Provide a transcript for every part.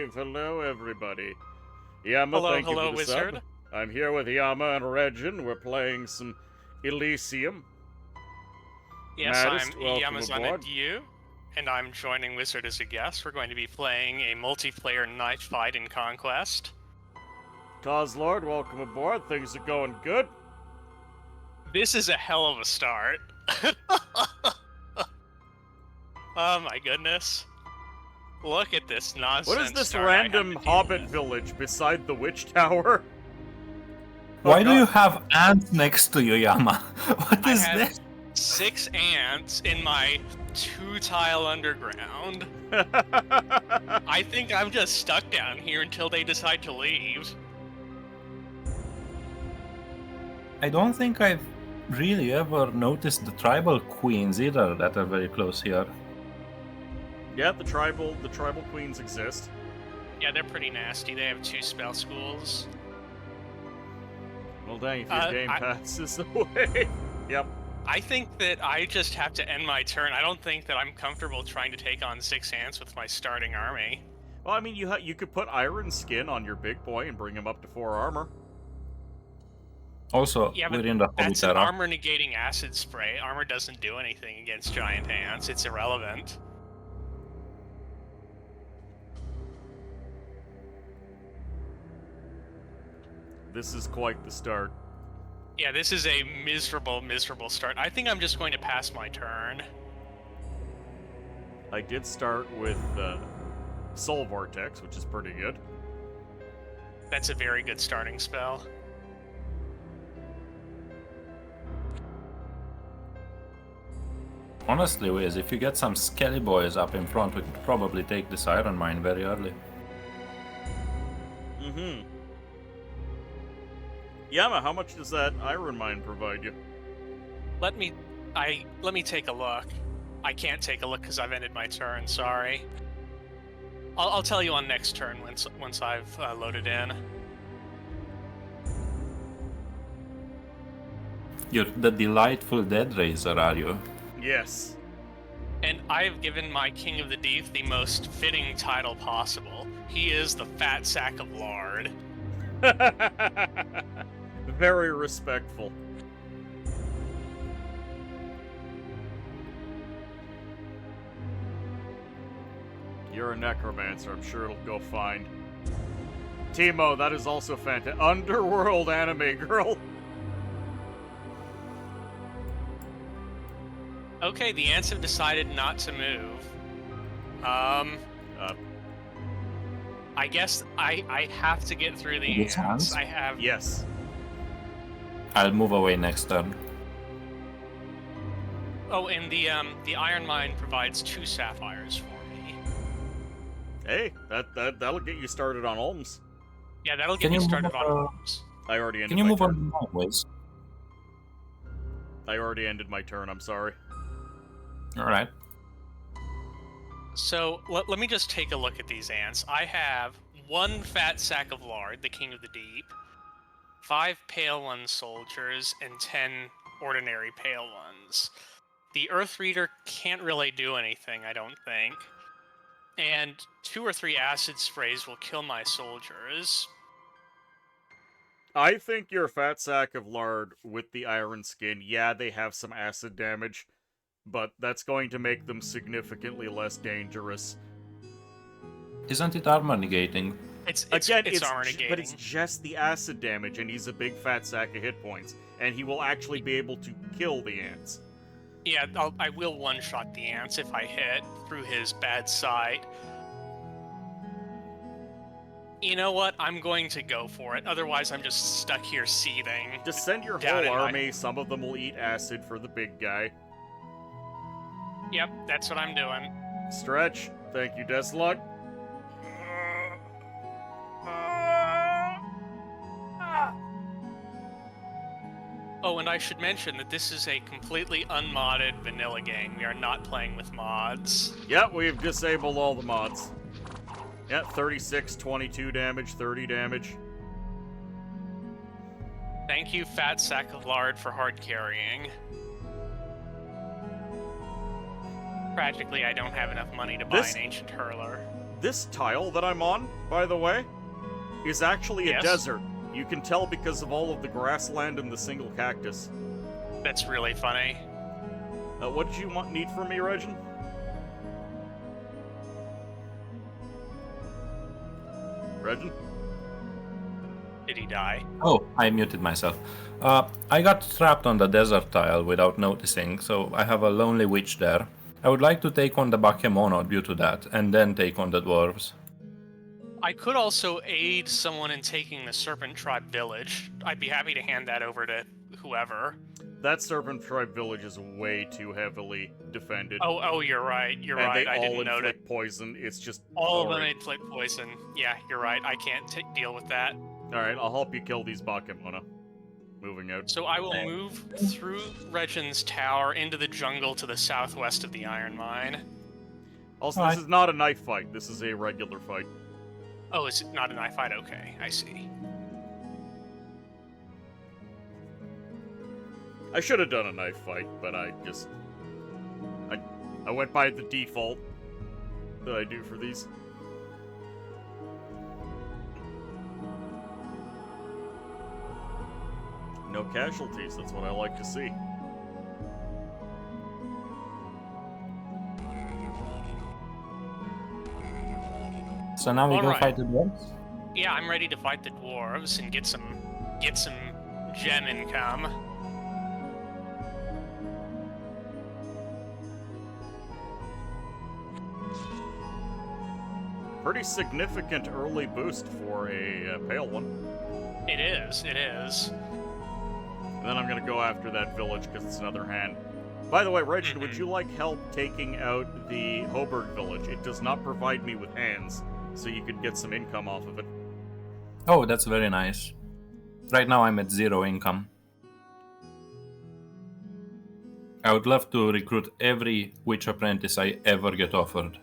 Dave. Hello, everybody. Yama, Hello, thank you hello, for the wizard. sub. I'm here with Yama and Regin. We're playing some Elysium. Yes, Maddest, I'm welcome aboard. Yamazana and I'm joining Wizard as a guest. We're going to be playing a multiplayer knife fight in Conquest. Causlord, welcome aboard. Things are going good. This is a hell of a start. Oh my goodness. Look at this nonsense. What is this start I have random to deal hobbit with. village beside the witch tower? Why do God. you have ants next to you, Yama? What I is have this? 6 ants in my 2-tile underground. I think I'm just stuck down here until they decide to leave. I don't think I've really ever noticed the tribal queens either that are very close here. Yeah, the tribal queens exist. Yeah, they're pretty nasty. They have 2 spell schools. Well, dang, if your game passes away. Yep. I think that I just have to end my turn. I don't think that I'm comfortable trying to take on 6 ants with my starting army. Well, I mean, you could put Iron Skin on your big boy and bring him up to 4 armor. Also, Yeah, but we're in the that's an Hobbit era. armor negating acid spray. Armor doesn't do anything against giant ants. It's irrelevant. This is quite the start. Yeah, this is a miserable, miserable start. I think I'm just going to pass my turn. I did start with Soul Vortex, which is pretty good. That's a very good starting spell. Honestly, Wiz, if you get some skelly boys up in front, we could probably take this iron mine very early. Mm-hmm. Yama, how much does that iron mine provide you? Let me take a look. I can't take a look because I've ended my turn. Sorry. I'll tell you on next turn once I've loaded in. You're the delightful dead raiser, are you? Yes. And I've given my King of the Deep the most fitting title possible. He is the fat sack of lard. Very respectful. You're a necromancer, I'm sure it'll go fine. Timo, that is also fantastic. Underworld anime girl. Okay, the ants have decided not to move. I guess I have to get through the Which ants. ants? I have... Yes. I'll move away next turn. Oh, and the iron mine provides 2 sapphires for me. Hey, that'll get you started on Olms. Yeah, that'll get Can me you started move, on Olms. I already ended Can you my move turn. on now, Wiz? I already ended my turn, I'm sorry. Alright. So, let me just take a look at these ants. I have 1 fat sack of lard, the King of the Deep, 5 pale one soldiers, and 10 ordinary pale ones. The Earth Reader can't really do anything, I don't think. And 2 or 3 acid sprays will kill my soldiers. I think your fat sack of lard with the iron skin, yeah, they have some acid damage, but that's going to make them significantly less dangerous. Isn't it armor negating? It's armor negating. But it's just the acid damage, and he's a big fat sack of hit points, and he will actually be able to kill the ants. Yeah, I will one-shot the ants if I hit through his bad sight. You know what? I'm going to go for it. Otherwise, I'm just stuck here seething. Just send your whole army. Some of them will eat acid for the big guy. Yep, that's what I'm doing. Stretch. Thank you, Deslug. Oh, and I should mention that this is a completely unmodded vanilla game. We are not playing with mods. Yep, we've disabled all the mods. Yep, 36, 22 damage, 30 damage. Thank you, Fat Sack of Lard, for hard carrying. Practically, I don't have enough money to buy an Ancient Hurler. This tile that I'm on, by the way, is actually a Yes? desert. You can tell because of all of the grassland and the single cactus. That's really funny. What did you need from me, Regin? Regin? Did he die? Oh, I muted myself. I got trapped on the desert tile without noticing, so I have a lonely witch there. I would like to take on the Bakemono due to that, and then take on the dwarves. I could also aid someone in taking the Serpent Tribe village. I'd be happy to hand that over to whoever. That Serpent Tribe village is way too heavily defended. Oh, you're right. You're and right. they I all didn't note it. inflict poison. It's just All of them horrid. inflict poison. Yeah, you're right. I can't deal with that. Alright, I'll help you kill these Bakemono. Moving out. So I will move through Regin's tower into the jungle to the southwest of the iron mine. Also, Alright. this is not a knife fight. This is a regular fight. Oh, is it not a knife fight? Okay, I see. I should have done a knife fight, but I just... I went by the default that I do for these. No casualties, that's what I like to see. So now we go Alright. fight the dwarves? Yeah, I'm ready to fight the dwarves and get some gem income. Pretty significant early boost for a pale one. It is. And then I'm gonna go after that village because it's another hand. By the way, Regin, would you like help taking out the Hoberg village? It does not provide me with hands, so you could get some income off of it. Oh, that's very nice. Right now I'm at 0 income. I would love to recruit every witch apprentice I ever get offered.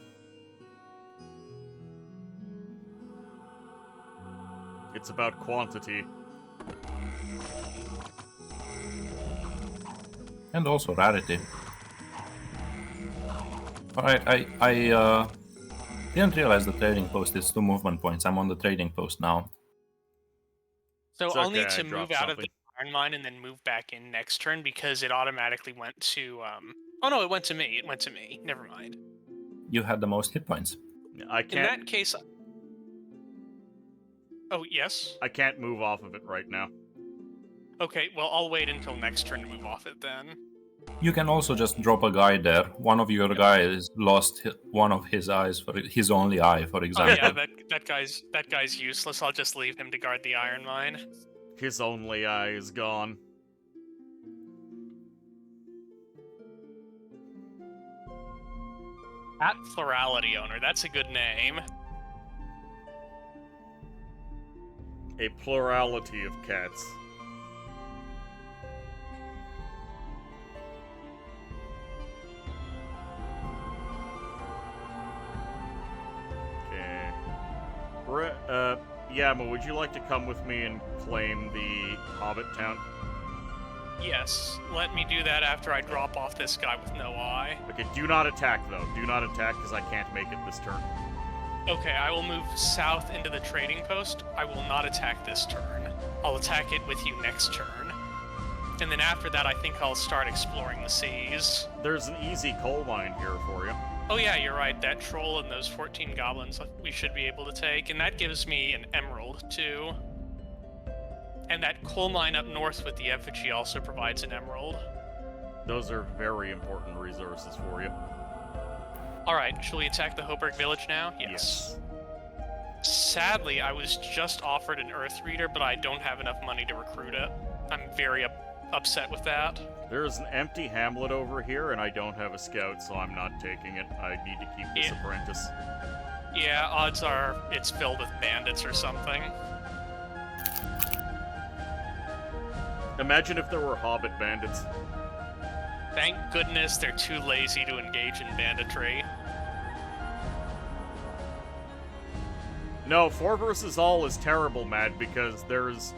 It's about quantity. And also rarity. Alright, I didn't realize the trading post is 2 movement points. I'm on the trading post now. So It's I'll okay, need I to move dropped out of the something. iron mine and then move back in next turn because it automatically went to Oh no, it went to me. Never mind. You had the most hit points. I In can't. that case. Oh yes. I can't move off of it right now. Okay, well I'll wait until next turn to move off it then. You can also just drop a guy there. One of your guys lost one of his eyes, for his only eye, for Oh example. yeah, that guy's useless. I'll just leave him to guard the iron mine. His only eye is gone. At Plurality Owner, that's a good name. A plurality of cats. Okay. Yama, would you like to come with me and claim the Hobbit town? Yes, let me do that after I drop off this guy with no eye. Okay, do not attack, though. Do not attack, because I can't make it this turn. Okay, I will move south into the trading post. I will not attack this turn. I'll attack it with you next turn. And then after that, I think I'll start exploring the seas. There's an easy coal mine here for you. Oh yeah, you're right. That troll and those 14 goblins we should be able to take. And that gives me an emerald, too. And that coal mine up north with the effigy also provides an emerald. Those are very important resources for you. Alright, shall we attack the Hoberg village now? Yes. Sadly, I was just offered an Earth Reader, but I don't have enough money to recruit it. I'm very upset with that. There's an empty hamlet over here, and I don't have a scout, so I'm not taking it. I need to keep this apprentice. Yeah, odds are it's filled with bandits or something. Imagine if there were hobbit bandits. Thank goodness they're too lazy to engage in banditry. No, 4 versus all is terrible, Matt, because there's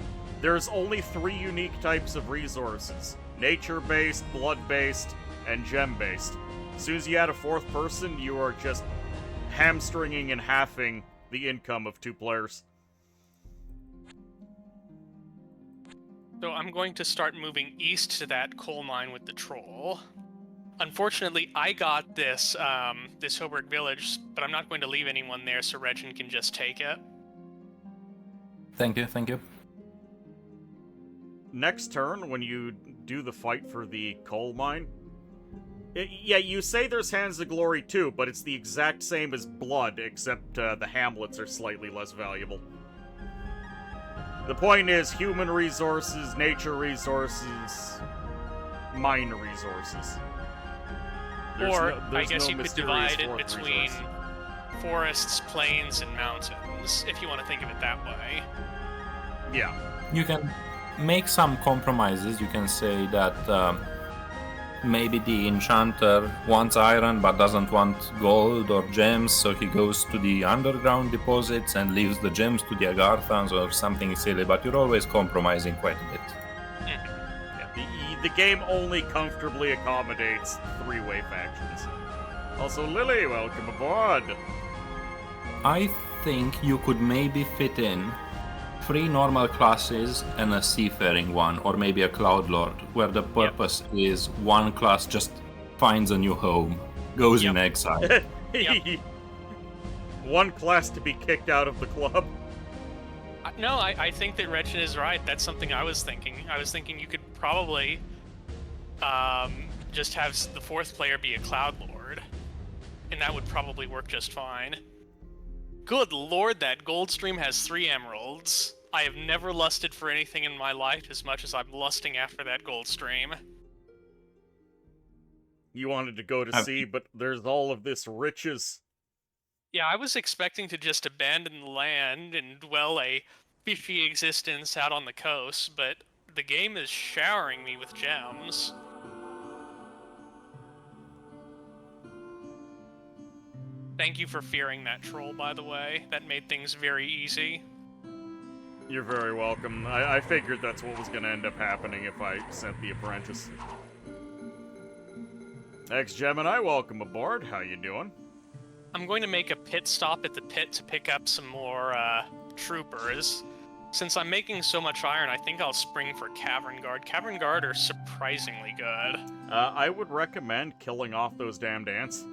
only 3 unique types of resources. Nature-based, blood-based, and gem-based. As soon as you add a 4th person, you are just hamstringing and halving the income of 2 players. So I'm going to start moving east to that coal mine with the troll. Unfortunately, I got this this Hoburg village, but I'm not going to leave anyone there so Regin can just take it. Thank you, thank you. Next turn, when you do the fight for the coal mine, yeah, you say there's Hands of Glory too, but it's the exact same as Blood, except the hamlets are slightly less valuable. The point is, human resources, nature resources, mine resources. I guess you could mysterious divide it fourth between resource. forests, plains, and mountains, if you want to think of it that way. Yeah. You can make some compromises. You can say that maybe the enchanter wants iron but doesn't want gold or gems, so he goes to the underground deposits and leaves the gems to the Agarthans or something silly, but you're always compromising quite a bit. The game only comfortably accommodates 3-way factions. Also, Lily, welcome aboard. I think you could maybe fit in 3 normal classes and a seafaring one, or maybe a Cloud Lord, where the purpose is one class just finds a new home, goes in exile. One class to be kicked out of the club. No, I think that Regin is right. That's something I was thinking. I was thinking you could probably just have the 4th player be a Cloud Lord, and that would probably work just fine. Good lord, that gold stream has 3 emeralds. I have never lusted for anything in my life as much as I'm lusting after that gold stream. You wanted to go to sea, but there's all of this riches. Yeah, I was expecting to just abandon the land and dwell a fishy existence out on the coast, but the game is showering me with gems. Thank you for fearing that troll, by the way. That made things very easy. You're very welcome. I figured that's what was going to end up happening if I sent the apprentice. Ex-Gemini, welcome aboard. How you doing? I'm going to make a pit stop at the pit to pick up some more troopers. Since I'm making so much iron, I think I'll spring for Cavern Guard. Cavern Guard are surprisingly good. I would recommend killing off those damned ants.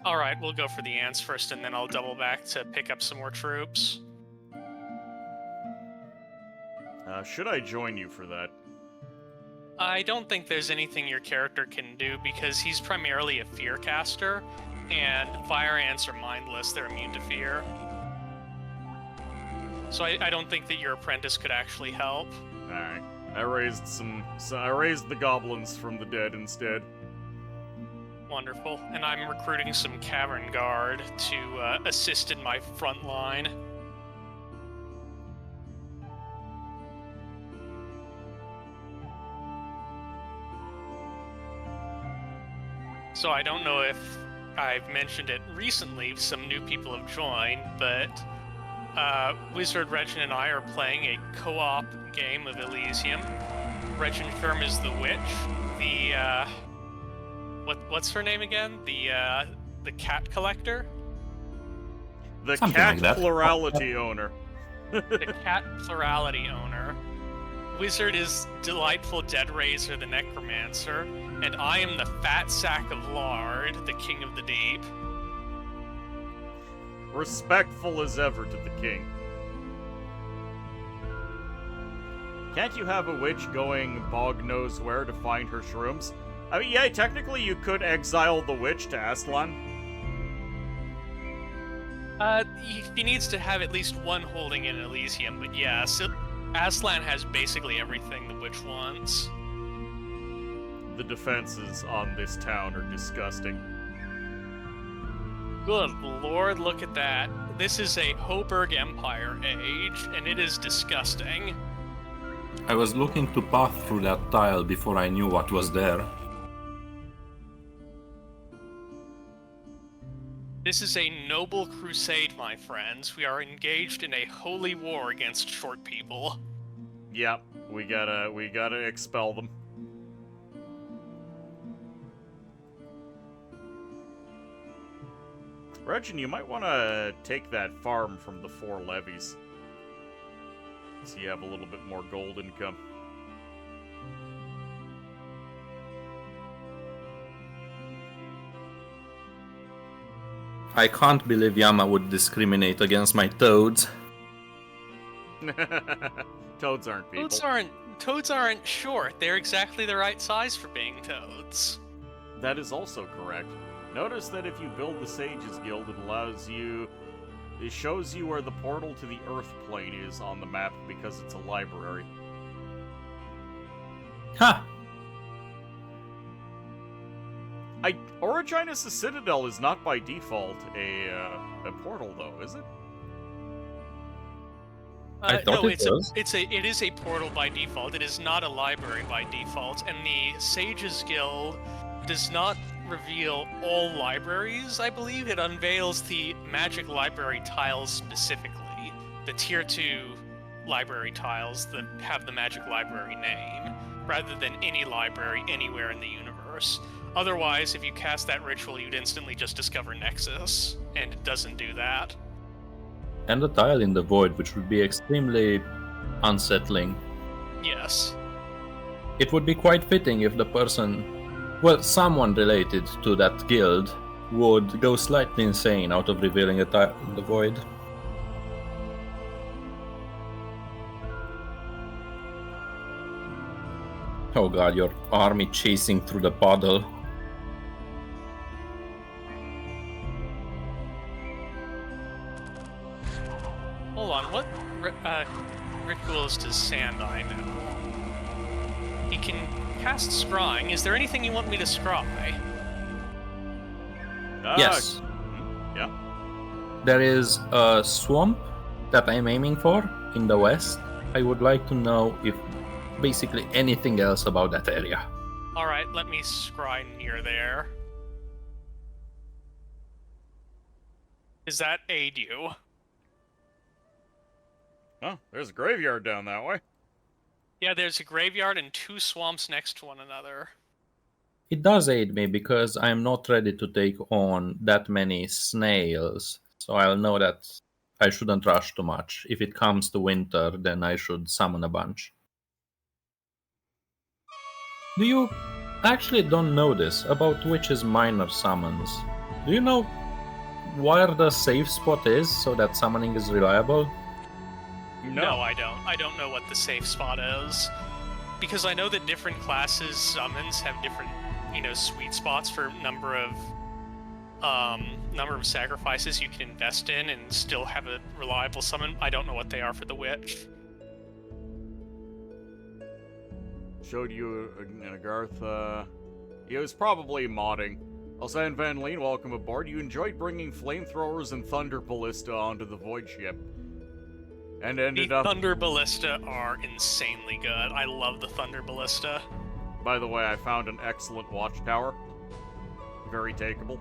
Alright, we'll go for the ants first, and then I'll double back to pick up some more troops. Should I join you for that? I don't think there's anything your character can do, because he's primarily a fear caster, and fire ants are mindless, they're immune to fear. So I don't think that your apprentice could actually help. Alright. I raised I raised the goblins from the dead instead. Wonderful. And I'm recruiting some Cavern Guard to assist in my front line. So I don't know if I've mentioned it recently, some new people have joined, but Wizard Regin and I are playing a co-op game of Elysium. Regin Firm is the witch. The what's her name again? The cat collector? The Something cat like that. plurality owner. The cat plurality owner. Wizard is Delightful Deadraiser the Necromancer, and I am the Fat Sack of Lard, the King of the Deep. Respectful as ever to the king. Can't you have a witch going bog knows where to find her shrooms? I mean, yeah, technically you could exile the witch to Aslan. He needs to have at least one holding in Elysium, but yeah, so Aslan has basically everything the witch wants. The defenses on this town are disgusting. Good lord, look at that. This is a Hoburg Empire age, and it is disgusting. I was looking to path through that tile before I knew what was there. This is a noble crusade, my friends. We are engaged in a holy war against short people. Yep, we gotta expel them. Regin, you might want to take that farm from the 4 levies. So you have a little bit more gold income. I can't believe Yama would discriminate against my toads. Toads aren't people. Toads aren't short. They're exactly the right size for being toads. That is also correct. Notice that if you build the Sages Guild, it shows you where the portal to the Earth plane is on the map because it's a library. Ha! Originus' Citadel is not by default a portal, though, is it? I thought no, it was. it is a portal by default. It is not a library by default, and the Sages Guild does not reveal all libraries, I believe. It unveils the magic library tiles specifically, the tier 2 library tiles that have the magic library name, rather than any library anywhere in the universe. Otherwise, if you cast that ritual, you'd instantly just discover Nexus, and it doesn't do that. And a tile in the void, which would be extremely unsettling. Yes. It would be quite fitting if the person, well, someone related to that guild, would go slightly insane out of revealing a tile in the void. Oh god, your army chasing through the puddle. Hold on, what rituals does Sandai know? He can cast Scrying. Is there anything you want me to scry? Yes. Yeah. There is a swamp that I'm aiming for in the west. I would like to know if basically anything else about that area. Alright, let me scry near there. Does that aid you? Oh, there's a graveyard down that way. Yeah, there's a graveyard and 2 swamps next to one another. It does aid me because I'm not ready to take on that many snails, so I'll know that I shouldn't rush too much. If it comes to winter, then I should summon a bunch. Do you actually don't know this about Witch's minor summons? Do you know where the safe spot is so that summoning is reliable? No, I don't. I don't know what the safe spot is. Because I know that different classes' summons have different, sweet spots for number of sacrifices you can invest in and still have a reliable summon. I don't know what they are for the Witch. Showed you in Agartha. He was probably modding. Alsan Van Leen, welcome aboard. You enjoyed bringing flamethrowers and thunder ballista onto the void ship. And ended The up... Thunder Ballista are insanely good. I love the Thunder Ballista. By the way, I found an excellent watchtower. Very takeable.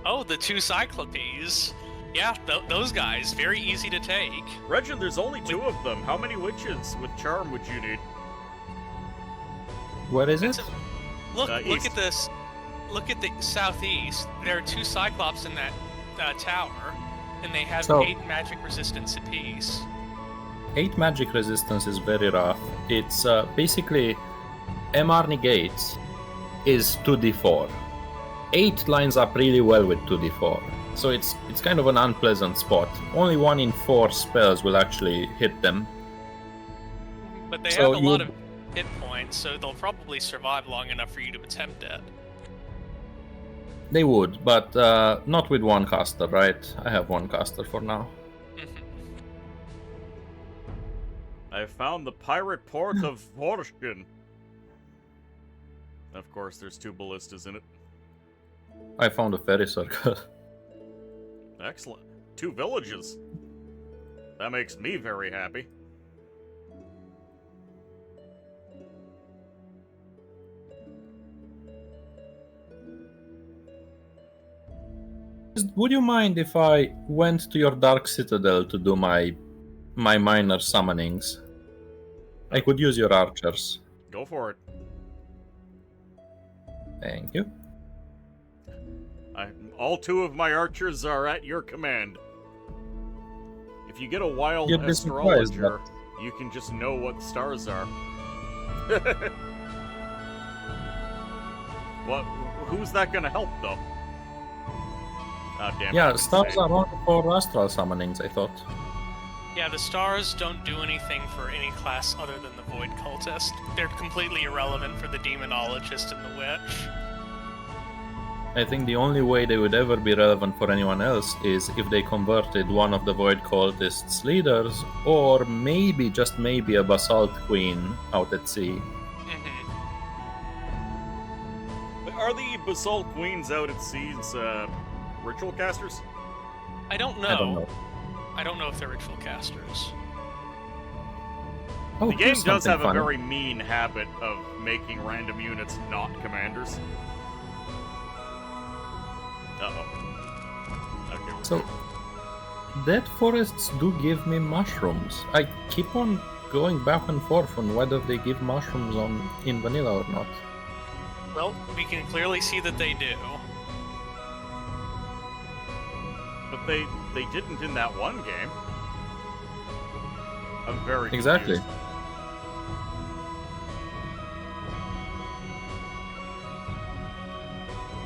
Oh, the 2 Cyclopes. Yeah, those guys, very easy to take. Regin, there's only 2 of them. How many witches with charm would you need? Where is it? Look East. at this. Look at the southeast. There are 2 Cyclops in that tower, and they have 8 magic resistance apiece. 8 magic resistance is very rough. It's basically MR negates is 2d4. 8 lines up really well with 2d4. So it's kind of an unpleasant spot. Only 1 in 4 spells will actually hit them. But they have a lot of hit points, so they'll probably survive long enough for you to attempt it. They would, but not with 1 caster, right? I have 1 caster for now. I found the pirate port of Vorshin. Of course, there's 2 ballistas in it. I found a fairy circle. Excellent. 2 villages. That makes me very happy. Would you mind if I went to your Dark Citadel to do my minor summonings? I could use your archers. Go for it. Thank you. All 2 of my archers are at your command. If you get a wild You'd be surprised, astrologer, you can just know what the stars are. What? Who's that gonna help, though? Oh, damn. Yeah, stars are only for astral summonings, I thought. Yeah, the stars don't do anything for any class other than the Void Cultist. They're completely irrelevant for the Demonologist and the Witch. I think the only way they would ever be relevant for anyone else is if they converted one of the Void Cultists' leaders, or maybe, just maybe, a Basalt Queen out at sea. Mm-hmm. Are the Basalt Queens out at sea ritual casters? I don't know. I don't know. I don't know if they're ritual casters. Oh, The game here's does something have fun. a very mean habit of making random units not commanders. Uh-oh. Okay. So, dead forests do give me mushrooms. I keep on going back and forth on whether they give mushrooms in vanilla or not. Well, we can clearly see that they do. But they didn't in that one game. I'm very Exactly. confused.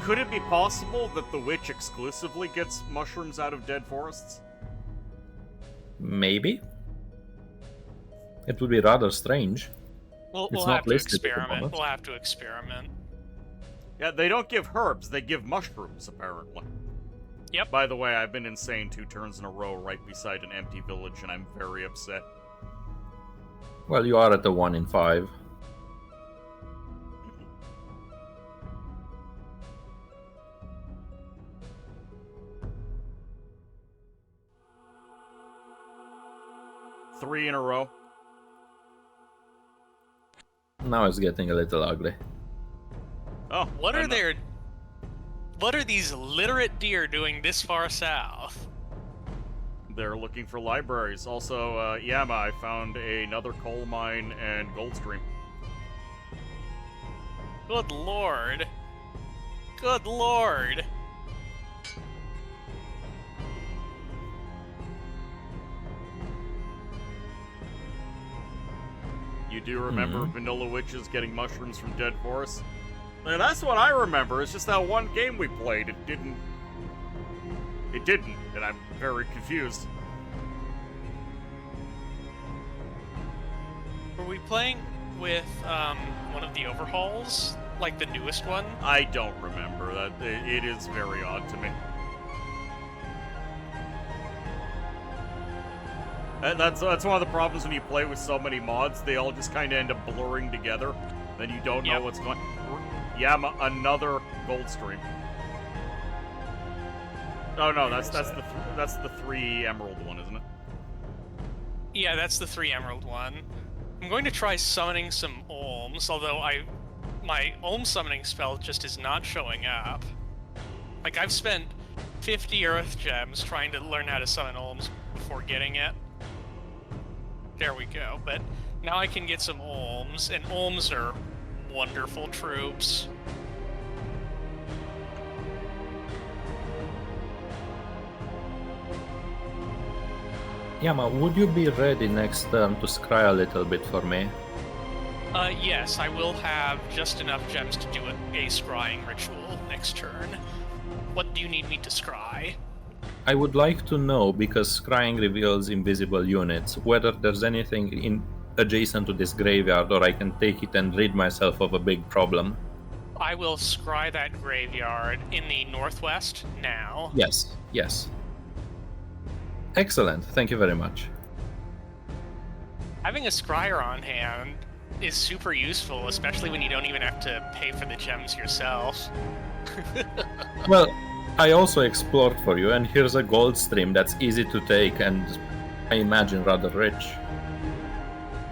Could it be possible that the witch exclusively gets mushrooms out of dead forests? Maybe. It would be rather strange. We'll It's have not to listed at the experiment. moment. We'll have to experiment. Yeah, they don't give herbs, they give mushrooms, apparently. Yep. By the way, I've been insane 2 turns in a row right beside an empty village, and I'm very upset. Well, you are at the 1 in 5. Three in a row. Now it's getting a little ugly. Oh, What I'm are not- their... What are these literate deer doing this far south? They're looking for libraries. Also, Yama, I found another coal mine and gold stream. Good lord. Good lord. You do remember Vanilla Witches getting mushrooms from dead forests? And that's what I remember. It's just that one game we played. It didn't, and I'm very confused. Were we playing with one of the overhauls? Like the newest one? I don't remember. That it is very odd to me. And that's one of the problems when you play with so many mods. They all just kind of end up blurring together. Then you don't know Yep. what's going. Yeah, another gold stream. Oh no, that's the 3 emerald one, isn't it? Yeah, that's the 3 emerald one. I'm going to try summoning some Olms, although my Olm summoning spell just is not showing up. Like, I've spent 50 earth gems trying to learn how to summon Olms before getting it. There we go, but now I can get some Olms, and Olms are wonderful troops. Yama, would you be ready next turn to scry a little bit for me? Yes, I will have just enough gems to do a scrying ritual next turn. What do you need me to scry? I would like to know, because scrying reveals invisible units, whether there's anything adjacent to this graveyard, or I can take it and rid myself of a big problem. I will scry that graveyard in the northwest now. Yes, yes. Excellent, thank you very much. Having a scryer on hand is super useful, especially when you don't even have to pay for the gems yourself. Well, I also explored for you, and here's a gold stream that's easy to take and I imagine rather rich.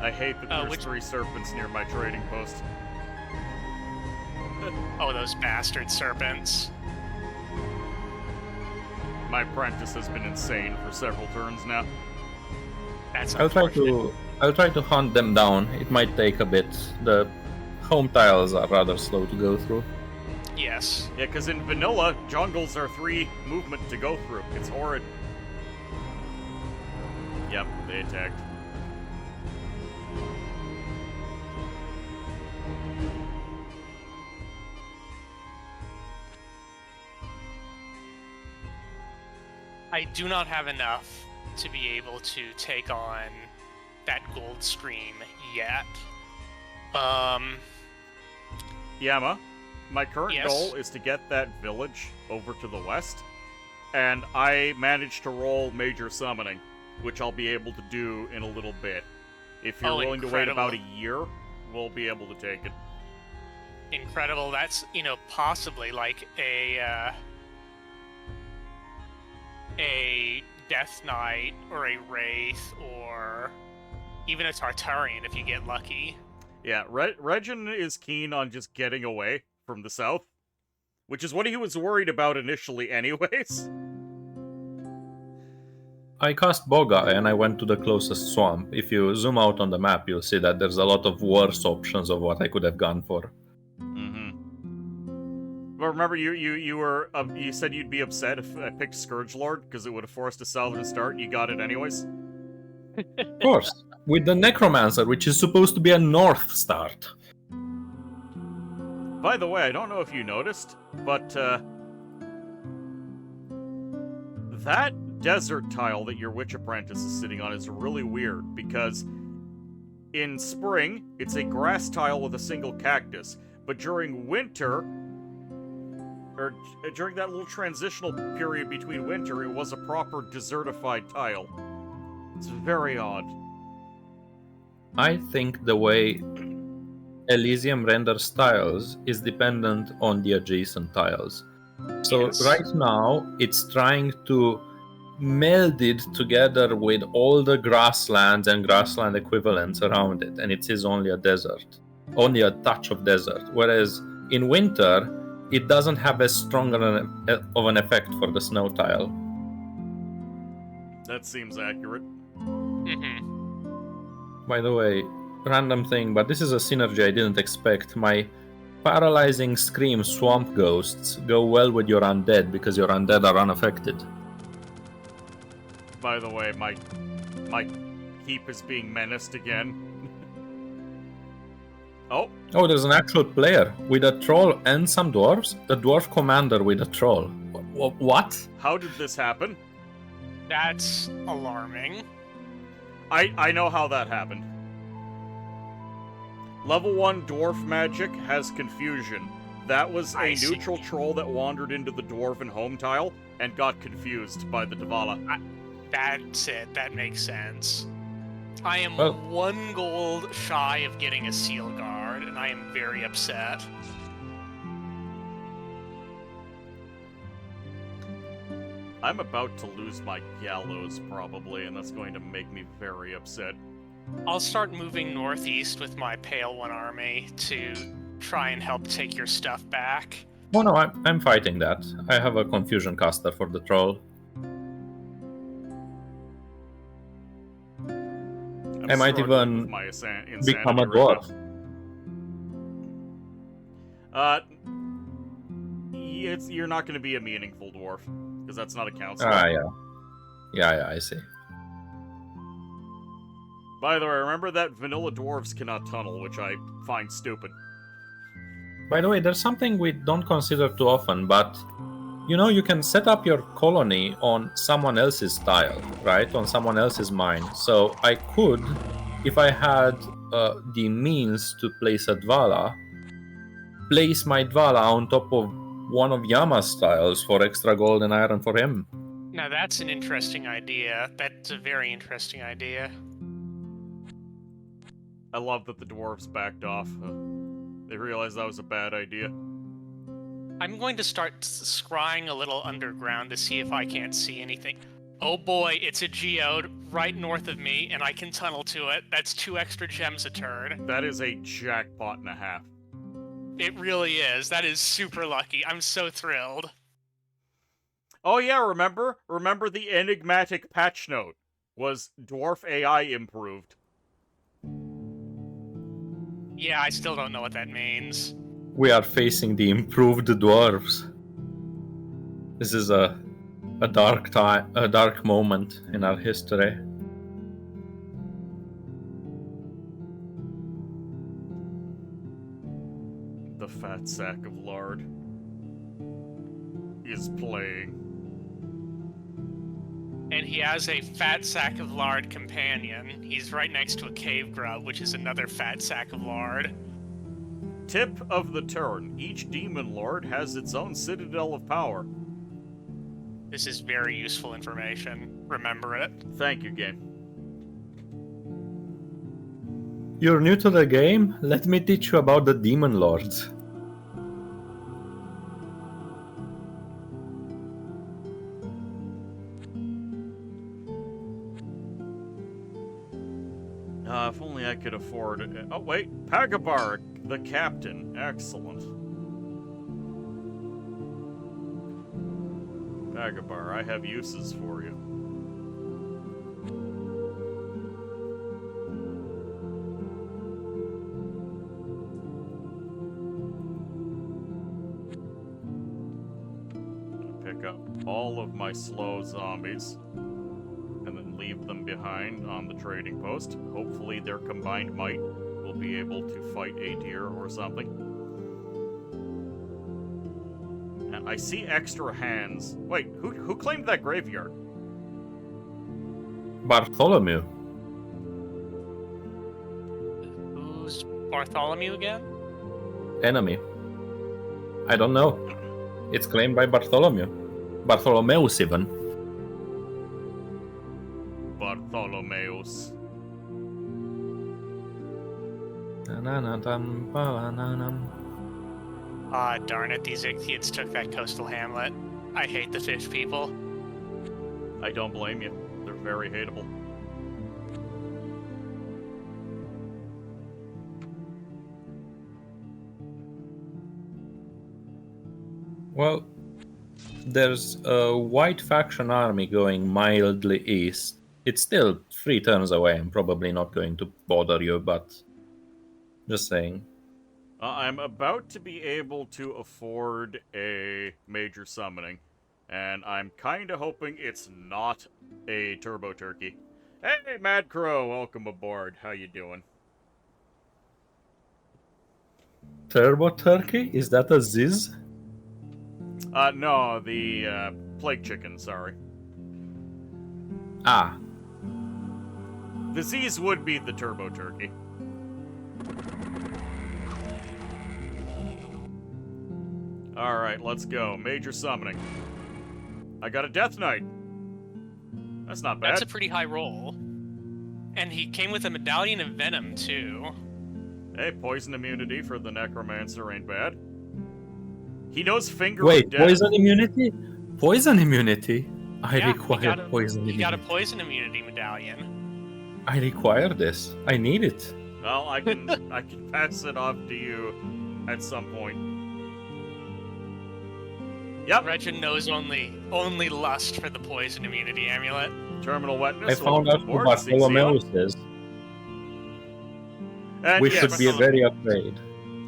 I hate that there's which- 3 serpents near my trading post. Oh, those bastard serpents. My apprentice has been insane for several turns now. That's I'll unfortunate. try to hunt them down. It might take a bit. The home tiles are rather slow to go through. Yes. Yeah, because in vanilla, jungles are 3 movement to go through. It's horrid. Yep, they attacked. I do not have enough to be able to take on that gold scream yet. Yama, my current Yes? goal is to get that village over to the west, and I managed to roll major summoning, which I'll be able to do in a little bit. If you're willing to wait about a year, we'll be able to take it. Incredible. That's, possibly like a Death Knight or a Wraith or even a Tartarian if you get lucky. Yeah, Regin is keen on just getting away from the south, which is what he was worried about initially anyways. I cast Boga and I went to the closest swamp. If you zoom out on the map, you'll see that there's a lot of worse options of what I could have gone for. But remember, you said you'd be upset if I picked Scourgelord because it would have forced a Salvin start, and you got it anyways? Of course, with the Necromancer, which is supposed to be a north start. By the way, I don't know if you noticed, but that desert tile that your Witch Apprentice is sitting on is really weird, because in spring, it's a grass tile with a single cactus, but during winter, or during that little transitional period between winter, it was a proper desertified tile. It's very odd. I think the way Elysium renders tiles is dependent on the adjacent tiles. So Yes. right now, it's trying to meld it together with all the grasslands and grassland equivalents around it, and it is only a desert, only a touch of desert. Whereas in winter, it doesn't have as strong of an effect for the snow tile. That seems accurate. By the way, random thing, but this is a synergy I didn't expect. My paralyzing scream swamp ghosts go well with your undead because your undead are unaffected. By the way, my keep is being menaced again. Oh, there's an actual player with a troll and some dwarves. The dwarf commander with a troll. What? how did this happen? That's alarming. I know how that happened. Level 1 dwarf magic has confusion. That was a neutral troll that wandered into the dwarven home tile and got confused by the Dvala. That's it. That makes sense. I am Well- 1 gold shy of getting a seal guard, and I am very upset. I'm about to lose my gallows, probably, and that's going to make me very upset. I'll start moving northeast with my Pale One army to try and help take your stuff back. Oh no, I'm fighting that. I have a confusion caster for the troll. I might struggling even with my insanity become a right dwarf. now. You're not going to be a meaningful dwarf, because that's not a council. Yeah, I see. By the way, remember that vanilla dwarves cannot tunnel, which I find stupid. By the way, there's something we don't consider too often, but you can set up your colony on someone else's tile, right? On someone else's mine. So I could, if I had the means to place a Dvala, place my Dvala on top of one of Yama's tiles for extra gold and iron for him. Now that's an interesting idea. That's a very interesting idea. I love that the dwarves backed off. They realized that was a bad idea. I'm going to start scrying a little underground to see if I can't see anything. Oh boy, it's a geode right north of me, and I can tunnel to it. That's 2 extra gems a turn. That is a jackpot and a half. It really is. That is super lucky. I'm so thrilled. Oh yeah, remember the enigmatic patch note was dwarf AI improved. Yeah, I still don't know what that means. We are facing the improved dwarves. This is a dark time, a dark moment in our history. The fat sack of lard is playing. And he has a fat sack of lard companion. He's right next to a cave grub, which is another fat sack of lard. Tip of the turn. Each demon lord has its own citadel of power. This is very useful information. Remember it. Thank you, game. You're new to the game? Let me teach you about the demon lords. If only I could afford it. Oh, wait. Pagabar, the captain. Excellent. Pagabar, I have uses for you. Pick up all of my slow zombies and then leave them behind on the trading post. Hopefully their combined might will be able to fight a deer or something. And I see extra hands. Wait, who claimed that graveyard? Bartholomew. Who's Bartholomew again? Enemy. I don't know. It's claimed by Bartholomew. Bartholomeus even. Bartholomeus. Ah, darn it, these Ichthians took that coastal hamlet. I hate the fish people. I don't blame you. They're very hateable. Well, there's a white faction army going mildly east. It's still 3 turns away. I'm probably not going to bother you, but just saying. I'm about to be able to afford a major summoning, and I'm kind of hoping it's not a turbo turkey. Hey, Mad Crow, welcome aboard. How you doing? Turbo Turkey? Is that a Ziz? No, the plague chicken. Sorry. Ah, The Z's would be the turbo turkey. Alright, let's go. Major summoning. I got a Death Knight. That's not bad. That's a pretty high roll. And he came with a medallion of venom, too. Hey, poison immunity for the Necromancer ain't bad. He knows Finger wait, of Death. poison immunity? Poison immunity? I Yeah, require poison He got a immunity. poison immunity medallion. I require this. I need it. Well, I can pass it off to you at some point. Yep. Regin knows only lust for the poison immunity amulet. Terminal wetness. I found out who Bartholomeus is. And We yes, should be very afraid.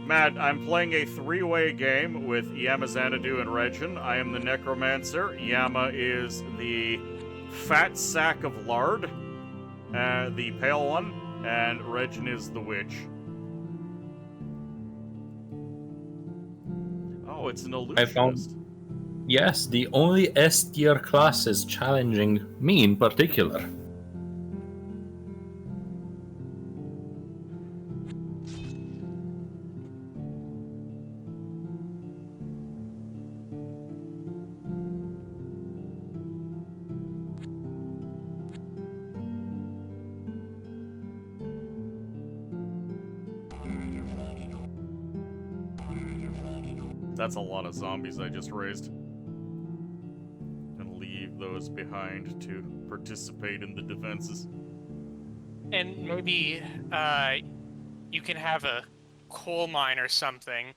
Matt, I'm playing a 3-way game with Yama, Xanadu, and Regin. I am the Necromancer. Yama is the fat sack of lard, the pale one, and Regin is the witch. Oh, it's an illusionist. Yes, the only S tier classes challenging me in particular. That's a lot of zombies I just raised. And leave those behind to participate in the defenses. And maybe you can have a coal mine or something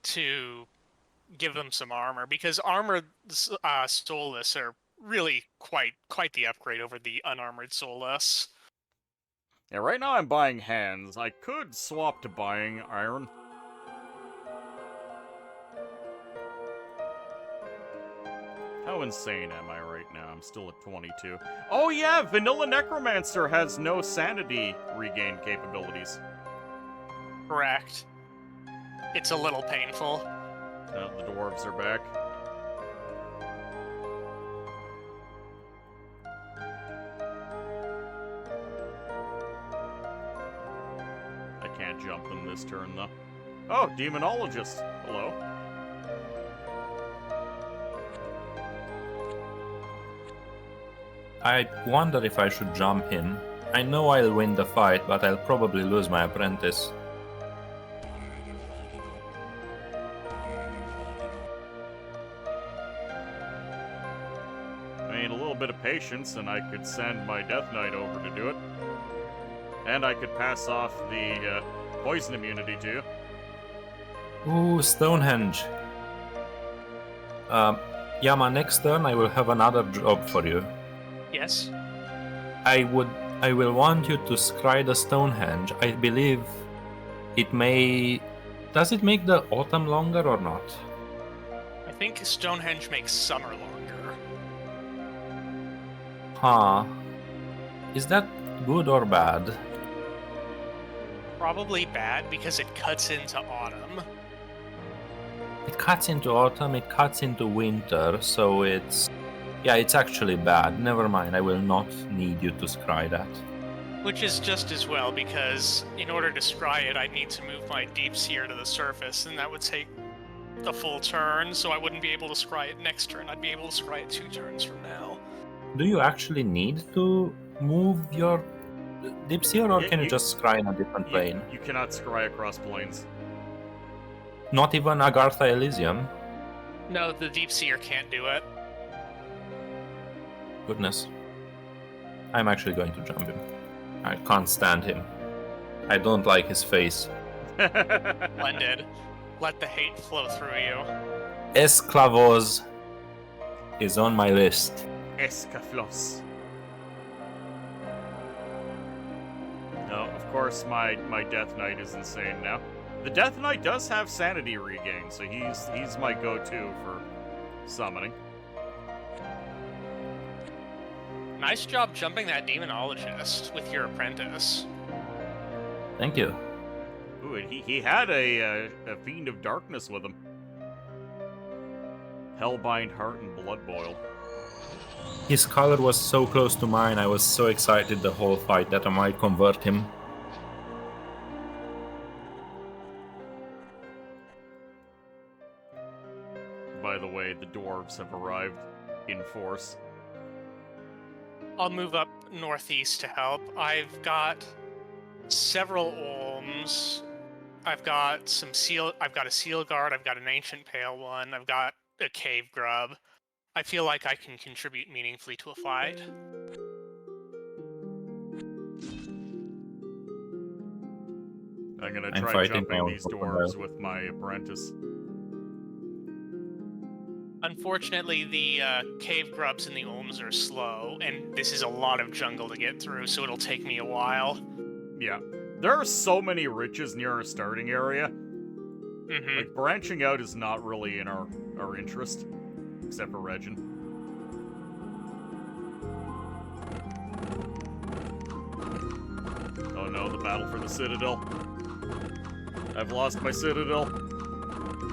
to give them some armor, because armored soulless are really quite the upgrade over the unarmored soulless. Yeah, right now I'm buying hands. I could swap to buying iron. How insane am I right now? I'm still at 22. Oh yeah, Vanilla Necromancer has no sanity regain capabilities. Correct. It's a little painful. Oh, the dwarves are back. I can't jump them this turn, though. Oh, Demonologist. Hello. I wonder if I should jump in. I know I'll win the fight, but I'll probably lose my apprentice. I mean, a little bit of patience, and I could send my Death Knight over to do it. And I could pass off the poison immunity to you. Ooh, Stonehenge. Yama, next turn I will have another job for you. Yes? I will want you to scry the Stonehenge. I believe it may... Does it make the autumn longer or not? I think Stonehenge makes summer longer. Huh. Is that good or bad? Probably bad because it cuts into autumn. It cuts into autumn, it cuts into winter, so it's... Yeah, it's actually bad. Never mind, I will not need you to scry that. Which is just as well, because in order to scry it, I'd need to move my Deep Seer to the surface, and that would take a full turn, so I wouldn't be able to scry it next turn. I'd be able to scry it 2 turns from now. Do you actually need to move your Deep Seer, or Yeah, can you you- just scry in a different plane? You cannot scry across planes. Not even Agartha Elysium? No, the Deep Seer can't do it. Goodness. I'm actually going to jump him. I can't stand him. I don't like his face. Splendid. Let the hate flow through you. Esclavos is on my list. Escaflos. No, of course my Death Knight is insane now. The Death Knight does have sanity regain, so he's my go-to for summoning. Nice job jumping that Demonologist with your apprentice. Thank you. Ooh, and he had a Fiend of Darkness with him. Hellbind Heart and Blood Boil. His color was so close to mine, I was so excited the whole fight that I might convert him. By the way, the dwarves have arrived in force. I'll move up northeast to help. I've got several Olms. I've got some seal. I've got a seal guard. I've got an ancient pale one. I've got a cave grub. I feel like I can contribute meaningfully to a fight. I'm gonna I'm try fighting my jumping own these Pokemon dwarves now. with my apprentice. Unfortunately, the cave grubs and the Olms are slow, and this is a lot of jungle to get through, so it'll take me a while. Yeah. There are so many riches near our starting area. Mm-hmm. Like, branching out is not really in our interest. Except for Regin. Oh no, the battle for the Citadel. I've lost my Citadel.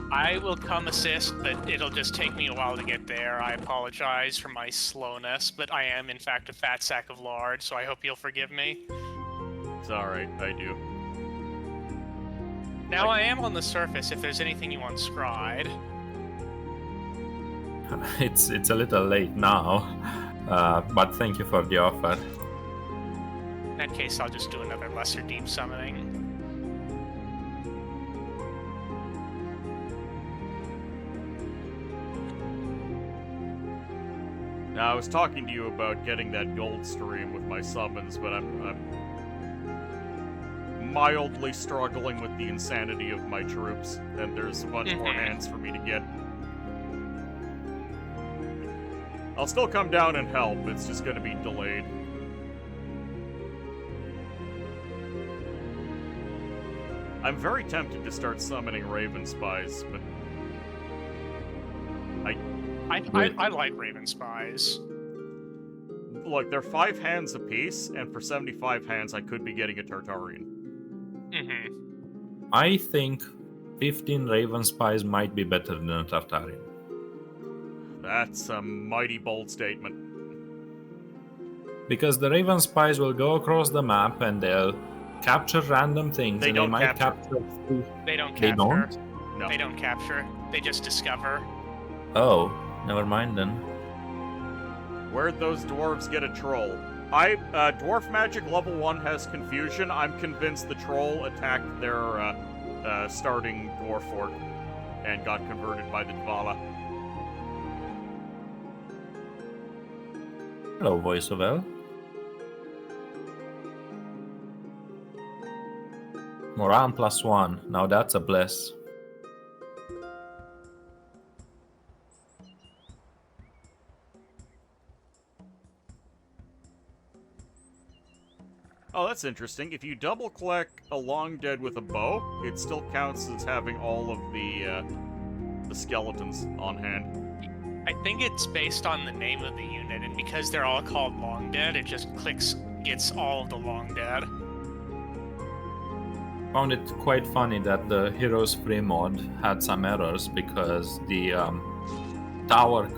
I will come assist, but it'll just take me a while to get there. I apologize for my slowness, but I am, in fact, a fat sack of lard, so I hope you'll forgive me. It's alright, I do. Now I am on the surface if there's anything you want scried. It's a little late now, but thank you for the offer. In that case, I'll just do another lesser deep summoning. Now, I was talking to you about getting that gold stream with my summons, but I'm mildly struggling with the insanity of my troops, and there's a bunch more hands for me to get. I'll still come down and help, it's just gonna be delayed. I'm very tempted to start summoning Raven Spies, but I like Raven Spies. Look, they're 5 hands apiece, and for 75 hands, I could be getting a Tartarian. Mm-hmm. I think 15 Raven Spies might be better than a Tartarian. That's a mighty bold statement. Because the Raven Spies will go across the map and they'll capture random things. They and don't they might capture. They don't They capture. don't? No. They don't capture. They just discover. Oh, never mind then. Where'd those dwarves get a troll? Dwarf magic level 1 has confusion. I'm convinced the troll attacked their starting dwarf fort and got converted by the Dvala. Hello, Voice of El. Moran +1. Now that's a bless. Oh, that's interesting. If you double-click a long dead with a bow, it still counts as having all of the skeletons on hand. I think it's based on the name of the unit, and because they're all called Long Dead, it just gets all of the Long Dead. Found it quite funny that the Heroes Free mod had some errors because the tower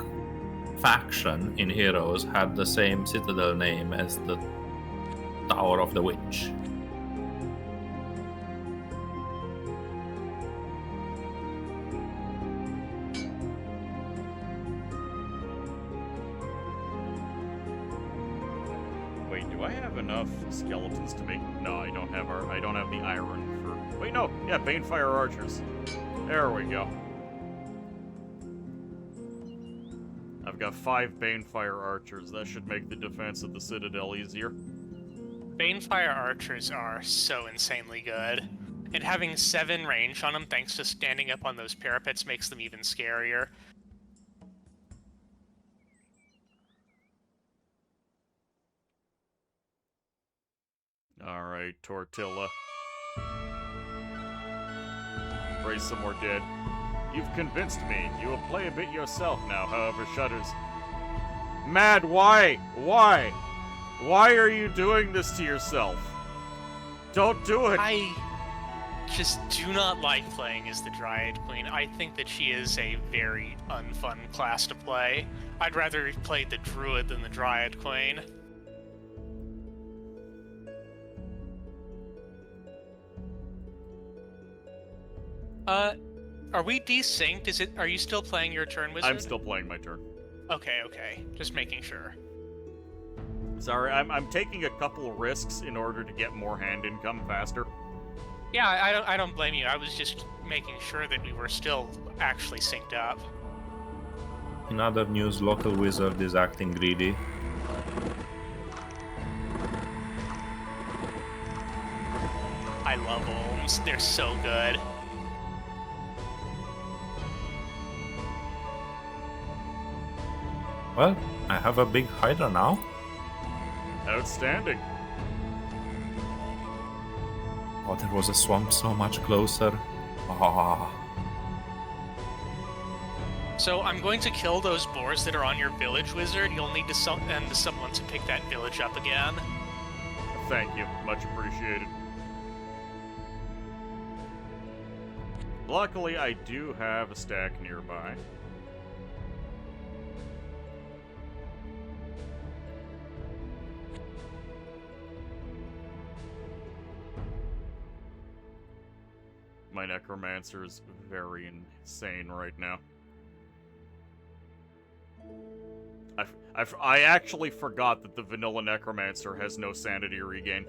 faction in Heroes had the same citadel name as the Tower of the Witch. Wait, do I have enough skeletons to make? No, I don't have the iron for. Wait, no. Yeah, Banefire archers. There we go. I've got 5 Banefire archers. That should make the defense of the citadel easier. Banefire archers are so insanely good. And having 7 range on them thanks to standing up on those parapets makes them even scarier. Alright, Tortilla. Raise some more dead. You've convinced me. You will play a bit yourself now, however, Shudders. Mad, why? Why? Why are you doing this to yourself? Don't do it! I just do not like playing as the Dryad Queen. I think that she is a very unfun class to play. I'd rather play the Druid than the Dryad Queen. Are we desynced? Are you still playing your turn, Wizard? I'm still playing my turn. Okay. Just making sure. Sorry, I'm taking a couple of risks in order to get more hand income faster. Yeah, I don't blame you. I was just making sure that we were still actually synced up. In other news, local wizard is acting greedy. I love Olms. They're so good. Well, I have a big Hydra now. Outstanding. Oh, there was a swamp so much closer. Ah. So I'm going to kill those boars that are on your village, Wizard. You'll need to send someone to pick that village up again. Thank you. Much appreciated. Luckily, I do have a stack nearby. My Necromancer is very insane right now. I actually forgot that the vanilla Necromancer has no sanity regain.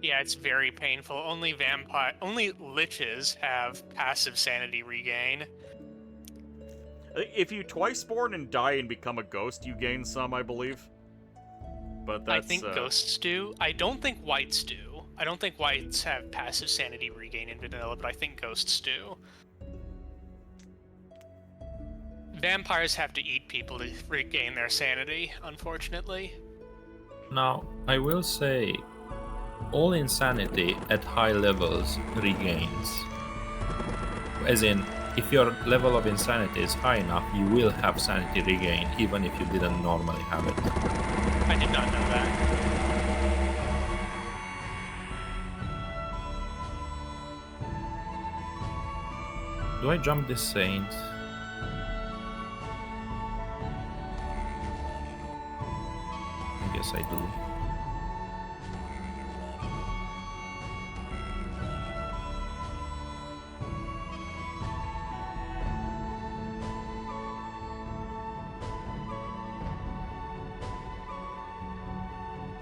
Yeah, it's very painful. Only liches have passive sanity regain. If you twice spawn and die and become a ghost, you gain some, I believe. But that's, I think ghosts do. I don't think whites do. I don't think whites have passive sanity regain in vanilla, but I think ghosts do. Vampires have to eat people to regain their sanity, unfortunately. Now, I will say, all insanity at high levels regains. As in, if your level of insanity is high enough, you will have sanity regain, even if you didn't normally have it. I did not know that. Do I jump this saint? I guess I do.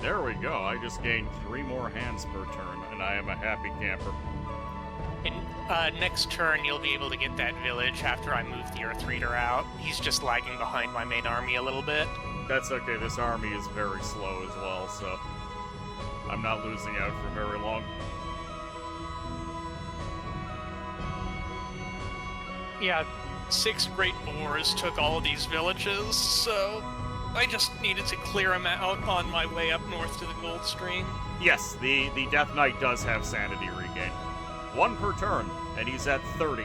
There we go. I just gained 3 more hands per turn, and I am a happy camper. And next turn, you'll be able to get that village after I move the Earth Reader out. He's just lagging behind my main army a little bit. That's okay. This army is very slow as well, so I'm not losing out for very long. Yeah, 6 Great Boars took all of these villages, so I just needed to clear them out on my way up north to the Gold Stream. Yes, the Death Knight does have sanity regain. 1 per turn, and he's at 30.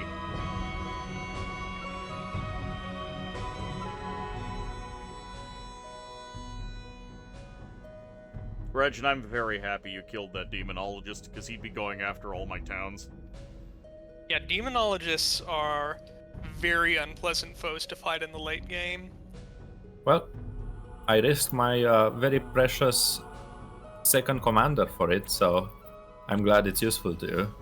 Reg, and I'm very happy you killed that demonologist, because he'd be going after all my towns. Yeah, demonologists are very unpleasant foes to fight in the late game. Well, I risked my very precious second commander for it, so I'm glad it's useful to you.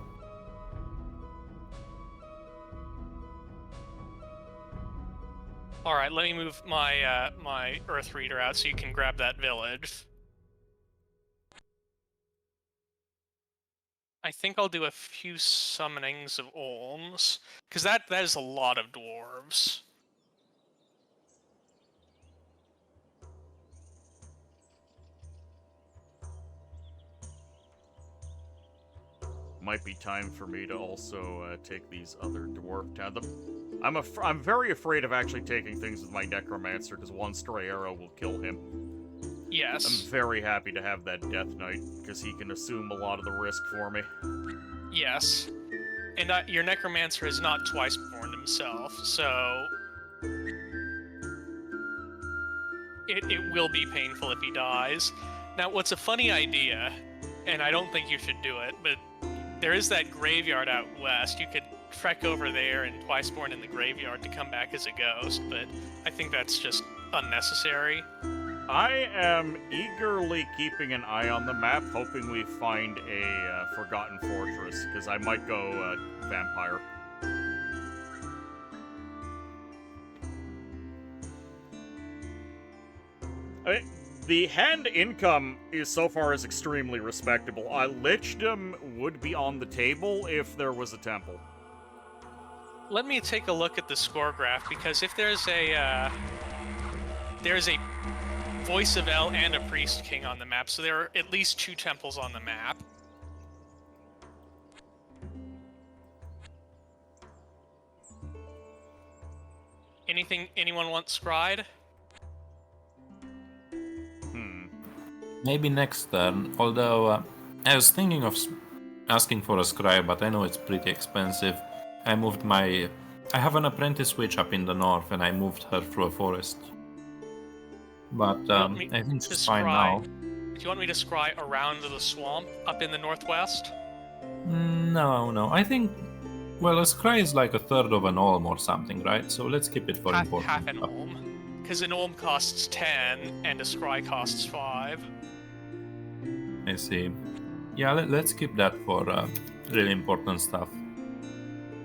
Alright, let me move my my Earth Reader out so you can grab that village. I think I'll do a few summonings of Olms, because that is a lot of dwarves. Might be time for me to also take these other dwarf towns. I'm very afraid of actually taking things with my necromancer, because 1 stray arrow will kill him. Yes. I'm very happy to have that Death Knight, because he can assume a lot of the risk for me. Yes. And your necromancer is not twice born himself, so it will be painful if he dies. Now, what's a funny idea, and I don't think you should do it, but there is that graveyard out west. You could trek over there and twice born in the graveyard to come back as a ghost, but I think that's just unnecessary. I am eagerly keeping an eye on the map, hoping we find a forgotten fortress, because I might go vampire. The hand income is so far is extremely respectable. Lichdom would be on the table if there was a temple. Let me take a look at the score graph, because if there's a Voice of El and a Priest King on the map, so there are at least 2 temples on the map. Anyone want Scryed? Maybe next turn, although I was thinking of asking for a scribe, but I know it's pretty expensive. I have an apprentice witch up in the north, and I moved her through a forest. But I think she's fine now. Do you want me to scry around the swamp up in the northwest? No. I think, well, a scry is like a third of an olm or something, right? So let's keep it for important half an stuff. olm. Because an olm costs 10, and a scry costs 5. I see. Yeah, let's keep that for really important stuff.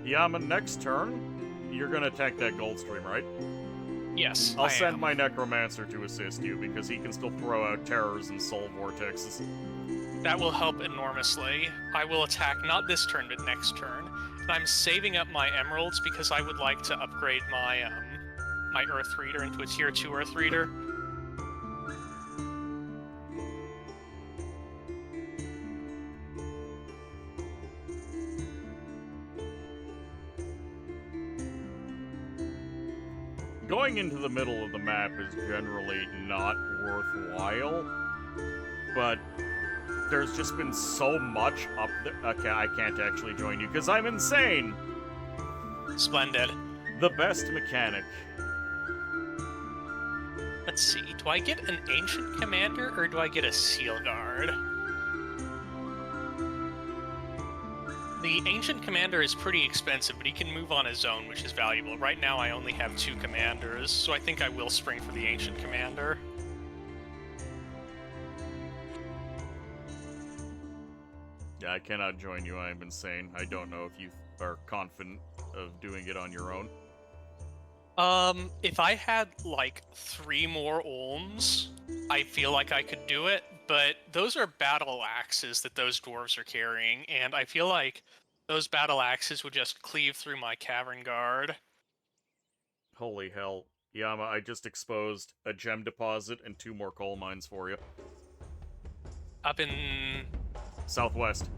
Yama, next turn, you're gonna attack that Goldstream, right? Yes, I'll send my necromancer to assist you, because he can still throw out terrors and soul vortexes. That will help enormously. I will attack not this turn, but next turn. And I'm saving up my emeralds because I would like to upgrade my my Earth Reader into a Tier 2 Earth Reader. Going into the middle of the map is generally not worthwhile, but there's just been so much up there. Okay, I can't actually join you because I'm insane. Splendid. The best mechanic. Let's see. Do I get an Ancient Commander or do I get a Seal Guard? The Ancient Commander is pretty expensive, but he can move on his own, which is valuable. Right now I only have 2 commanders, so I think I will spring for the Ancient Commander. Yeah, I cannot join you. I'm insane. I don't know if you are confident of doing it on your own. If I had, like, 3 more Ulms, I feel like I could do it, but those are battle axes that those dwarves are carrying, and I feel like those battle axes would just cleave through my Cavern Guard. Holy hell. Yama, I just exposed a gem deposit and 2 more coal mines for you. Up in... Southwest.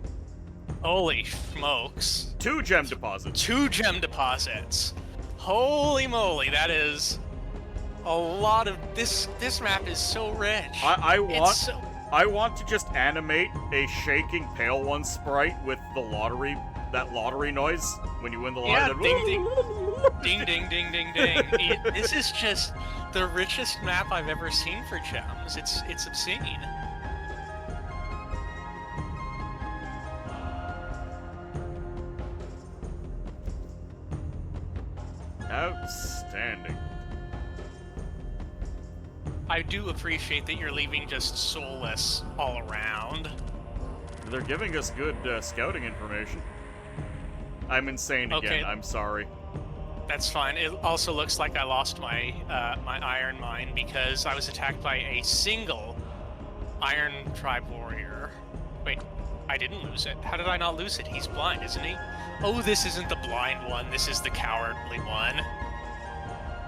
Holy smokes. 2 gem deposits. 2 gem deposits. Holy moly, that is a lot of... This map is so rich. I want to just animate a shaking Pale One sprite with the lottery, that lottery noise when you win the lottery. Yeah, ding, ding. Ding, ding, ding, ding, ding. This is just the richest map I've ever seen for gems. It's obscene. Outstanding. I do appreciate that you're leaving just soulless all around. They're giving us good scouting information. I'm insane again. Okay. I'm sorry. That's fine. It also looks like I lost my my iron mine because I was attacked by a single iron tribe warrior. Wait, I didn't lose it. How did I not lose it? He's blind, isn't he? Oh, this isn't the blind one. This is the cowardly one.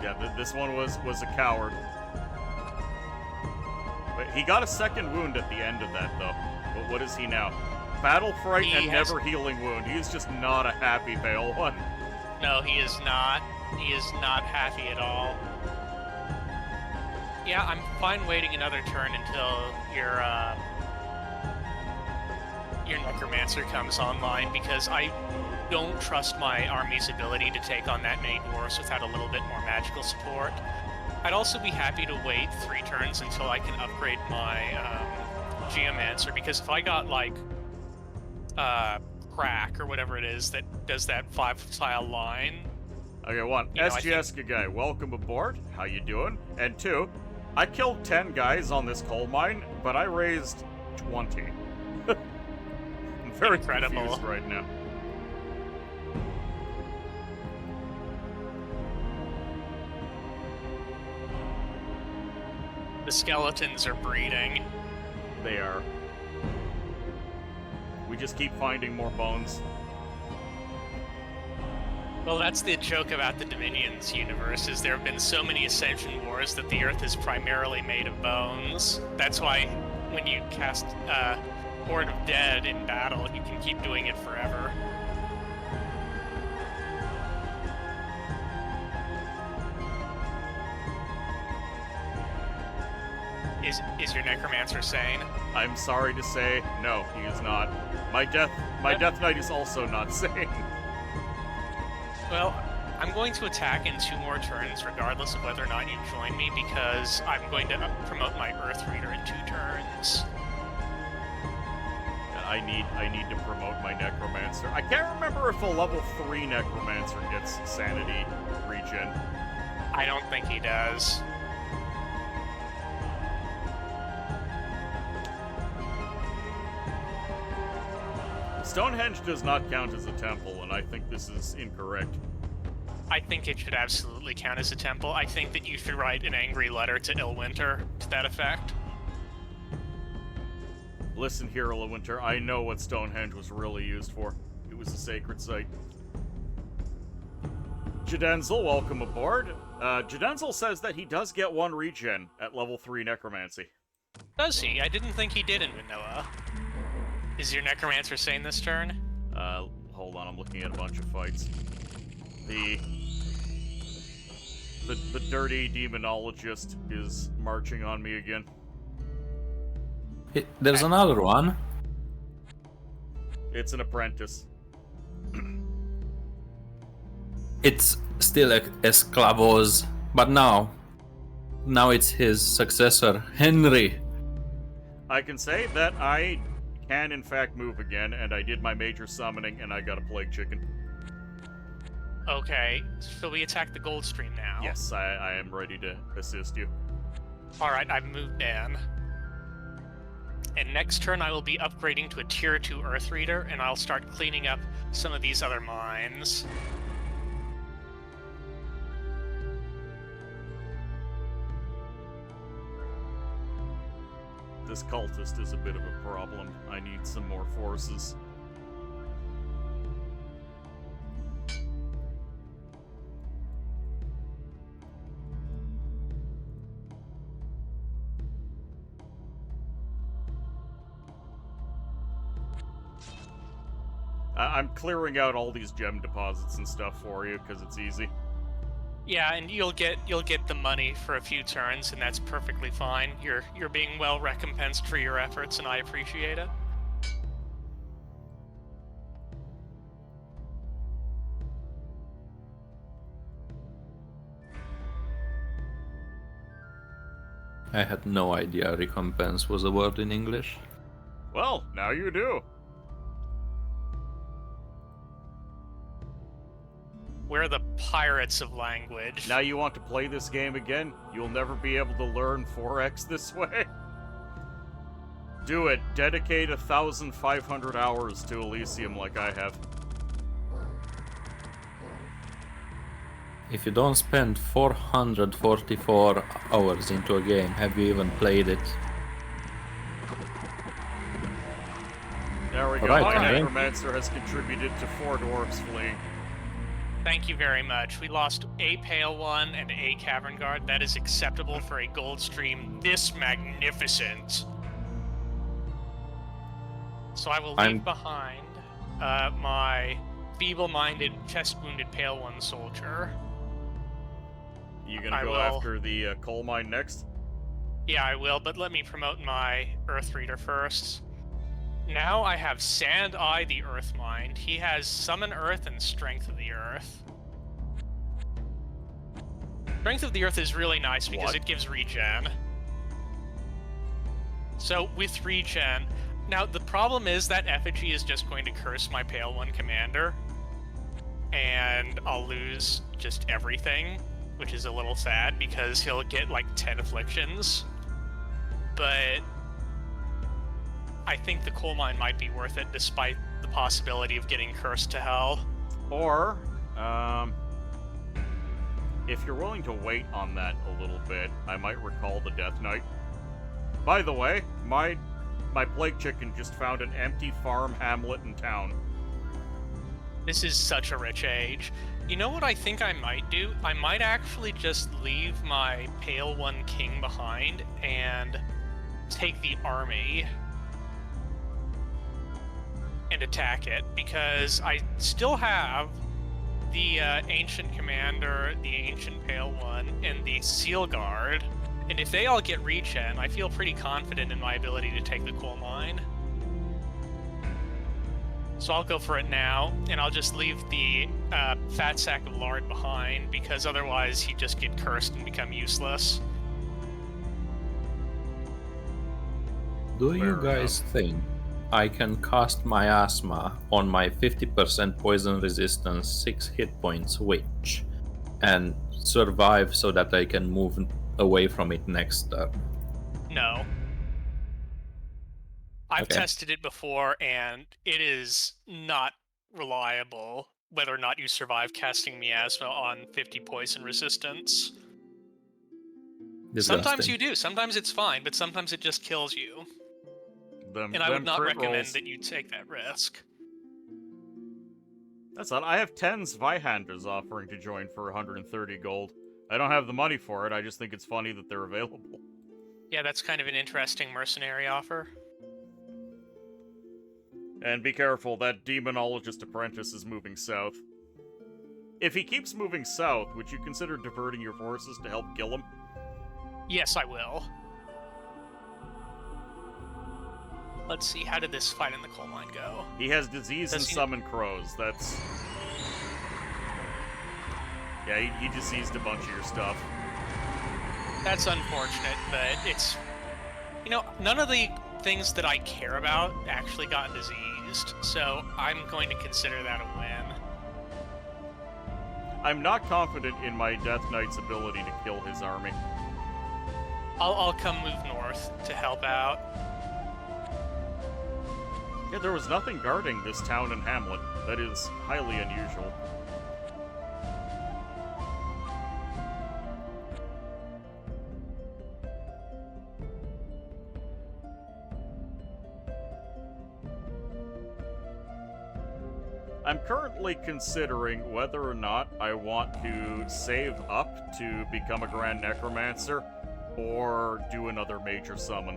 Yeah, this one was a coward. But he got a 2nd wound at the end of that, though. But what is he now? Battle fright and never healing wound. He is just not a happy Pale One. No, he is not. He is not happy at all. Yeah, I'm fine waiting another turn until your Necromancer comes online, because I don't trust my army's ability to take on that many dwarves without a little bit more magical support. I'd also be happy to wait 3 turns until I can upgrade my Geomancer, because if I got, like, Crack, or whatever it is, that does that 5-tile line... Okay, 1, SGS guy, welcome aboard. How you doing? And 2, I killed 10 guys on this coal mine, but I raised 20. I'm very confused right now. The skeletons are breeding. They are. We just keep finding more bones. Well, that's the joke about the Dominions universe, is there have been so many Ascension Wars that the Earth is primarily made of bones. That's why when you cast Horde of Dead in battle, you can keep doing it forever. Is your Necromancer sane? I'm sorry to say, no, he is not. My Death Knight is also not sane. Well, I'm going to attack in 2 more turns, regardless of whether or not you join me, because I'm going to promote my Earth Reader in 2 turns. I need to promote my Necromancer. I can't remember if a level 3 Necromancer gets Sanity regen. I don't think he does. Stonehenge does not count as a temple, and I think this is incorrect. I think it should absolutely count as a temple. I think that you should write an angry letter to Ilwinter to that effect. Listen here, Ilwinter, I know what Stonehenge was really used for. It was a sacred site. Jadenzel, welcome aboard. Jadenzel says that he does get 1 regen at level 3 Necromancy. Does he? I didn't think he did in vanilla. Is your Necromancer sane this turn? Hold on, I'm looking at a bunch of fights. The dirty demonologist is marching on me again. There's another one. It's an apprentice. It's still Esclavos, but now it's his successor, Henry. I can say that I can in fact move again, and I did my major summoning, and I got a plague chicken. Okay, so we attack the gold stream now. Yes, I am ready to assist you. Alright, I've moved in. And next turn I will be upgrading to a tier 2 Earth Reader, and I'll start cleaning up some of these other mines. This cultist is a bit of a problem. I need some more forces. I'm clearing out all these gem deposits and stuff for you because it's easy. Yeah, and you'll get the money for a few turns, and that's perfectly fine. You're being well recompensed for your efforts, and I appreciate it. I had no idea recompense was a word in English. Well, now you do. We're the pirates of language. Now you want to play this game again? You'll never be able to learn 4x this way. Do it. Dedicate 1,500 hours to Elysium like I have. If you don't spend 444 hours into a game, have you even played it? There we go. Alright, My Henry. necromancer has contributed to 4 dwarves fleeing. Thank you very much. We lost a Pale One and a Cavern Guard. That is acceptable for a gold stream this magnificent. So I will leave behind my feeble-minded, chest-wounded Pale One soldier. You gonna go after the coal mine next? Yeah, I will, but let me promote my Earth Reader first. Now I have Sand Eye the Earth Mind. He has Summon Earth and Strength of the Earth. Strength of the Earth is really nice because it gives regen. So, with regen... Now, the problem is that effigy is just going to curse my Pale One commander. And I'll lose just everything, which is a little sad because he'll get like 10 afflictions. But I think the coal mine might be worth it despite the possibility of getting cursed to hell. Or, if you're willing to wait on that a little bit, I might recall the Death Knight. By the way, my plague chicken just found an empty farm hamlet in town. This is such a rich age. You know what I think I might do? I might actually just leave my Pale One King behind and take the army and attack it, because I still have the Ancient Commander, the Ancient Pale One, and the Seal Guard, and if they all get regen, I feel pretty confident in my ability to take the coal mine. So I'll go for it now, and I'll just leave the Fat Sack of Lard behind, because otherwise he'd just get cursed and become useless. Do you guys think I can cast Miasma on my 50% poison resistance 6 hit points witch and survive so that I can move away from it next turn? No. I've tested it before, and it is not reliable whether or not you survive casting Miasma on 50 poison resistance. Disgusting. Sometimes you do. Sometimes it's fine, but sometimes it just kills you. And I would not recommend that you take that risk. That's odd. I have 10 Zweihanders offering to join for 130 gold. I don't have the money for it, I just think it's funny that they're available. Yeah, that's kind of an interesting mercenary offer. And be careful, that Demonologist Apprentice is moving south. If he keeps moving south, would you consider diverting your forces to help kill him? Yes, I will. Let's see, how did this fight in the coal mine go? He has disease and summon crows, that's... Yeah, he just seized a bunch of your stuff. That's unfortunate, but it's... You know, none of the things that I care about actually got diseased, so I'm going to consider that a win. I'm not confident in my Death Knight's ability to kill his army. I'll come move north to help out. Yeah, there was nothing guarding this town and hamlet. That is highly unusual. I'm currently considering whether or not I want to save up to become a Grand Necromancer or do another major summon.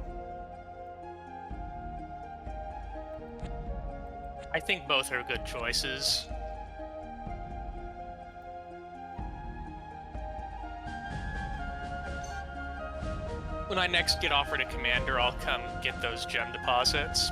I think both are good choices. When I next get offered a commander, I'll come get those gem deposits.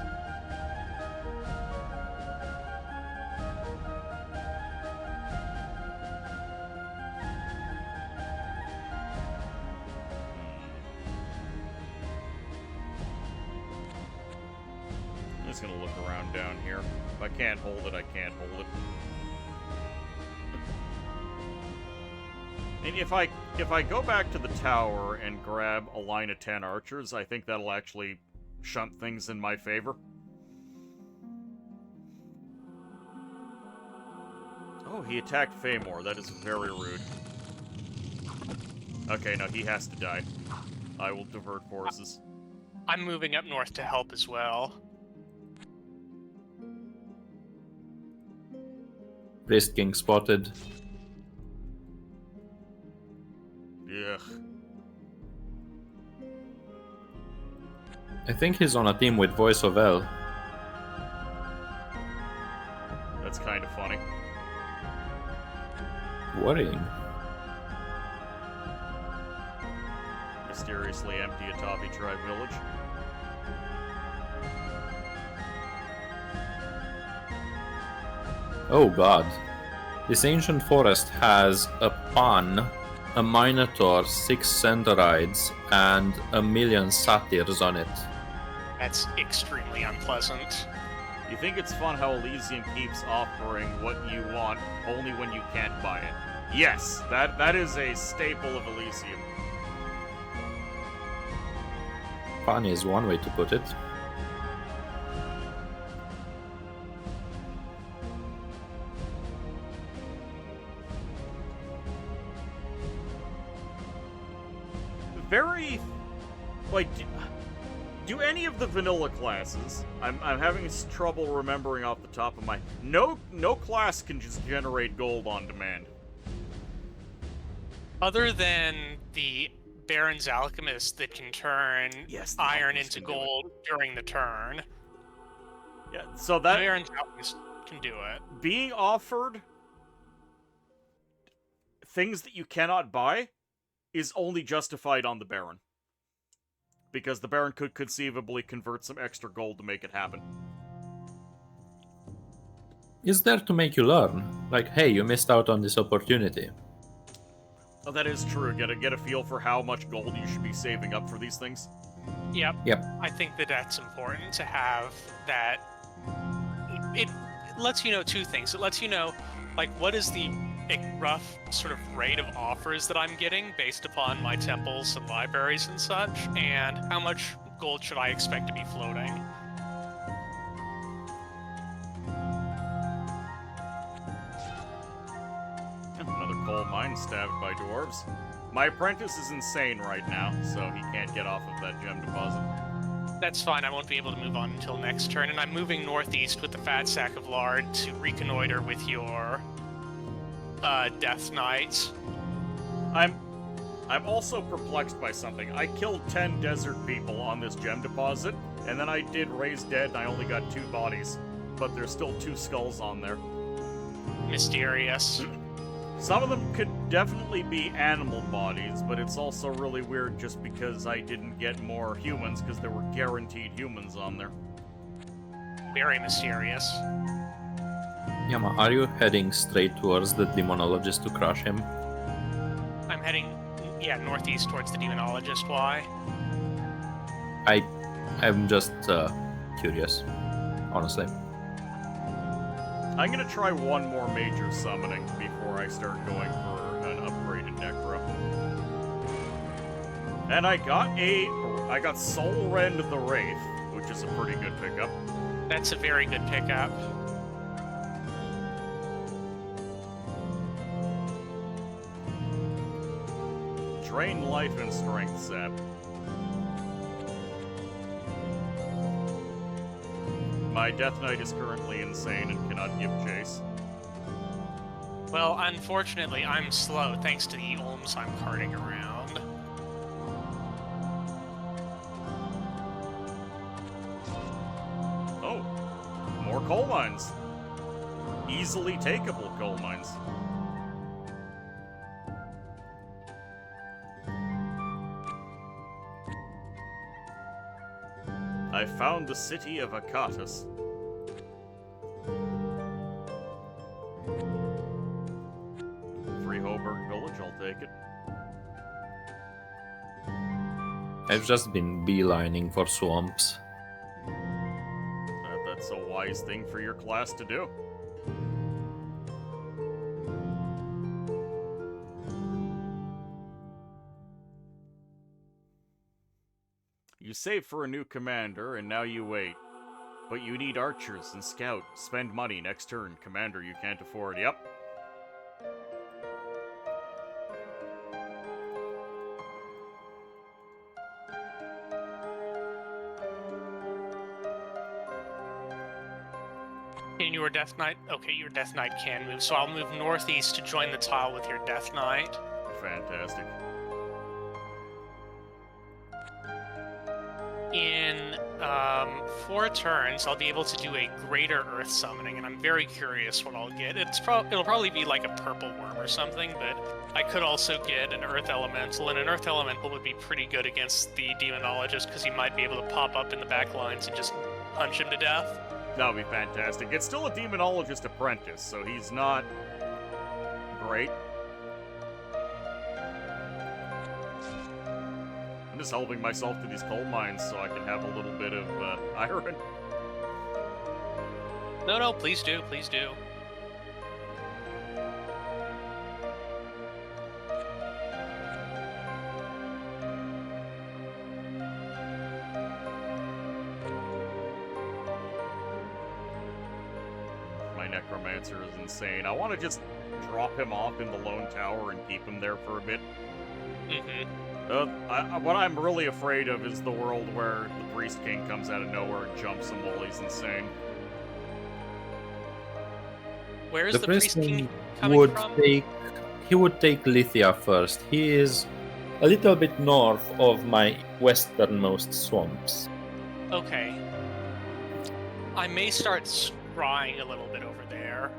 I'm just gonna look around down here. If I can't hold it, I can't hold it. And if I go back to the tower and grab a line of 10 archers, I think that'll actually shunt things in my favor. Oh, he attacked Feymore. That is very rude. Okay, no, he has to die. I will divert forces. I'm moving up north to help as well. Priest King spotted. Ugh. I think he's on a team with Voice of El. That's kind of funny. Worrying. Mysteriously empty Atavi tribe village. Oh god. This ancient forest has a Pan, a Minotaur, 6 Centaurides, and 1,000,000 satyrs on it. That's extremely unpleasant. You think it's fun how Elysium keeps offering what you want only when you can't buy it? Yes, that is a staple of Elysium. Funny is one way to put it. Very, like, do any of the vanilla classes? I'm having trouble remembering off the top of my. No class can just generate gold on demand. Other than the Baron's Alchemist that can turn Yes, the iron Alchemist into can do it. gold during the turn. Yeah, so The that Baron's Alchemist can do it. being offered things that you cannot buy is only justified on the Baron. Because the Baron could conceivably convert some extra gold to make it happen. Is there to make you learn. Like, hey, you missed out on this opportunity. Oh, that is true. Get a feel for how much gold you should be saving up for these things. Yep. Yep. I think that that's important to have that. It lets you know two things. It lets you know, like, what is the rough sort of rate of offers that I'm getting based upon my temples and libraries and such, and how much gold should I expect to be floating. Another coal mine stabbed by dwarves. My apprentice is insane right now, so he can't get off of that gem deposit. That's fine, I won't be able to move on until next turn, and I'm moving northeast with the fat sack of lard to reconnoiter with your Death Knights. I'm also perplexed by something. I killed 10 desert people on this gem deposit, and then I did raise dead and I only got 2 bodies. But there's still 2 skulls on there. Mysterious. Some of them could definitely be animal bodies, but it's also really weird just because I didn't get more humans, because there were guaranteed humans on there. Very mysterious. Yama, are you heading straight towards the demonologist to crush him? heading, northeast towards the Demonologist. Why? I'm just curious, honestly. I'm gonna try one more major summoning before I start going for an upgraded Necro. And I got Soul Rend the Wraith, which is a pretty good pickup. That's a very good pickup. Drain life and strength sap. My Death Knight is currently insane and cannot give chase. Well, unfortunately, I'm slow thanks to the Olms I'm carting around. Oh, more coal mines. Easily takeable coal mines. I found the city of Akatis. Free Hoburg village, I'll take it. I've just been beelining for swamps. That's a wise thing for your class to do. You save for a new commander, and now you wait. But you need archers and scout. Spend money next turn. Commander you can't afford. Yep. And your Death Knight? Okay, your Death Knight can move, so I'll move northeast to join the tile with your Death Knight. Fantastic. In 4 turns, I'll be able to do a Greater Earth Summoning, and I'm very curious what I'll get. It'll probably be like a Purple Worm or something, but I could also get an Earth Elemental, and an Earth Elemental would be pretty good against the Demonologist, because he might be able to pop up in the back lines and just punch him to death. That would be fantastic. It's still a Demonologist apprentice, so he's not great. I'm just helping myself to these coal mines so I can have a little bit of iron. No, please do, please do. My Necromancer is insane. I want to just drop him off in the Lone Tower and keep him there for a bit. Mm-hmm. What I'm really afraid of is the world where the Priest King comes out of nowhere and jumps him while he's insane. Where is the Priest King would coming from? He would take Lithia first. He is a little bit north of my westernmost swamps. Okay. I may start scrying a little bit over there.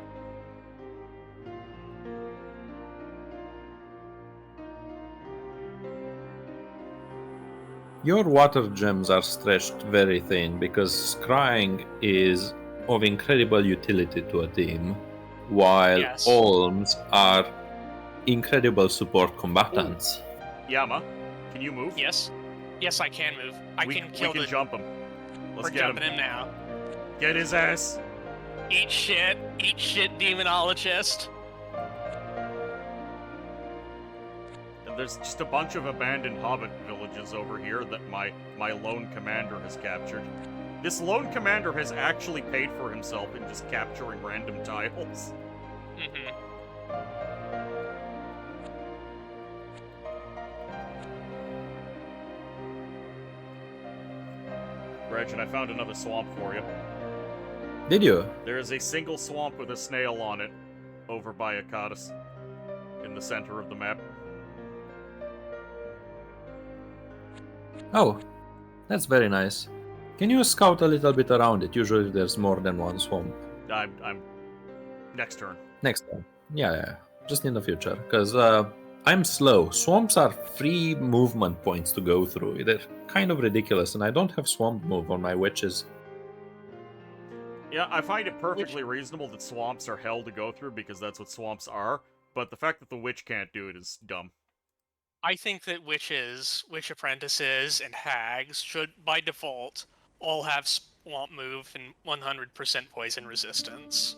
Your water gems are stretched very thin because scrying is of incredible utility to a team, while Yes. Olms are incredible support combatants. Yama, can you move? Yes. Yes, I can move. I can kill we can jump him. Let's We're get him. jumping him now. Get his ass. Eat shit, Demonologist. There's just a bunch of abandoned hobbit villages over here that my lone commander has captured. This lone commander has actually paid for himself in just capturing random tiles. Mm-hmm. Gretchen, I found another swamp for you. Did you? There is a single swamp with a snail on it over by Akatis in the center of the map. Oh, that's very nice. Can you scout a little bit around it? Usually there's more than one swamp. I'm next turn. Next time. Yeah. Just in the future. Because I'm slow. Swamps are free movement points to go through. They're kind of ridiculous, and I don't have swamp move on my witches. Yeah, I find it perfectly reasonable that swamps are hell to go through because that's what swamps are, but the fact that the witch can't do it is dumb. I think that witches, witch apprentices, and hags should, by default, all have swamp move and 100% poison resistance.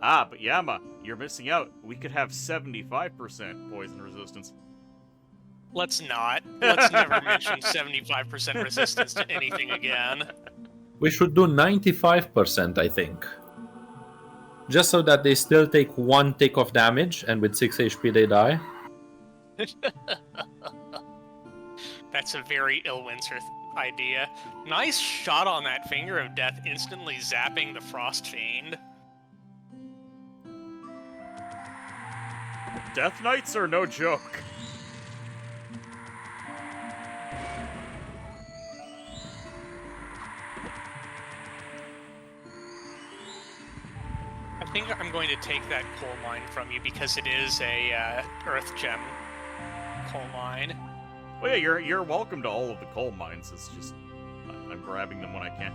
Ah, but Yama, you're missing out. We could have 75% poison resistance. Let's not. Let's never mention 75% resistance to anything again. We should do 95%, I think. Just so that they still take 1 tick of damage, and with 6 HP they die. That's a very Ilwinter idea. Nice shot on that Finger of Death, instantly zapping the Frost Fiend. Death Knights are no joke. I think I'm going to take that coal mine from you because it is a Earth Gem coal mine. Well, yeah, you're welcome to all of the coal mines. It's just I'm grabbing them when I can.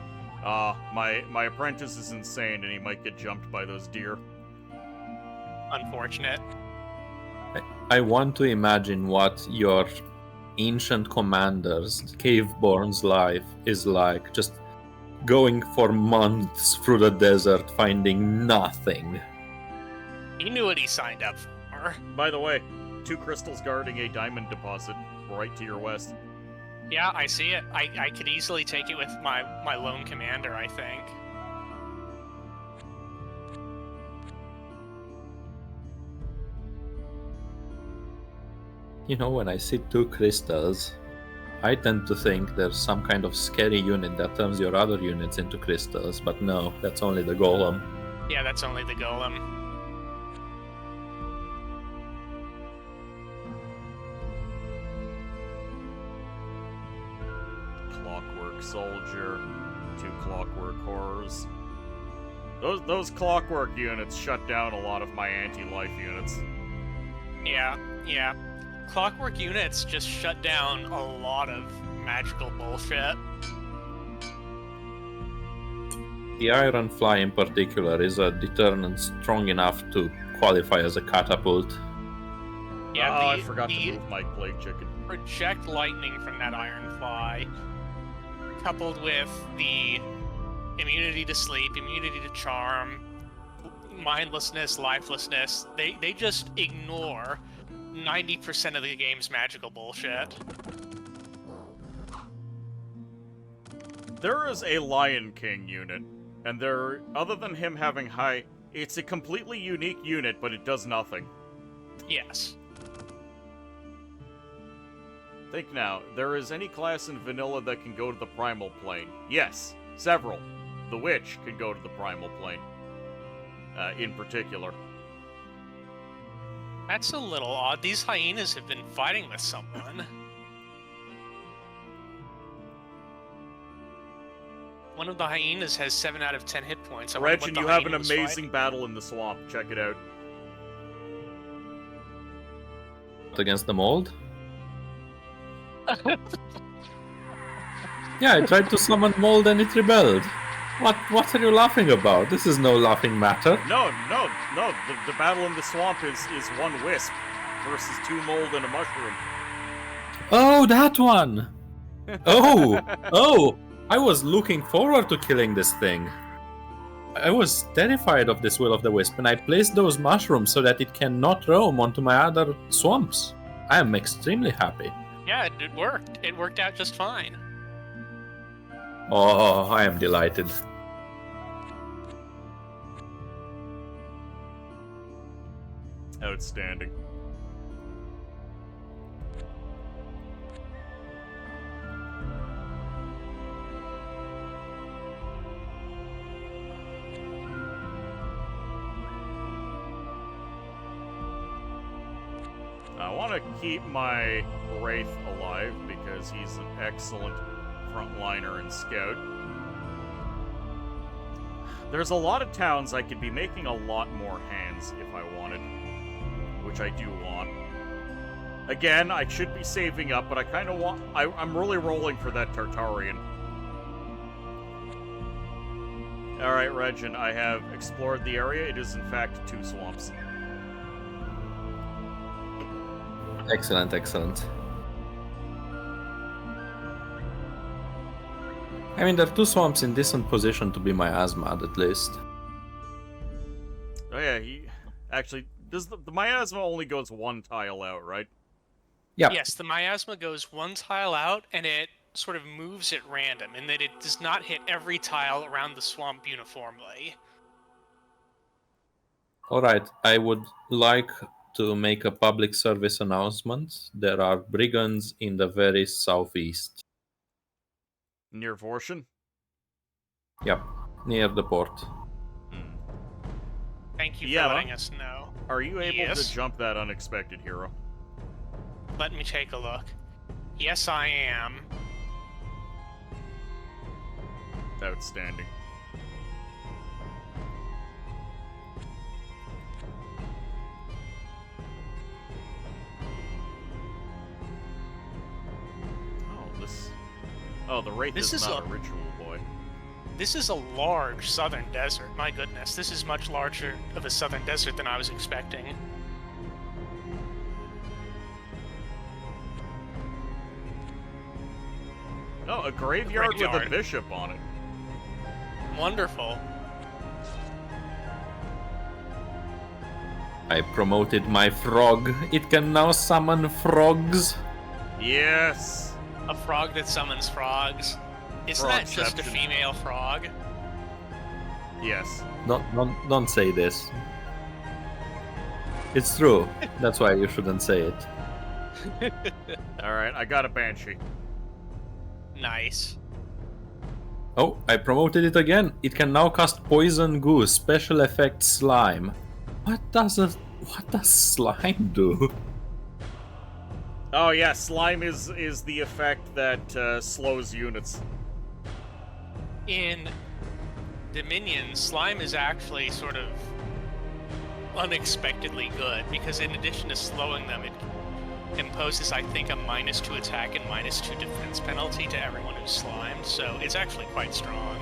My apprentice is insane, and he might get jumped by those deer. Unfortunate. I want to imagine what your ancient commander's Caveborn's life is like, just going for months through the desert, finding nothing. He knew what he signed up for. By the way, 2 crystals guarding a diamond deposit right to your west. Yeah, I see it. I could easily take it with my lone commander, I think. You know, when I see 2 crystals, I tend to think there's some kind of scary unit that turns your other units into crystals, but no, that's only the golem. Yeah, that's only the golem. Clockwork soldier, 2 clockwork horrors. Those clockwork units shut down a lot of my anti-life units. Yeah. Clockwork units just shut down a lot of magical bullshit. The Iron Fly in particular is a deterrent strong enough to qualify as a catapult. Yeah, I forgot to move my plague chicken. Project lightning from that Ironfly, coupled with the immunity to sleep, immunity to charm, mindlessness, lifelessness, they just ignore 90% of the game's magical bullshit. There is a Lion King unit, and other than him having high, it's a completely unique unit, but it does nothing. Yes. Think now, there is any class in vanilla that can go to the primal plane. Yes, several. The witch can go to the primal plane. In particular. That's a little odd. These hyenas have been fighting with someone. One of the hyenas has 7 out of 10 hit points. Regin, you have an amazing battle in the swamp. Check it out. Against the mold? Yeah, I tried to summon mold and it rebelled. What are you laughing about? This is no laughing matter. No. The battle in the swamp is 1 wisp versus 2 mold and a mushroom. Oh, that one! Oh! I was looking forward to killing this thing. I was terrified of this will-o'-the-wisp, and I placed those mushrooms so that it cannot roam onto my other swamps. I am extremely happy. Yeah, it worked. It worked out just fine. Oh, I am delighted. Outstanding. I want to keep my Wraith alive because he's an excellent frontliner and scout. There's a lot of towns I could be making a lot more hands if I wanted, which I do want. Again, I should be saving up, but I kind of want... I'm really rolling for that Tartarian. Alright, Regin, I have explored the area. It is, in fact, 2 swamps. Excellent, excellent. I mean, there are two swamps in decent position to be miasma, at least. Oh yeah, he actually does. The miasma only goes one tile out, right? Yeah. Yes, the miasma goes one tile out, and it sort of moves at random, in that it does not hit every tile around the swamp uniformly. Alright, I would like to make a public service announcement. There are brigands in the very southeast. Near Vorshin. Yep, near the port. Hmm. Thank you for Yeah, letting us know. Are you able Yes. to jump that unexpected hero? Let me take a look. Yes, I am. Outstanding. Oh, this. Oh, the Wraith This is is not a- a ritual boy. This is a large southern desert. My goodness, this is much larger of a southern desert than I was expecting. Oh, a graveyard with a graveyard. bishop on it. Wonderful. I promoted my frog. It can now summon frogs. Yes. A frog that summons frogs. Isn't that just a Frogception. female frog? Yes. Don't say this. It's true. That's why you shouldn't say it. Alright, I got a banshee. Nice. Oh, I promoted it again. It can now cast Poison Goo, special effect slime. What does slime do? Oh yeah, slime is the effect that slows units. In Dominion, slime is actually sort of unexpectedly good, because in addition to slowing them, it imposes, I think, a -2 attack and -2 defense penalty to everyone who's slimed, so it's actually quite strong.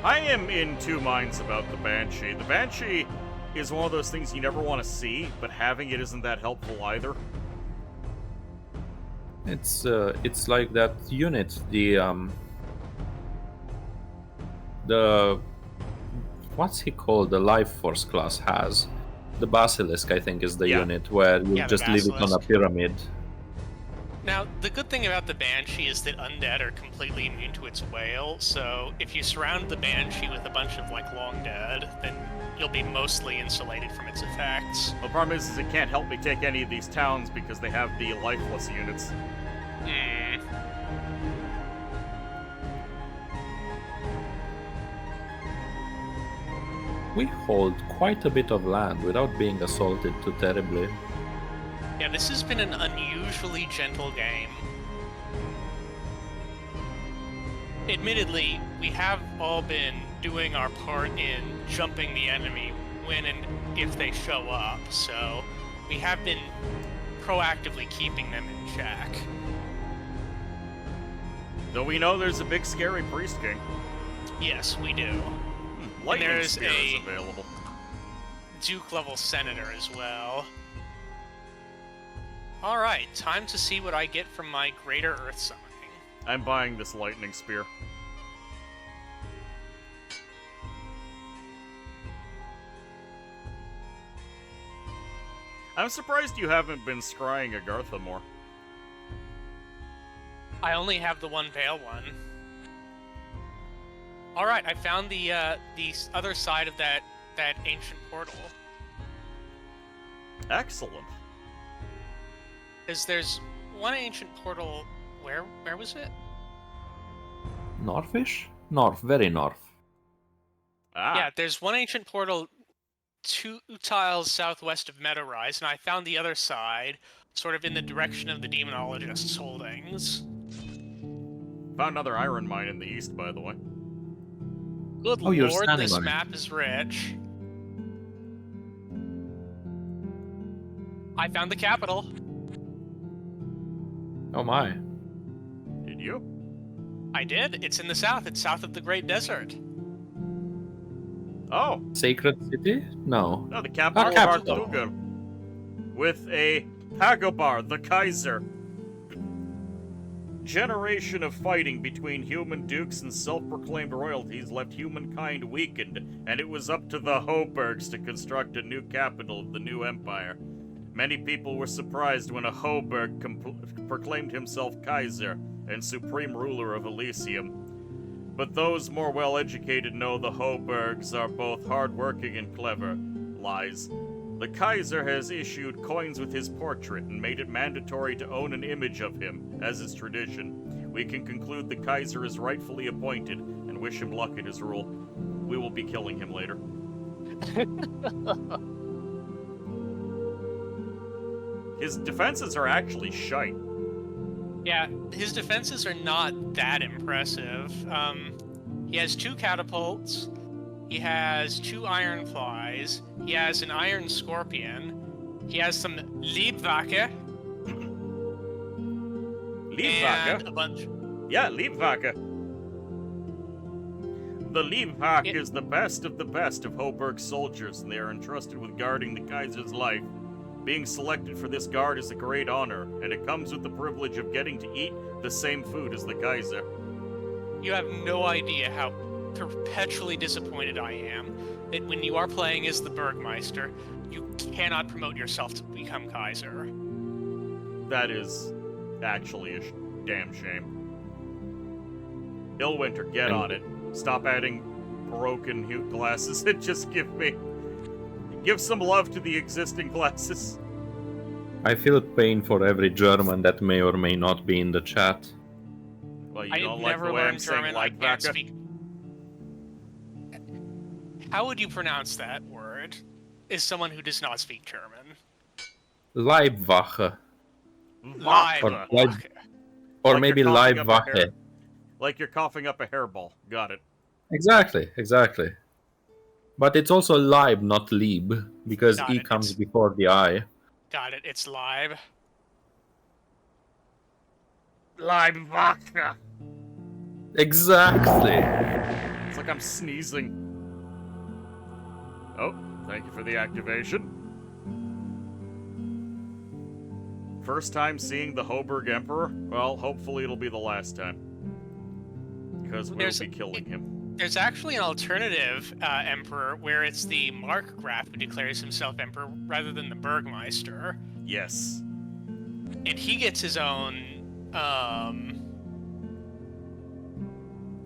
I am in two minds about the banshee. The banshee is one of those things you never want to see, but having it isn't that helpful either. It's like that unit, the what's he called? The Life Force class has. The Basilisk, I think, is the Yeah. unit where you Yeah, the just leave it on a Basilisk. pyramid. Now, the good thing about the Banshee is that undead are completely immune to its wail, so if you surround the Banshee with a bunch of, like, long dead, then you'll be mostly insulated from its effects. The problem is it can't help me take any of these towns because they have the lifeless units. Hmm. We hold quite a bit of land without being assaulted too terribly. Yeah, this has been an unusually gentle game. Admittedly, we have all been doing our part in jumping the enemy when and if they show up, so we have been proactively keeping them in check. Though we know there's a big scary priest king. Yes, we do. Lightning there's spear is a- available. Duke-level senator as well. Alright, time to see what I get from my Greater Earth Summoning. I'm buying this lightning spear. I'm surprised you haven't been scrying Agartha more. I only have the one Veil one. Alright, I found the other side of that ancient portal. Excellent. Because there's one ancient portal... Where was it? Northish? North, very north. Ah, Yeah, there's one ancient portal 2 tiles southwest of Meadowrise, and I found the other side, sort of in the direction of the Demonologist's holdings. found another iron mine in the east, by the way. Good Oh, you're lord, standing this on it. map is rich. I found the capital. Oh my. Did you? I did. It's in the south. It's south of the Great Desert. Oh, Sacred City? No. no, the capital of capital. Artugal. With a Hagobar, the Kaiser. Generation of fighting between human dukes and self-proclaimed royalties left humankind weakened, and it was up to the Hoburgs to construct a new capital of the new empire. Many people were surprised when a Hoburg proclaimed himself Kaiser and supreme ruler of Elysium. But those more well-educated know the Hoburgs are both hard-working and clever. Lies. The Kaiser has issued coins with his portrait and made it mandatory to own an image of him, as is tradition. We can conclude the Kaiser is rightfully appointed and wish him luck in his rule. We will be killing him later. His defenses are actually shite. Yeah, his defenses are not that impressive. He has 2 catapults. He has 2 iron flies. He has an iron scorpion. He has some Liebwacke. Liebwacke? And a bunch. Yeah, Liebwacke. The Liebwacke is the best of Hoburg's soldiers, and they are entrusted with guarding the Kaiser's life. Being selected for this guard is a great honor, and it comes with the privilege of getting to eat the same food as the Kaiser. You have no idea how perpetually disappointed I am that when you are playing as the Burgmeister, you cannot promote yourself to become Kaiser. That is actually a damn shame. Illwinter, get on it. Stop adding broken classes and just give some love to the existing classes. I feel pain for every German that may or may not be in the chat. Well, you I don't like never the way I'm learned saying German. I can't Liebwacke? speak. How would you pronounce that word? As someone who does not speak German. Leibwache. Leibwache. Or Like maybe you're coughing up a Leibwache. hair- Like you're coughing up a hairball. Got it. Exactly. But it's also Leib, not Lieb, because Got E it, comes it's- before the I. Got it, it's Leib. Liebwacke. Exactly. It's like I'm sneezing. Oh, thank you for the activation. First time seeing the Hoburg Emperor? Well, hopefully it'll be the last time. Because we'll be killing him. There's actually an alternative emperor where it's the Markgraf who declares himself emperor rather than the Burgmeister. Yes. And he gets his own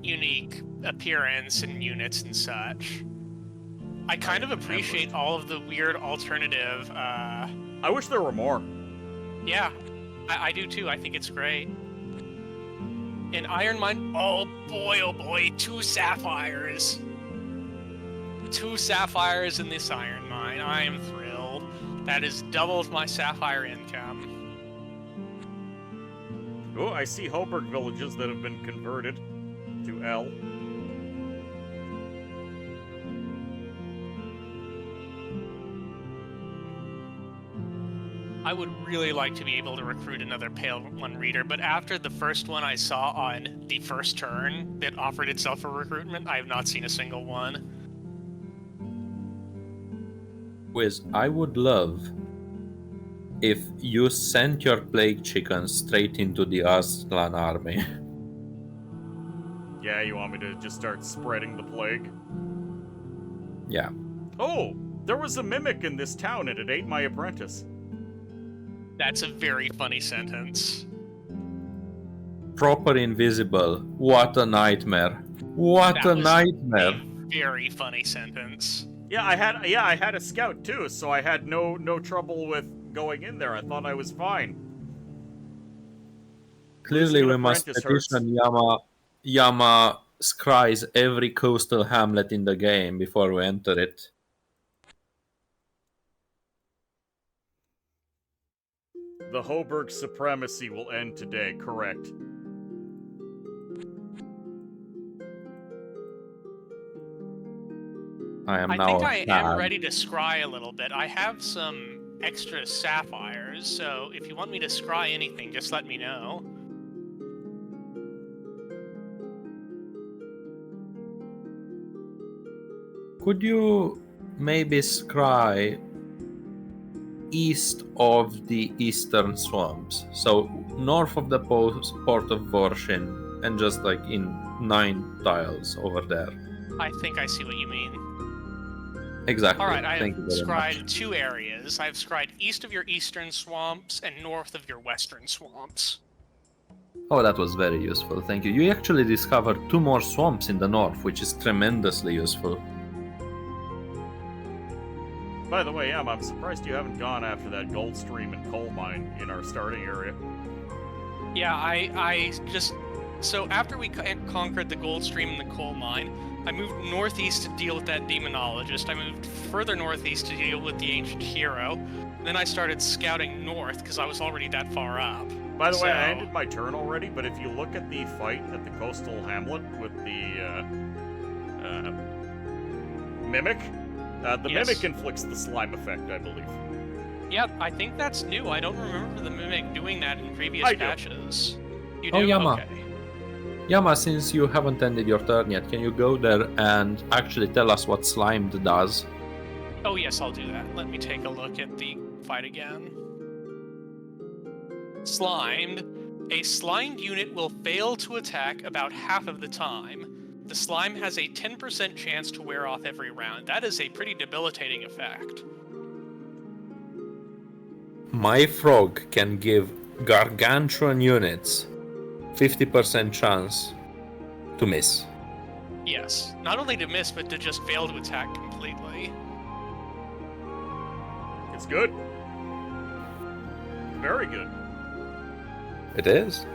unique appearance and units and such. I kind of appreciate all of the weird alternative. I wish there were more. Yeah, I do too. I think it's great. In Iron Mine, oh boy, 2 sapphires. 2 sapphires in this Iron Mine. I am thrilled. That has doubled my sapphire income. Oh, I see Hoburg villages that have been converted to L. I would really like to be able to recruit another Pale One Reader, but after the first one I saw on the first turn that offered itself for recruitment, I have not seen a single one. Wiz, I would love if you sent your plague chickens straight into the Aztlan army. Yeah, you want me to just start spreading the plague? Yeah. Oh, there was a mimic in this town and it ate my apprentice. That's a very funny sentence. Proper invisible. What a nightmare. What That a was nightmare. A very funny sentence. Yeah, I had a scout too, so I had no trouble with going in there. I thought I was fine. Clearly we must apprentice hurts. petition Yama scries every coastal hamlet in the game before we enter it. The Hoburg supremacy will end today, correct. I am I now think I am sad. ready to scry a little bit. I have some extra sapphires, so if you want me to scry anything, just let me know. Could you maybe scry east of the eastern swamps. So north of the port of Vorshin, and just like in 9 tiles over there. I think I see what you mean. Exactly. All right, I Thank have you very scried much. 2 areas. I've scried east of your eastern swamps and north of your western swamps. Oh, that was very useful. Thank you. You actually discovered 2 more swamps in the north, which is tremendously useful. By the way, I'm surprised you haven't gone after that gold stream and coal mine in our starting area. Yeah, I just... So after we conquered the gold stream and the coal mine, I moved northeast to deal with that demonologist. I moved further northeast to deal with the ancient hero. Then I started scouting north because I was already that far up. By the way, I ended my turn already, but if you look at the fight at the coastal hamlet with the mimic, the mimic inflicts the slime effect, I believe. Yeah, I think that's new. I don't remember the mimic doing that in previous patches. You do? Oh, Yama. Okay. Yama, since you haven't ended your turn yet, can you go there and actually tell us what Slimed does? Oh yes, I'll do that. Let me take a look at the fight again. Slimed. A slimed unit will fail to attack about half of the time. The slime has a 10% chance to wear off every round. That is a pretty debilitating effect. My frog can give gargantuan units 50% chance to miss. Yes. Not only to miss, but to just fail to attack completely. It's good. Very good. It is.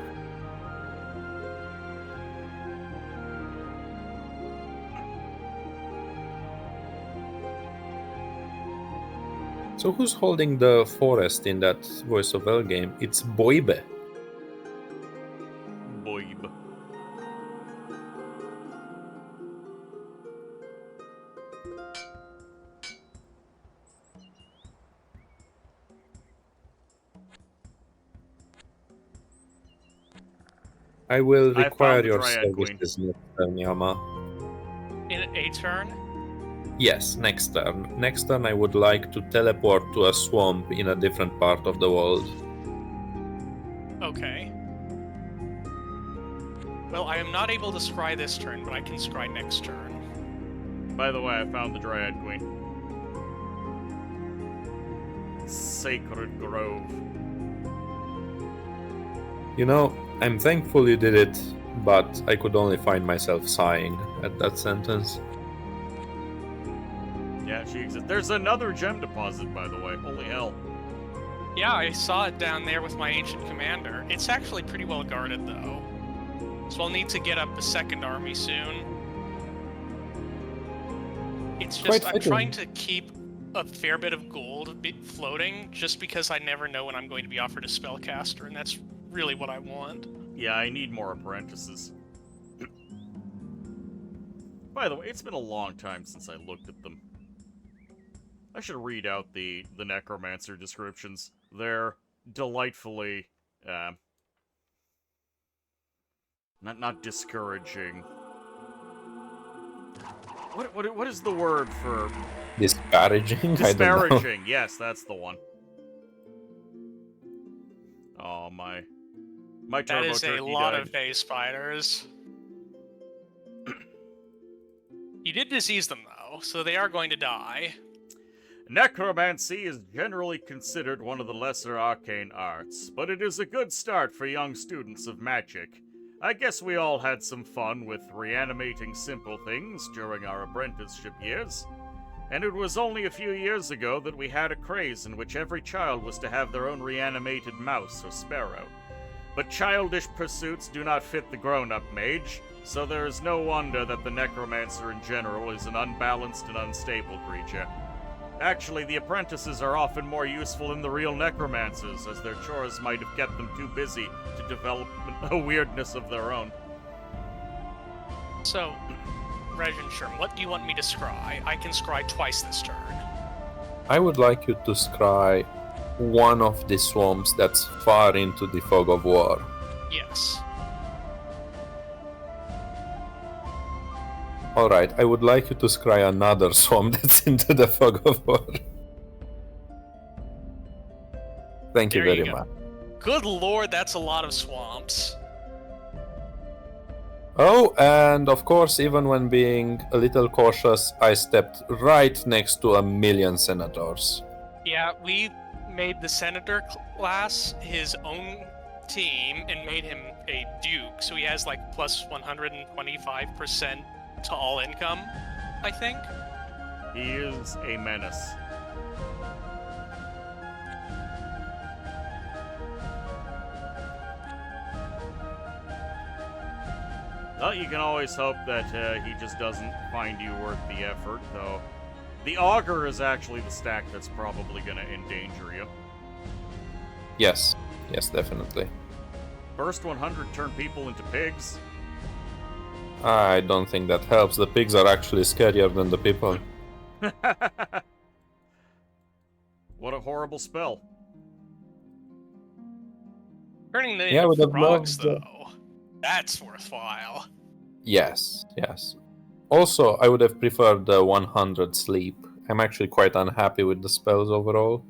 So who's holding the forest in that Voice of L game? It's Boibe. Boib. I will I require found the your Dryad Queen. services next turn, Yama. In a turn? Yes, next turn. Next turn I would like to teleport to a swamp in a different part of the world. Okay. Well, I am not able to scry this turn, but I can scry next turn. By the way, I found the Dryad Queen. Sacred Grove. You know, I'm thankful you did it, but I could only find myself sighing at that sentence. Yeah, she exists. There's another gem deposit, by the way. Holy hell. Yeah, I saw it down there with my ancient commander. It's actually pretty well guarded, though. So I'll need to get up a second army soon. It's just, I'm trying to keep a fair bit of gold floating, just because I never know when I'm going to be offered a spellcaster, and that's really what I want. Yeah, I need more apprentices. By the way, it's been a long time since I looked at them. I should read out the necromancer descriptions. They're delightfully, not discouraging. What is the word for disparaging? Disparaging. Yes, that's the one. Oh my turbo that is a turkey lot died. of phase spiders. You did disease them though, so they are going to die. Necromancy is generally considered one of the lesser arcane arts, but it is a good start for young students of magic. I guess we all had some fun with reanimating simple things during our apprenticeship years. And it was only a few years ago that we had a craze in which every child was to have their own reanimated mouse or sparrow. But childish pursuits do not fit the grown-up mage, so there is no wonder that the necromancer in general is an unbalanced and unstable creature. Actually, the apprentices are often more useful than the real necromancers, as their chores might have kept them too busy to develop a weirdness of their own. So, Regenschirm, what do you want me to scry? I can scry twice this turn. I would like you to scry one of the swamps that's far into the fog of war. Yes. Alright, I would like you to scry another swamp that's into the fog of war. Thank you There you very go. much. Good lord, that's a lot of swamps. Oh, and of course, even when being a little cautious, I stepped right next to a million senators. Yeah, we made the senator class his own team and made him a duke, so he has like plus 125% to all income, I think. He is a menace. Well, you can always hope that he just doesn't find you worth the effort, though. The auger is actually the stack that's probably going to endanger you. Yes, definitely. First 100 turn people into pigs. I don't think that helps. The pigs are actually scarier than the people. What a horrible spell. Turning them Yeah, into with the frogs, blobs, though, that's worthwhile. Yes. Also, I would have preferred the 100 sleep. I'm actually quite unhappy with the spells overall.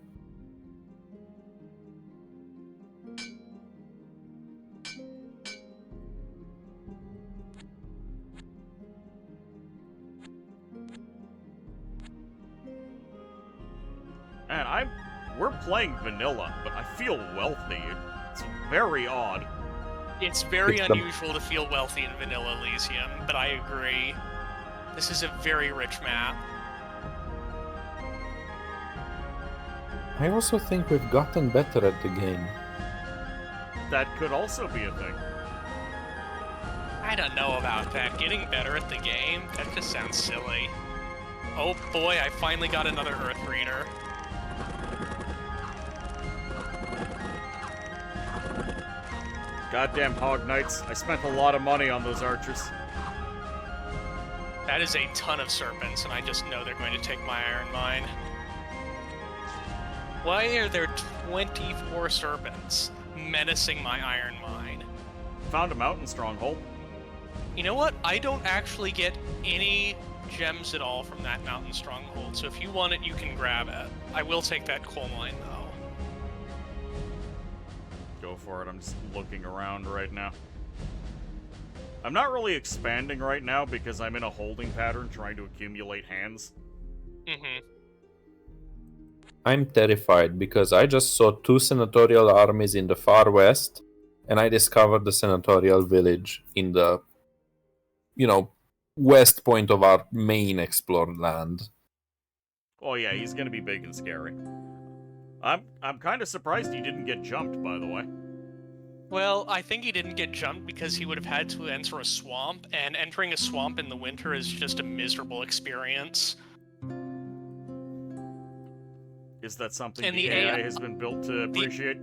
Man, we're playing vanilla, but I feel wealthy. It's very odd. It's very It's the- unusual to feel wealthy in Vanilla Elysium, but I agree. This is a very rich map. I also think we've gotten better at the game. That could also be a thing. I don't know about that. Getting better at the game? That just sounds silly. Oh boy, I finally got another Earth Reader. Goddamn Hog Knights. I spent a lot of money on those archers. That is a ton of serpents, and I just know they're going to take my iron mine. Why are there 24 serpents menacing my iron mine? Found a mountain stronghold. You know what? I don't actually get any gems at all from that mountain stronghold, so if you want it, you can grab it. I will take that coal mine, though. Go for it. I'm just looking around right now. I'm not really expanding right now because I'm in a holding pattern trying to accumulate hands. Mm-hmm. I'm terrified because I just saw 2 senatorial armies in the far west, and I discovered the senatorial village in the, west point of our main explored land. Oh yeah, he's gonna be big and scary. I'm kind of surprised he didn't get jumped, by the way. Well, I think he didn't get jumped because he would have had to enter a swamp, and entering a swamp in the winter is just a miserable experience. Is that something And the the AI AI has been built to appreciate?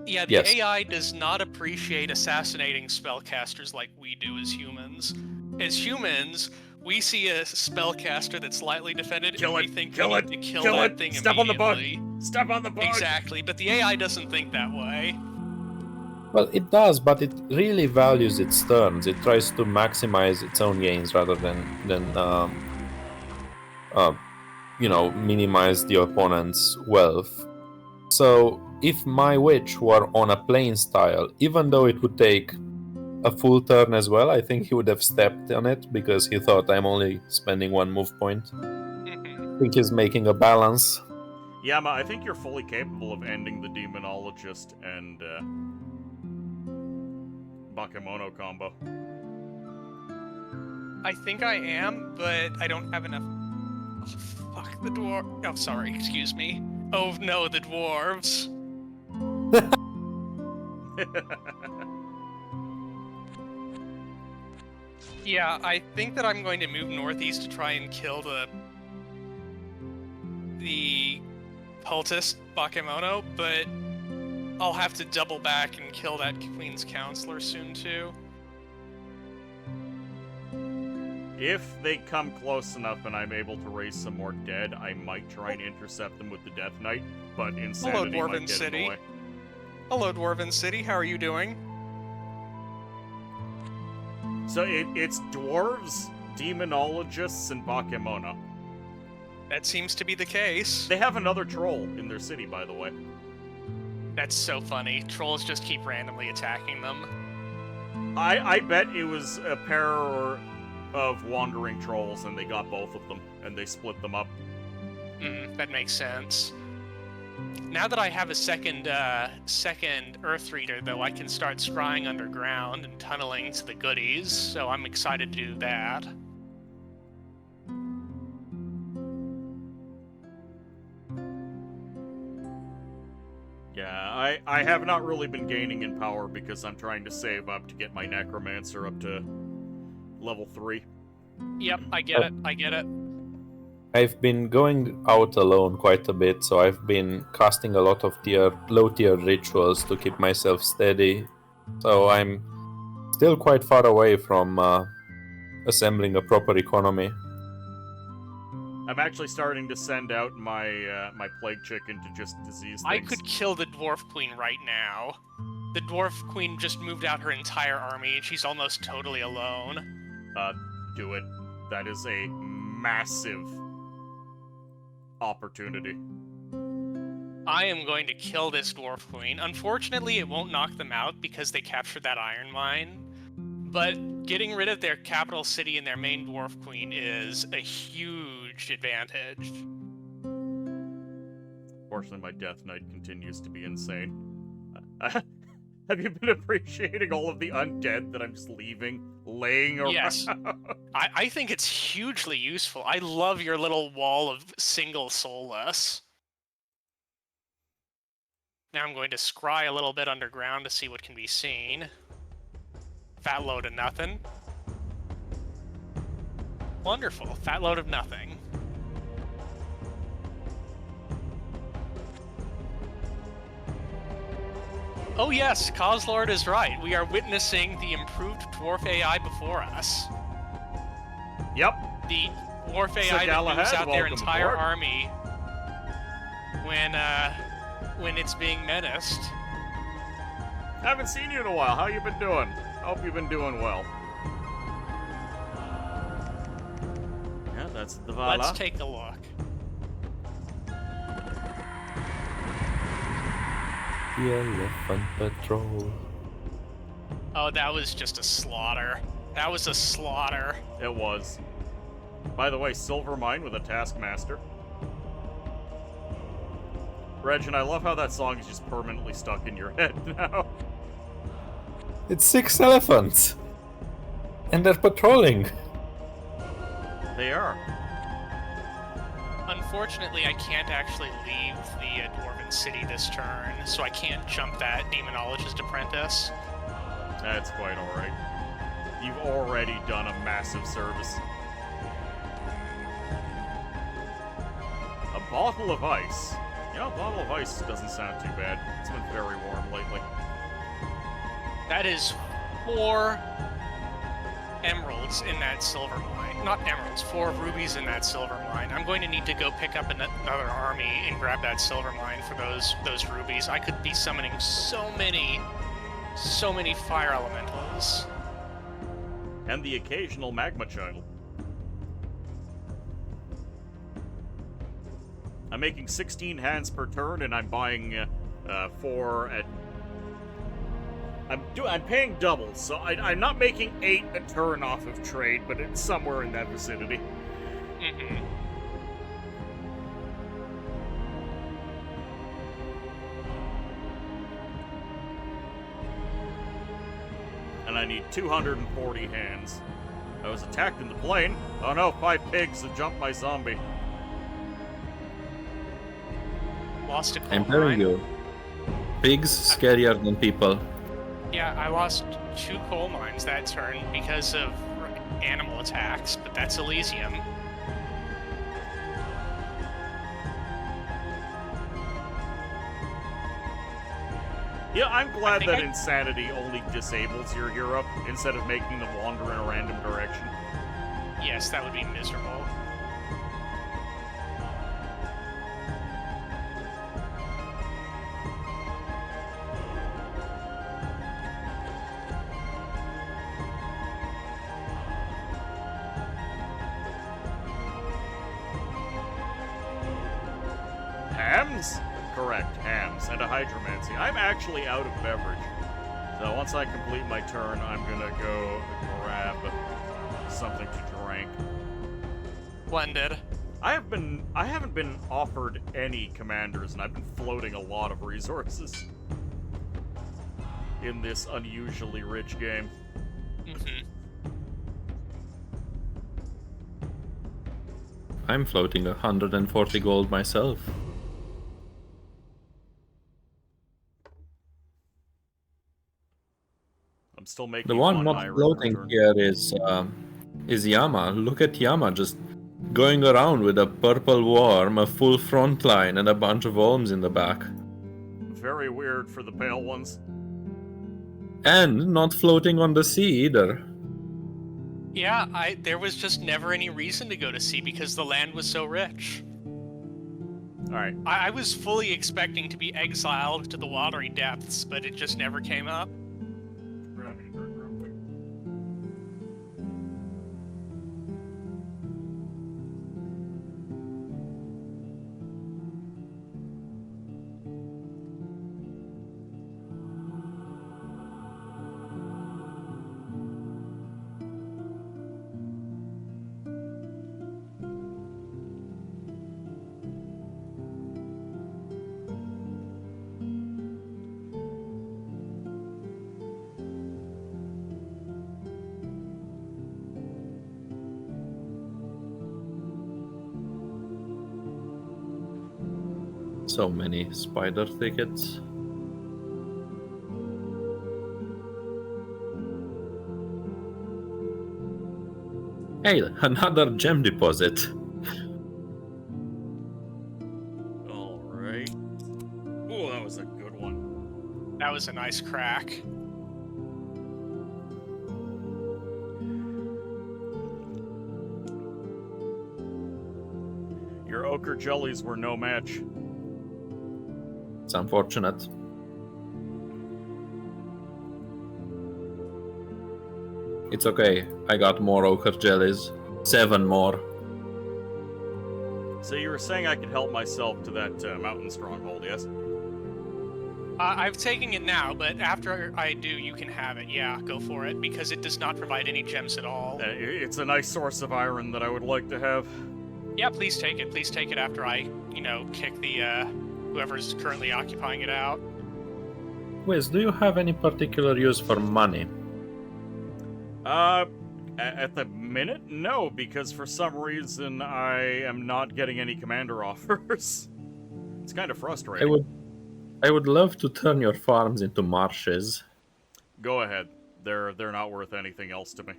Yeah, the Yes. AI does not appreciate assassinating spellcasters like we do as humans. As humans, we see a spellcaster that's lightly defended, Kill and it! we think Kill we it! need to kill Kill that it! thing Step on the bug! immediately. Step on the bug! Exactly, but the AI doesn't think that way. Well, it does, but it really values its turns. It tries to maximize its own gains rather than minimize the opponent's wealth. So, if my witch were on a plains tile, even though it would take a full turn as well, I think he would have stepped on it because he thought I'm only spending 1 move point. I think he's making a balance. Yama, I think you're fully capable of ending the Demonologist and Bakemono combo. I think I am, but I don't have enough. Oh, fuck the dwarf. Oh, sorry, excuse me. Oh no, the dwarves. Yeah, I think that I'm going to move northeast to try and kill the cultist Bakemono, but I'll have to double back and kill that Queen's Counselor soon too. If they come close enough and I'm able to raise some more dead, I might try and intercept them with the Death Knight, but insanity Dwarven might get in City. the way. Hello, Dwarven City. How are you doing? So it's dwarves, demonologists, and Bakemono. That seems to be the case. They have another troll in their city, by the way. That's so funny. Trolls just keep randomly attacking them. I bet it was a pair of wandering trolls, and they got both of them, and they split them up. That makes sense. Now that I have a second Earth Reader, though, I can start scrying underground and tunneling to the goodies, so I'm excited to do that. Yeah, I have not really been gaining in power because I'm trying to save up to get my Necromancer up to level 3. Yep, I get it. I get it. I've been going out alone quite a bit, so I've been casting a lot of low-tier rituals to keep myself steady. So I'm still quite far away from assembling a proper economy. I'm actually starting to send out my my plague chicken to just disease things. I could kill the Dwarf Queen right now. The Dwarf Queen just moved out her entire army, and she's almost totally alone. Do it. That is a massive opportunity. I am going to kill this Dwarf Queen. Unfortunately, it won't knock them out because they captured that iron mine. But getting rid of their capital city and their main Dwarf Queen is a huge advantage. Fortunately, my Death Knight continues to be insane. Have you been appreciating all of the undead that I'm just leaving, laying around? Yes. I think it's hugely useful. I love your little wall of single soulless. Now I'm going to scry a little bit underground to see what can be seen. Fat load of nothing. Wonderful. Fat load of nothing. Oh yes, Coslord is right. We are witnessing the improved dwarf AI before us. Yep. The dwarf So AI that Galahad, moves out their welcome entire aboard. army when it's being menaced. Haven't seen you in a while. How you been doing? Hope you've been doing well. Yeah, that's the Vala. Let's take a look. The Elephant Patrol. Oh, that was just a slaughter. That was a slaughter. It was. By the way, Silver Mine with a Taskmaster. Reg, and I love how that song is just permanently stuck in your head now. It's 6 elephants! And they're patrolling! They are. Unfortunately, I can't actually leave the Dwarven City this turn, so I can't jump that Demonologist Apprentice. That's quite alright. You've already done a massive service. A bottle of ice. You know, a bottle of ice doesn't sound too bad. It's been very warm lately. That is 4 emeralds in that silver mine. Not emeralds, 4 rubies in that silver mine. I'm going to need to go pick up another army and grab that silver mine for those rubies. I could be summoning so many fire elementals. And the occasional magma child. I'm making 16 hands per turn, and I'm buying 4 at... I'm paying double, so I'm not making 8 a turn off of trade, but it's somewhere in that vicinity. Mm-hmm. And I need 240 hands. I was attacked in the plane. Oh no, 5 pigs have jumped my zombie. Lost a coal I'm telling mine. you. Pigs scarier than people. Yeah, I lost 2 coal mines that turn because of animal attacks, but that's Elysium. Yeah, I'm glad think that insanity only disables your hero instead of making them wander in a random direction. Yes, that would be miserable. Hams? Correct, hams, and a hydromancy. I'm actually out of beverage. So once I complete my turn, I'm gonna go grab something to drink. Splendid. I haven't been offered any commanders, and I've been floating a lot of resources in this unusually rich game. Mm-hmm. I'm floating 140 gold myself. I'm still making The one not Iron floating return. here is Yama. Look at Yama just going around with a purple worm, a full front line, and a bunch of worms in the back. Very weird for the pale ones. And not floating on the sea either. Yeah, there was just never any reason to go to sea because the land was so rich. Alright. I was fully expecting to be exiled to the watery depths, but it just never came up. So many spider tickets. Hey, another gem deposit. Alright. Oh, that was a good one. That was a nice crack. Your ochre jellies were no match. It's unfortunate. It's okay. I got more ochre jellies. 7 more. So you were saying I could help myself to that mountain stronghold, yes? I've taken it now, but after I do, you can have it. Yeah, go for it, because it does not provide any gems at all. It's a nice source of iron that I would like to have. Yeah, please take it. Please take it after I, kick the, whoever's currently occupying it out. Wiz, do you have any particular use for money? At the minute, no, because for some reason I am not getting any commander offers. It's kind of frustrating. I would love to turn your farms into marshes. Go ahead. They're not worth anything else to me.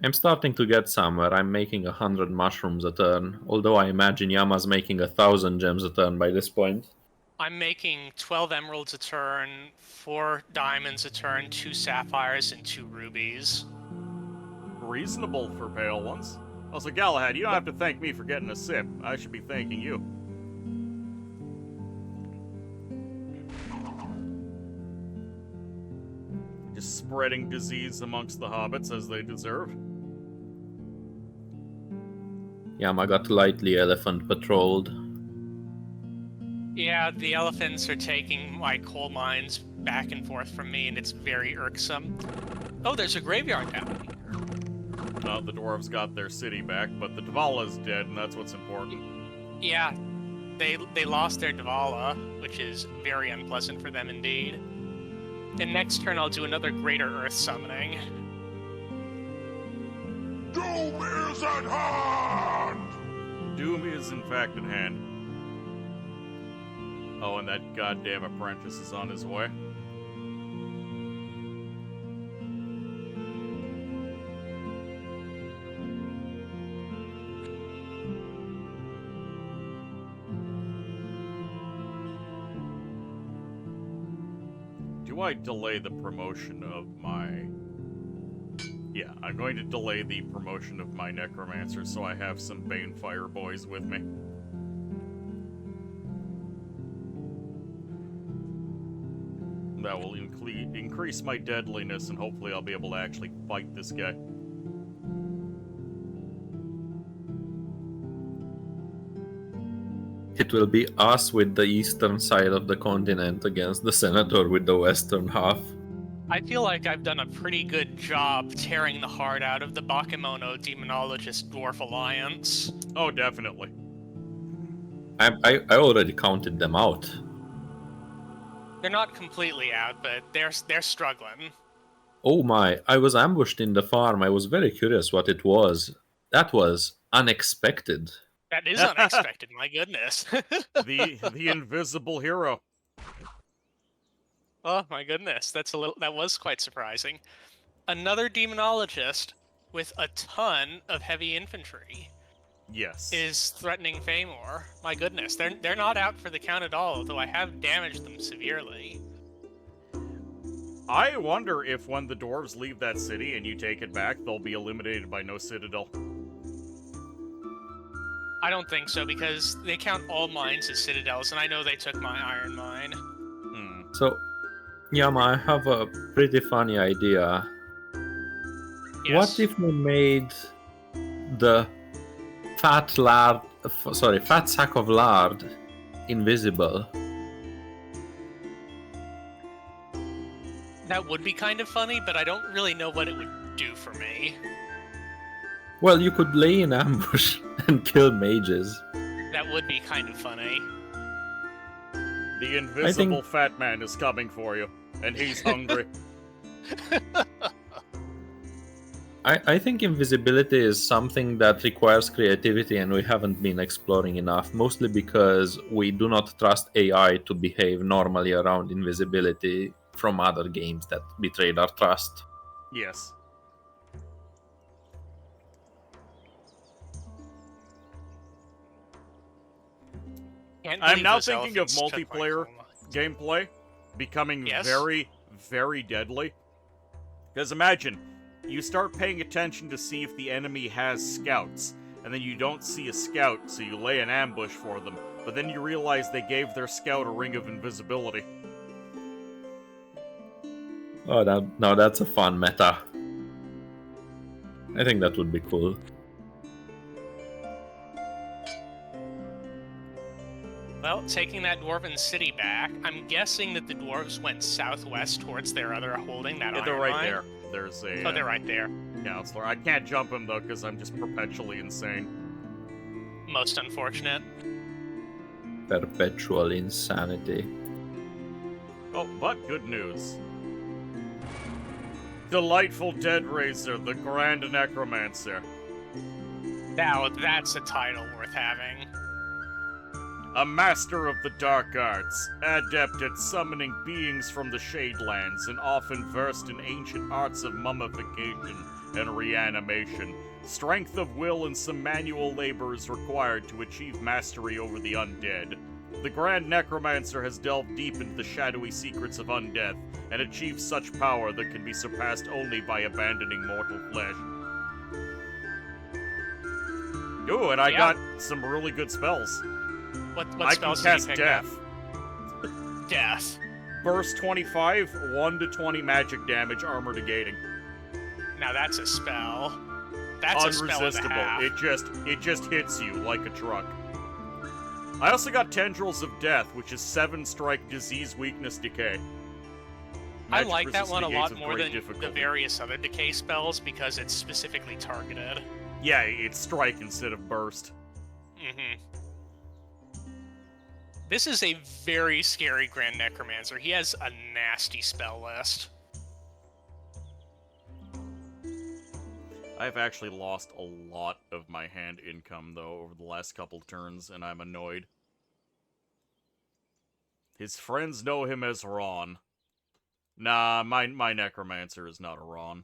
I'm starting to get somewhere. I'm making 100 mushrooms a turn, although I imagine Yama's making 1,000 gems a turn by this point. I'm making 12 emeralds a turn, 4 diamonds a turn, 2 sapphires, and 2 rubies. Reasonable for pale ones. Also, Galahad, you don't have to thank me for getting a sip. I should be thanking you. Just spreading disease amongst the hobbits as they deserve. Yama got lightly elephant patrolled. Yeah, the elephants are taking my coal mines back and forth from me, and it's very irksome. Oh, there's a graveyard down here. No, the dwarves got their city back, but the Dvala's dead, and that's what's important. Yeah, they lost their Dvala, which is very unpleasant for them indeed. And next turn I'll do another Greater Earth Summoning. Doom is at hand! Doom is in fact at hand. Oh, and that goddamn apprentice is on his way. Do I delay the promotion of my... Yeah, I'm going to delay the promotion of my necromancer so I have some Banefire boys with me. That will increase my deadliness, and hopefully I'll be able to actually fight this guy. It will be us with the eastern side of the continent against the Senator with the western half. I feel like I've done a pretty good job tearing the heart out of the Bakemono Demonologist Dwarf Alliance. Oh, definitely. I already counted them out. They're not completely out, but they're struggling. Oh my, I was ambushed in the farm. I was very curious what it was. That was unexpected. That is unexpected, my goodness. The invisible hero. Oh my goodness, that was quite surprising. Another demonologist with a ton of heavy infantry Yes. is threatening Feymore. My goodness, they're not out for the count at all, though I have damaged them severely. I wonder if when the dwarves leave that city and you take it back, they'll be eliminated by no citadel. I don't think so, because they count all mines as citadels, and I know they took my iron mine. So, Yama, I have a pretty funny idea. Yes. What if we made the fat sack of lard invisible? That would be kind of funny, but I don't really know what it would do for me. Well, you could lay in ambush and kill mages. That would be kind of funny. The invisible fat man is coming for you, and he's hungry. I think invisibility is something that requires creativity and we haven't been exploring enough, mostly because we do not trust AI to behave normally around invisibility from other games that betrayed our trust. Yes. I'm now thinking of multiplayer gameplay becoming very, very deadly. Because imagine, you start paying attention to see if the enemy has scouts, and then you don't see a scout, so you lay an ambush for them, but then you realize they gave their scout a ring of invisibility. Oh, now that's a fun meta. I think that would be cool. Well, taking that dwarven city back, I'm guessing that the dwarves went southwest towards their other holding, that Yeah, they're iron right mine. there. There's a Oh, they're right there. counselor. I can't jump him, though, because I'm just perpetually insane. Most unfortunate. Perpetual insanity. Oh, but good news. Delightful Dead Raiser, the Grand Necromancer. Now, that's a title worth having. A master of the dark arts, adept at summoning beings from the Shadelands, and often versed in ancient arts of mummification and reanimation. Strength of will and some manual labor is required to achieve mastery over the undead. The Grand Necromancer has delved deep into the shadowy secrets of undeath, and achieved such power that can be surpassed only by abandoning mortal flesh. Ooh, and I got some really good spells. What I spells can did you cast pick up? Death. Death. Burst 25, 1 to 20 magic damage, armor negating. Now that's a spell. That's a spell and a Unresistible. half. It just hits you like a truck. I also got Tendrils of Death, which is 7 strike, disease, weakness, decay. I Magic like that one a resist lot negates more with than great the difficulty. various other decay spells because it's specifically targeted. Yeah, it's strike instead of burst. Mm-hmm. This is a very scary Grand Necromancer. He has a nasty spell list. I've actually lost a lot of my hand income, though, over the last couple turns, and I'm annoyed. His friends know him as Ron. Nah, my Necromancer is not a Ron.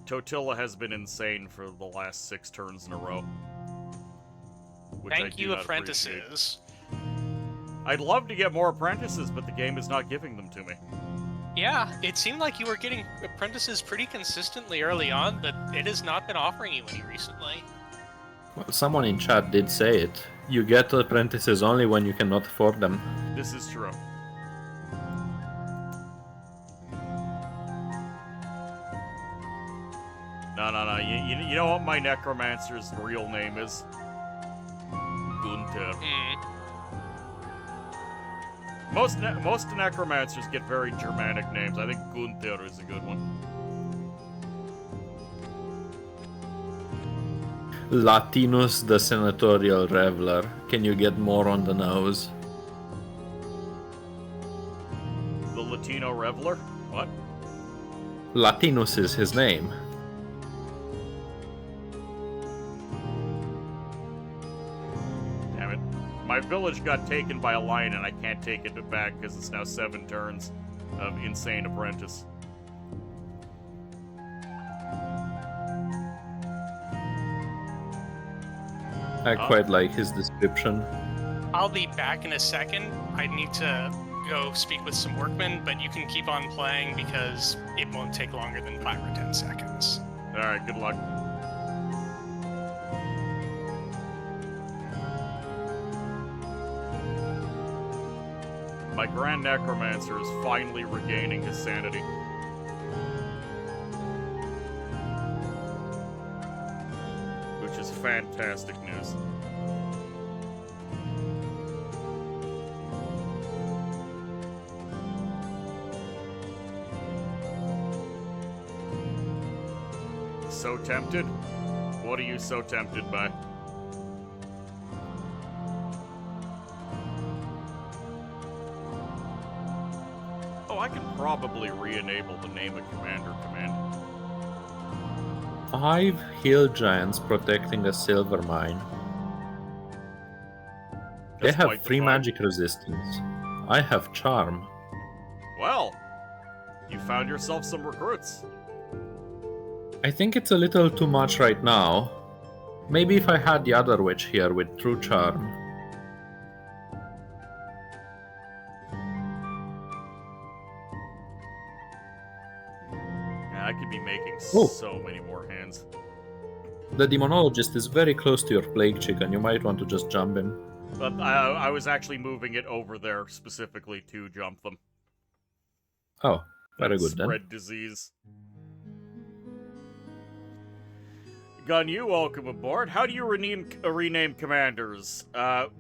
Totila has been insane for the last 6 turns in a row. Which I Thank do you, not appreciate. apprentices. I'd love to get more apprentices, but the game is not giving them to me. Yeah, it seemed like you were getting apprentices pretty consistently early on, but it has not been offering you any recently. Well, someone in chat did say it. You get apprentices only when you cannot afford them. This is true. No. You know what my necromancer's real name is? Gunther. Most necromancers get very Germanic names. I think Gunther is a good one. Latinus the Senatorial Reveler. Can you get more on the nose? The Latino Reveler? What? Latinus is his name. Damn it. My village got taken by a lion and I can't take it back because it's now 7 turns of Insane Apprentice. I quite like his description. I'll be back in a second. I need to go speak with some workmen, but you can keep on playing because it won't take longer than 5 or 10 seconds. Alright, good luck. My Grand Necromancer is finally regaining his sanity. Which is fantastic news. So tempted? What are you so tempted by? Oh, I can probably re-enable the name of commander command. 5 hill giants protecting a silver mine. They That's have quite the 3 vibe. magic resistance. I have charm. Well, you found yourself some recruits. I think it's a little too much right now. Maybe if I had the other witch here with true charm. Yeah, I could be making Oh. so many more hands. The demonologist is very close to your plague chicken. You might want to just jump him. But I was actually moving it over there specifically to jump them. Oh, very And good then. Spread disease. Gun, you welcome aboard. How do you rename commanders?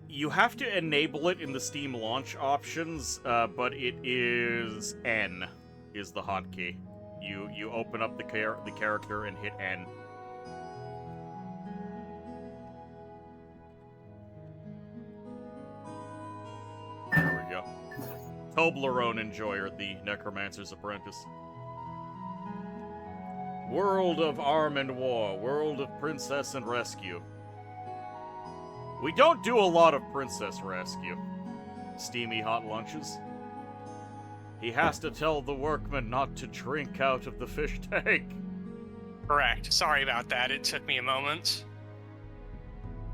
You have to enable it in the Steam launch options, but it is N is the hotkey. You open up the character and hit N. There we go. Toblerone Enjoyer, the Necromancer's Apprentice. World of Arm and War, World of Princess and Rescue. We don't do a lot of princess rescue. Steamy hot lunches. He has to tell the workmen not to drink out of the fish tank. Correct. Sorry about that. It took me a moment.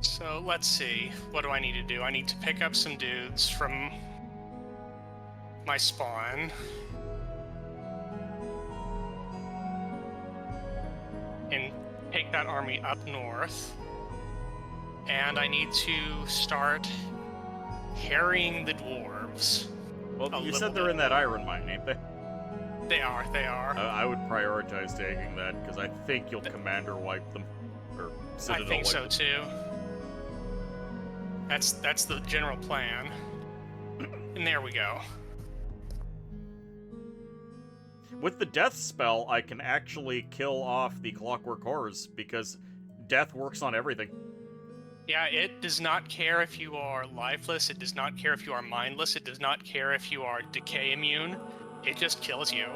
So let's see. What do I need to do? I need to pick up some dudes from my spawn. And take that army up north. And I need to start harrying the dwarves. Well, you said they're in that iron mine, ain't they? They are. I would prioritize taking that, because I think you'll commander wipe them. Or I Citadel think wipe so them. too. That's the general plan. And there we go. With the death spell, I can actually kill off the clockwork horrors, because death works on everything. Yeah, it does not care if you are lifeless, it does not care if you are mindless, it does not care if you are decay immune. It just kills you.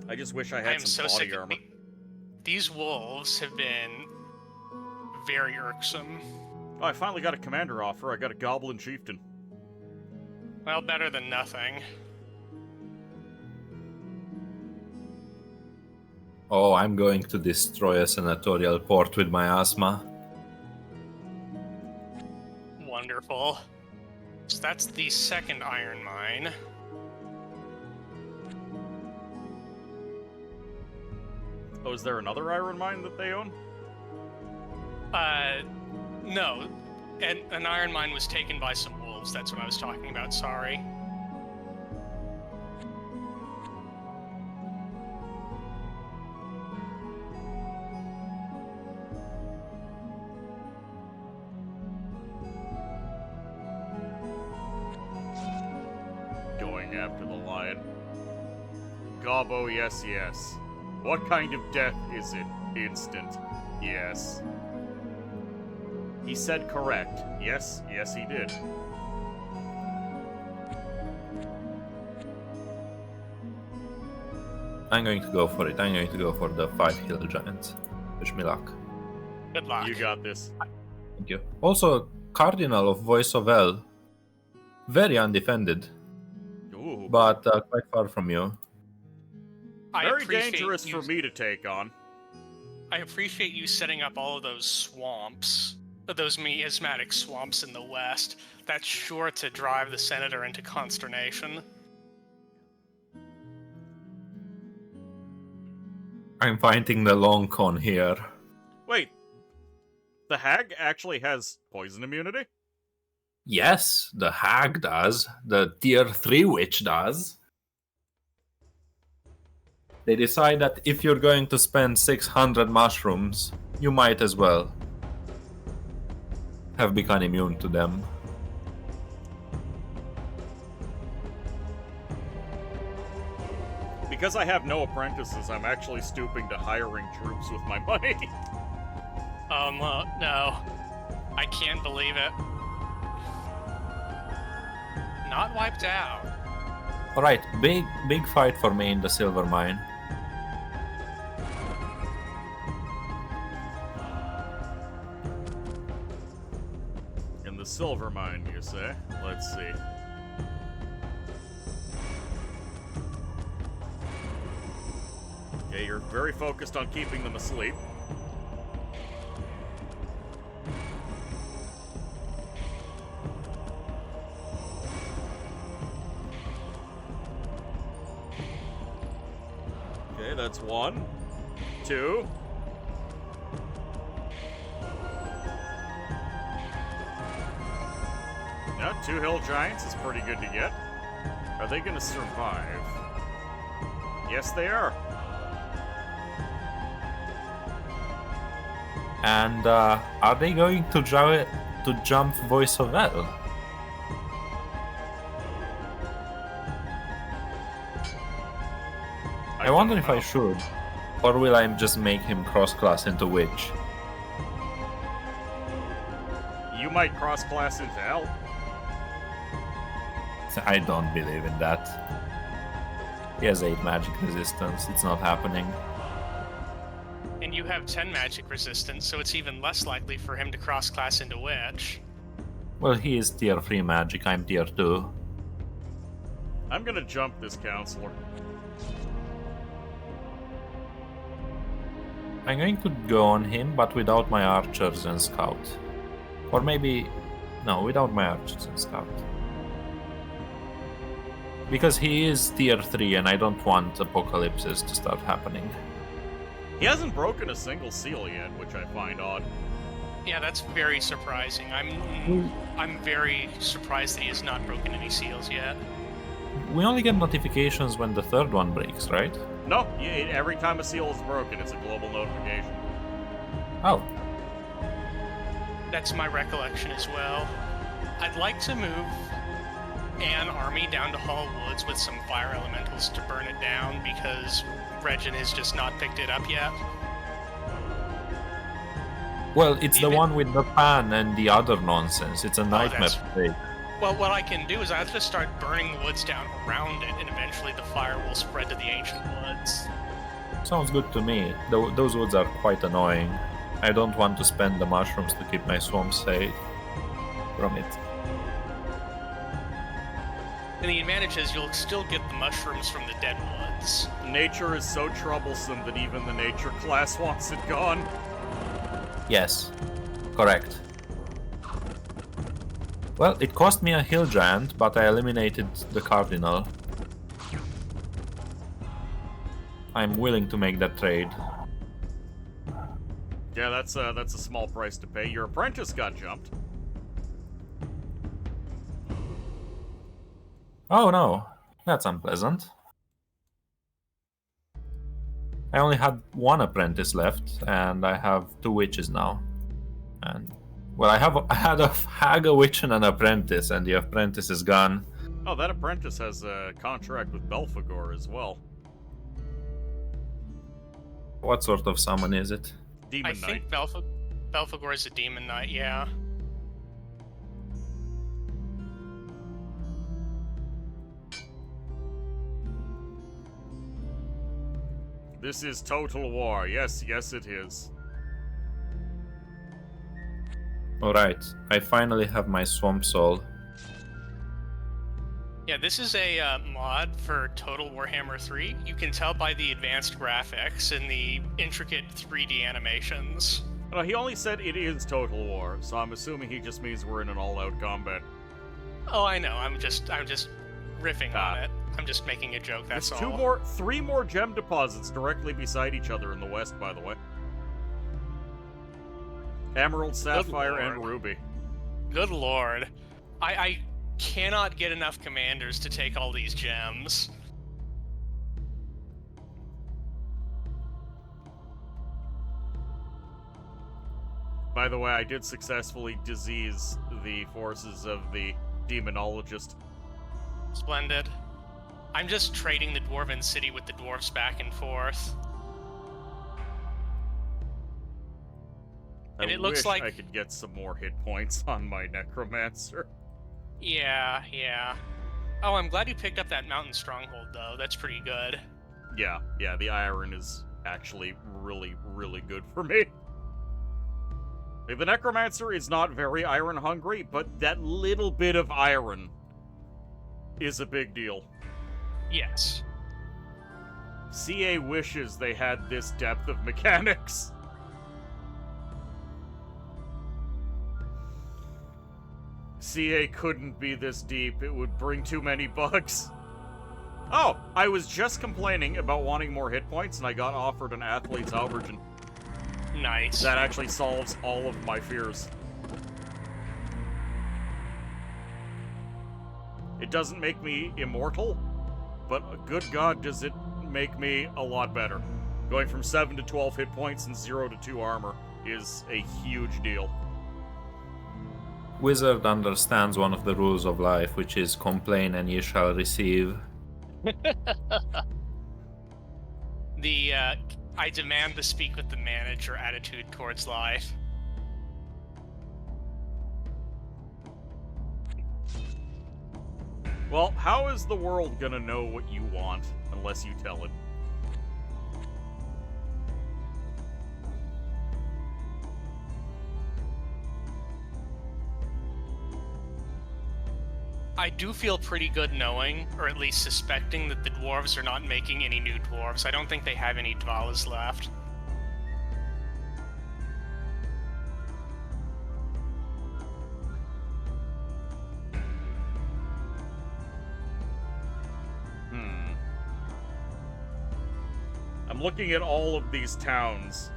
I just wish I I had am some so body sick of armor. these wolves have been very irksome. Oh, I finally got a commander offer. I got a goblin chieftain. Well, better than nothing. Oh, I'm going to destroy a senatorial port with my asthma. Wonderful. So that's the second iron mine. Oh, is there another iron mine that they own? No. An iron mine was taken by some wolves. That's what I was talking about. Sorry. the lion. Gobbo, yes, yes. What kind of death is it? Instant. Yes. He said correct. Yes, yes he did. I'm going to go for it. I'm going to go for the 5 hill giants. Wish me luck. Good luck. You got this. Thank you. Also, Cardinal of Voice of El. Very undefended, Ooh. but quite far from you. I Very appreciate dangerous you- for me to take on. I appreciate you setting up all of those swamps, those miasmatic swamps in the west. That's sure to drive the senator into consternation. I'm fighting the long con here. Wait. The hag actually has poison immunity? Yes, the hag does. The tier 3 witch does. They decide that if you're going to spend 600 mushrooms, you might as well have become immune to them. Because I have no apprentices, I'm actually stooping to hiring troops with my money. No. I can't believe it. Not wiped out. Alright, big fight for me in the silver mine. In the silver mine, you say? Let's see. Okay, you're very focused on keeping them asleep. Okay, that's 1, 2. Yeah, 2 hill giants is pretty good to get. Are they gonna survive? Yes, they are. And are they going to jump Voice of El? I wonder if I should. Or will I just make him cross-class into Witch? You might cross-class into hell. I don't believe in that. He has 8 magic resistance, it's not happening. And you have 10 magic resistance, so it's even less likely for him to cross-class into Witch. Well, he is tier 3 magic, I'm tier 2. I'm gonna jump this counselor. I'm going to go on him, but without my archers and scout. Or maybe... no, without my archers and scout. Because he is tier 3 and I don't want apocalypses to start happening. He hasn't broken a single seal yet, which I find odd. Yeah, that's very surprising. I'm very surprised that he has not broken any seals yet. We only get notifications when the third one breaks, right? No, every time a seal is broken, it's a global notification. Oh. That's my recollection as well. I'd like to move an army down to Hall Woods with some fire elementals to burn it down because Regin has just not picked it up yet. Well, it's the one with the pan and the other nonsense. It's a nightmare that's- to take. Well, what I can do is I have to start burning the woods down around it, and eventually the fire will spread to the ancient woods. Sounds good to me. Those woods are quite annoying. I don't want to spend the mushrooms to keep my swamp safe from it. And the advantage is you'll still get the mushrooms from the dead woods. Nature is so troublesome that even the nature class wants it gone. Yes, correct. Well, it cost me a hill giant, but I eliminated the cardinal. I'm willing to make that trade. Yeah, that's a small price to pay. Your apprentice got jumped. Oh no, that's unpleasant. I only had 1 apprentice left, and I have 2 witches now. And well, I had a hag, a witch, and an apprentice, and the apprentice is gone. Oh, that apprentice has a contract with Belphegor as well. What sort of summon is it? Demon I Knight. think Belphegor is a demon knight, yeah. This is Total War. Yes, yes it is. Alright, I finally have my Swamp Soul. Yeah, this is a mod for Total Warhammer 3. You can tell by the advanced graphics and the intricate 3D animations. No, he only said it is Total War, so I'm assuming he just means we're in an all-out combat. Oh, I know. I'm just riffing on it. I'm just making a joke. That's all. Three more gem deposits directly beside each other in the west, by the way. Emerald, Sapphire, and Lord. Ruby. Good lord, I cannot get enough commanders to take all these gems. By the way, I did successfully disease the forces of the Demonologist. Splendid. I'm just trading the Dwarven City with the dwarves back and forth. And I it looks wish like I could get some more hit points on my Necromancer. Yeah. Oh, I'm glad you picked up that mountain stronghold, though. That's pretty good. Yeah, the iron is actually really, really good for me. Like, the Necromancer is not very iron hungry, but that little bit of iron is a big deal. Yes. CA wishes they had this depth of mechanics. CA couldn't be this deep. It would bring too many bugs. Oh, I was just complaining about wanting more hit points, and I got offered an Athlete's Aubergine. Nice. That actually solves all of my fears. It doesn't make me immortal, but good God, does it make me a lot better. Going from 7 to 12 hit points and 0 to 2 armor is a huge deal. Wizard understands one of the rules of life, which is complain and ye shall receive. The, I demand to speak with the manager attitude towards life. Well, how is the world gonna know what you want unless you tell it? I do feel pretty good knowing, or at least suspecting, that the dwarves are not making any new dwarves. I don't think they have any Dvalas left. I'm looking at all of these towns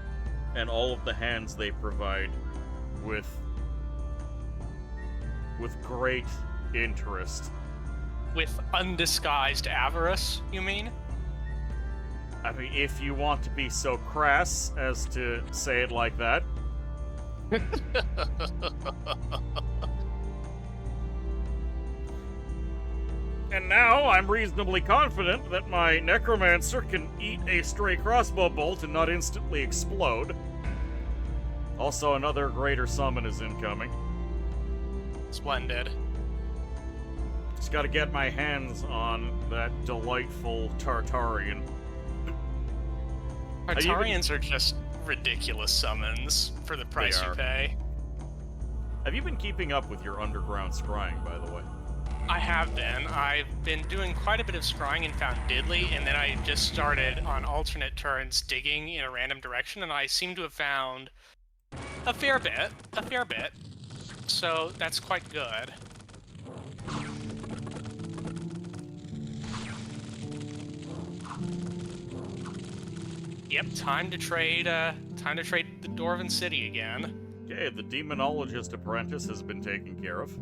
and all of the hands they provide with great interest. With undisguised avarice, you mean? I mean, if you want to be so crass as to say it like that. And now I'm reasonably confident that my Necromancer can eat a stray crossbow bolt and not instantly explode. Also, another greater summon is incoming. Splendid. Just gotta get my hands on that delightful Tartarian. Tartarians are just ridiculous summons for the price you pay. Have you been keeping up with your underground scrying, by the way? I have been. I've been doing quite a bit of scrying and found diddly, and then I just started on alternate turns digging in a random direction, and I seem to have found a fair bit. So that's quite good. Yep, time to trade the Dwarven City again. Okay, the Demonologist apprentice has been taken care of.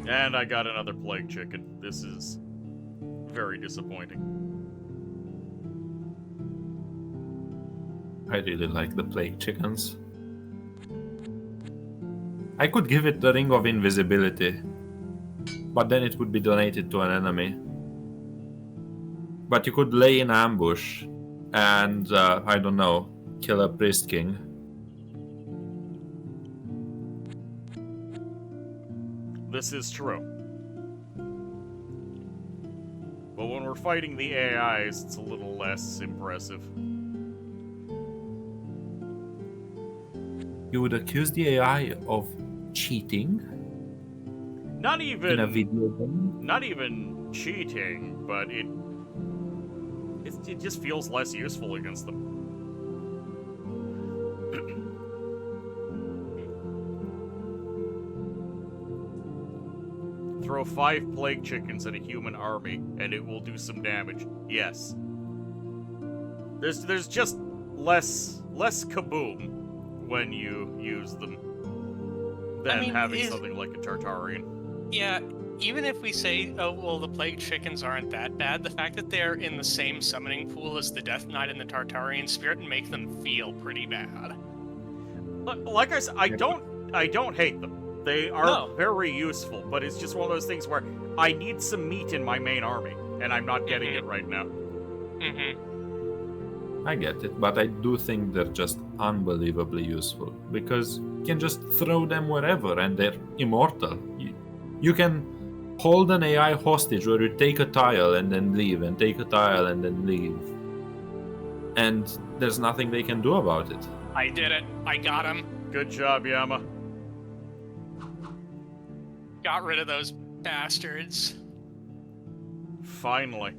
And I got another plague chicken. This is very disappointing. I really like the plague chickens. I could give it the Ring of Invisibility, but then it would be donated to an enemy. But you could lay in ambush and, I don't know, kill a Priest King. This is true. But when we're fighting the AIs, it's a little less impressive. You would accuse the AI of cheating Not in a even video game? not even cheating, but it just feels less useful against them. Throw 5 plague chickens at a human army, and it will do some damage. Yes. There's just less kaboom when you use them than having something like a Tartarian. Yeah, even if we say, oh, well, the Plague Chickens aren't that bad, the fact that they're in the same summoning pool as the Death Knight and the Tartarian Spirit make them feel pretty bad. Like I said, I don't hate them. They are very useful, but it's just one of those things where I need some meat in my main army, and I'm not getting it right now. Mm-hmm. I get it, but I do think they're just unbelievably useful because you can just throw them wherever and they're immortal. You can hold an AI hostage where you take a tile and then leave, and take a tile and then leave. And there's nothing they can do about it. I did it. I got him. Good job, Yama. Got rid of those bastards. Finally.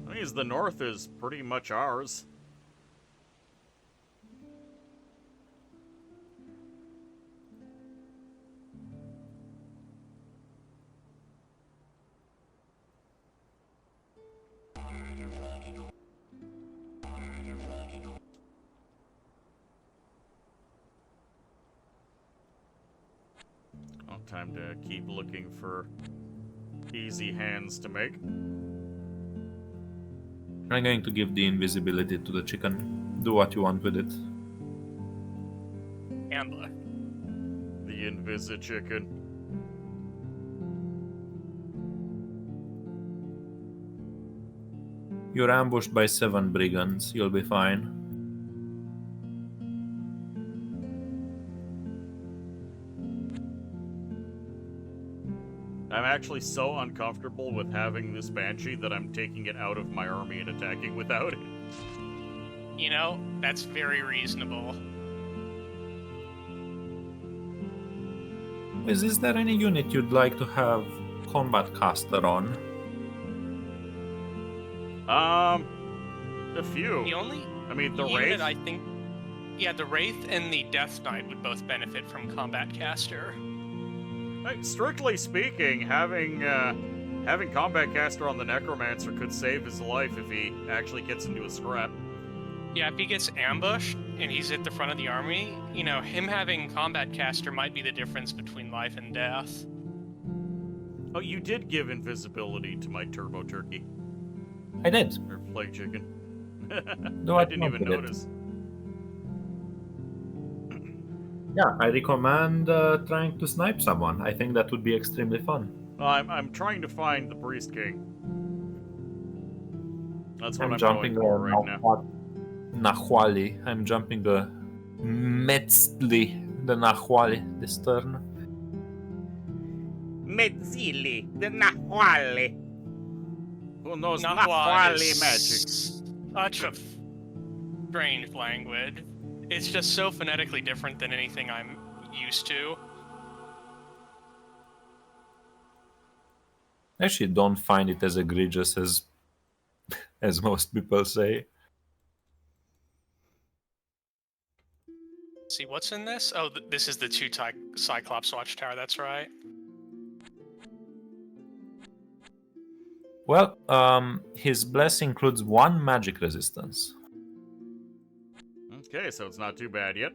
That means the north is pretty much ours. Time to keep looking for easy hands to make. I'm going to give the invisibility to the chicken. Do what you want with it. Ambush. The Invisi chicken. You're ambushed by 7 brigands. You'll be fine. I'm actually so uncomfortable with having this Banshee that I'm taking it out of my army and attacking without it. You know, that's very reasonable. Is there any unit you'd like to have Combat Caster on? A few. The only I mean, the unit Wraith. I think, yeah, the Wraith and the Death Knight would both benefit from Combat Caster. Strictly speaking, having Combat Caster on the Necromancer could save his life if he actually gets into a scrap. Yeah, if he gets ambushed and he's at the front of the army, you know, him having Combat Caster might be the difference between life and death. Oh, you did give invisibility to my Turbo Turkey. I did. Or Plague Chicken. No, I didn't even did it. notice. Yeah, I recommend trying to snipe someone. I think that would be extremely fun. I'm trying to find the Priest King. That's what I'm jumping going for right now. Nahuali. I'm jumping the Metzli, the Nahuali this turn. Metzili, the Nahuali. Who knows Nahuali magic? Such a strange language. It's just so phonetically different than anything I'm used to. I actually don't find it as egregious as most people say. See, what's in this? Oh, this is the 2 Cyclops Watchtower, that's right. Well, his bless includes 1 magic resistance. Okay, so it's not too bad yet.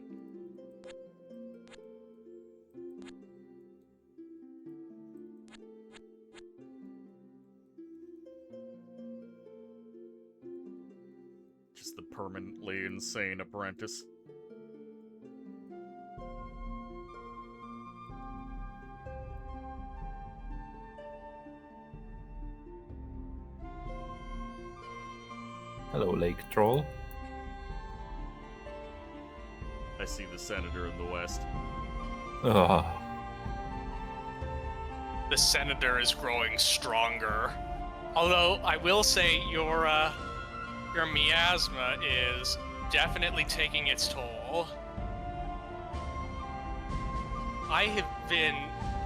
Just the permanently insane apprentice. Hello, Lake Troll. I see the senator in the west. Ugh. The senator is growing stronger. Although I will say your miasma is definitely taking its toll. I have been,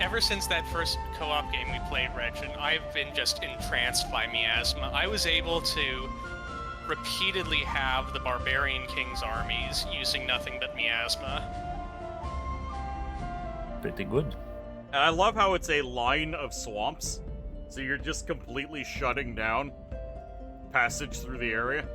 ever since that first co-op game we played, Regin, I've been just entranced by miasma. I was able to repeatedly have the Barbarian King's armies using nothing but miasma. Pretty good. And I love how it's a line of swamps, so you're just completely shutting down passage through the area.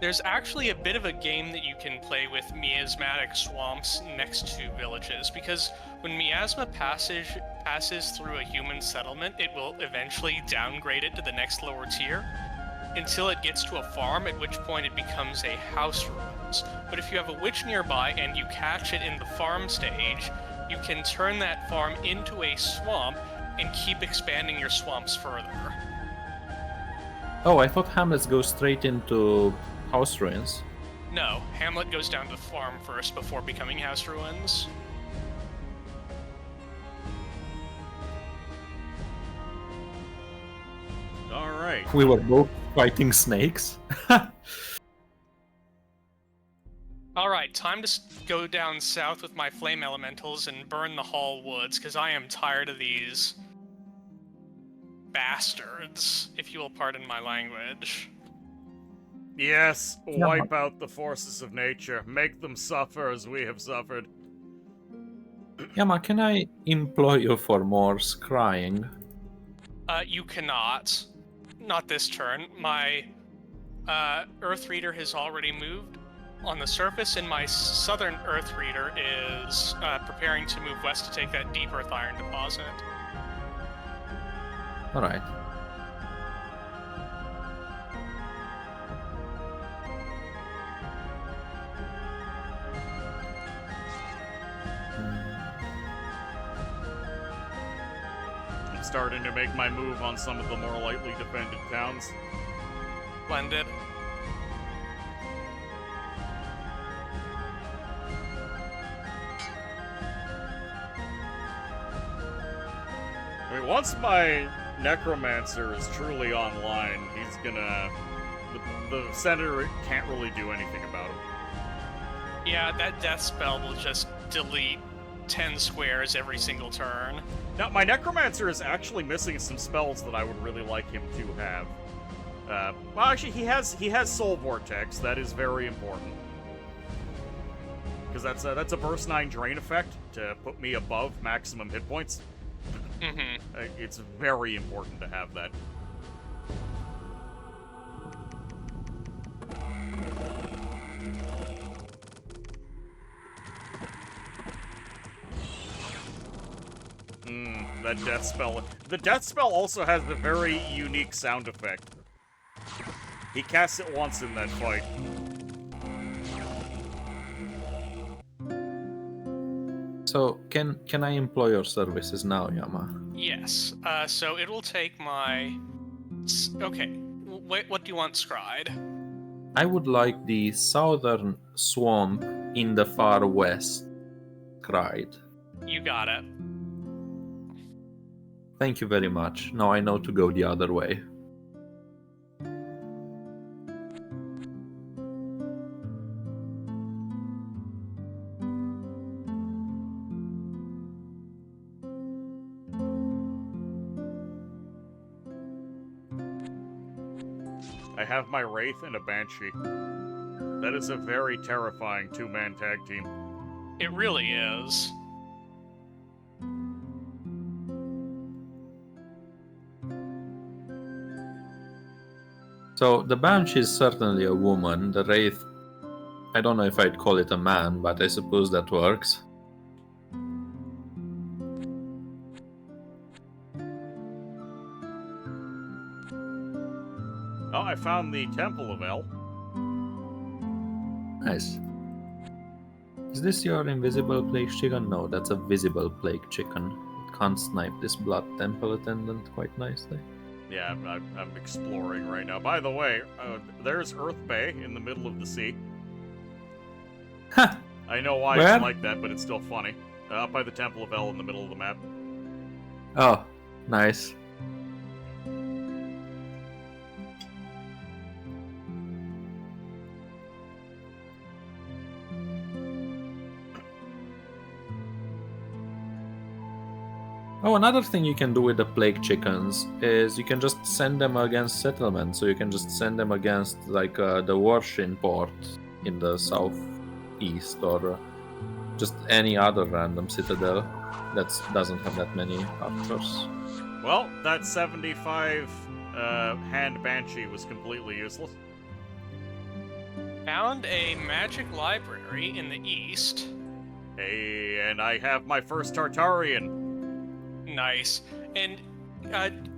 There's actually a bit of a game that you can play with miasmatic swamps next to villages, because when miasma passes through a human settlement, it will eventually downgrade it to the next lower tier until it gets to a farm, at which point it becomes a house ruins. But if you have a witch nearby and you catch it in the farm stage, you can turn that farm into a swamp and keep expanding your swamps further. Oh, I thought Hamlets go straight into house ruins. No, Hamlet goes down to the farm first before becoming house ruins. Alright. We were both fighting snakes. Alright, time to go down south with my flame elementals and burn the Hall Woods, because I am tired of these bastards, if you will pardon my language. Yes, wipe out the forces of nature. Make them suffer as we have suffered. Yama, can I employ you for more scrying? You cannot. Not this turn. My Earth Reader has already moved on the surface, and my southern Earth Reader is preparing to move west to take that deep Earth Iron deposit. Alright. I'm starting to make my move on some of the more lightly defended towns. Splendid. I mean, once my Necromancer is truly online, he's gonna... The Senator can't really do anything about him. Yeah, that death spell will just delete 10 squares every single turn. Now, my Necromancer is actually missing some spells that I would really like him to have. Well, actually, he has Soul Vortex. That is very important. Because that's a Burst 9 Drain effect to put me above maximum hit points. Mm-hmm. It's very important to have that. That death spell. The death spell also has a very unique sound effect. He casts it once in that fight. So, can I employ your services now, Yama? Yes. So it will take my... Okay. Wait, what do you want scried? I would like the southern swamp in the far west cried. You got it. Thank you very much. Now I know to go the other way. I have my Wraith and a Banshee. That is a very terrifying two-man tag team. It really is. So the Banshee is certainly a woman. The Wraith, I don't know if I'd call it a man, but I suppose that works. Oh, I found the Temple of El. Nice. Is this your invisible plague chicken? No, that's a visible plague chicken. It can't snipe this blood temple attendant quite nicely. Yeah, I'm exploring right now. By the way, there's Earth Bay in the middle of the sea. Ha! I know why Where? it's like that, but it's still funny. Up by the Temple of El in the middle of the map. Oh, nice. Oh, another thing you can do with the plague chickens is you can just send them against settlements. So you can just send them against like the Warshin port in the southeast, or just any other random citadel that doesn't have that many archers. Well, that 75 hand banshee was completely useless. Found a magic library in the east. Hey, and I have my first Tartarian. Nice. And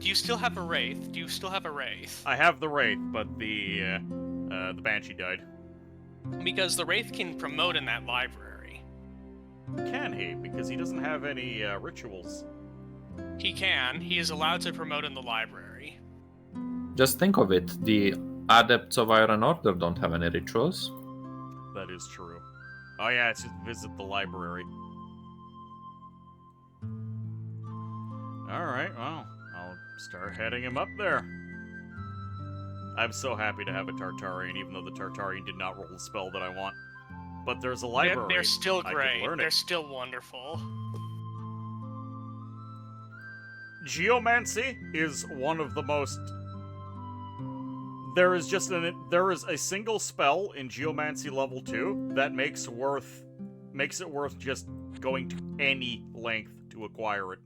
do you still have a wraith? Do you still have a wraith? I have the Wraith, but the banshee died. Because the wraith can promote in that library. Can he? Because he doesn't have any rituals. He can. He is allowed to promote in the library. Just think of it, the Adepts of Iron Order don't have any rituals. That is true. Oh yeah, it's just visit the library. Alright, well, I'll start heading him up there. I'm so happy to have a Tartarian, even though the Tartarian did not roll the spell that I want. But there's a library. They're still I could great. learn They're it. still wonderful. Geomancy is one of the most... There is a single spell in Geomancy level 2 that makes it worth just going to any length to acquire it.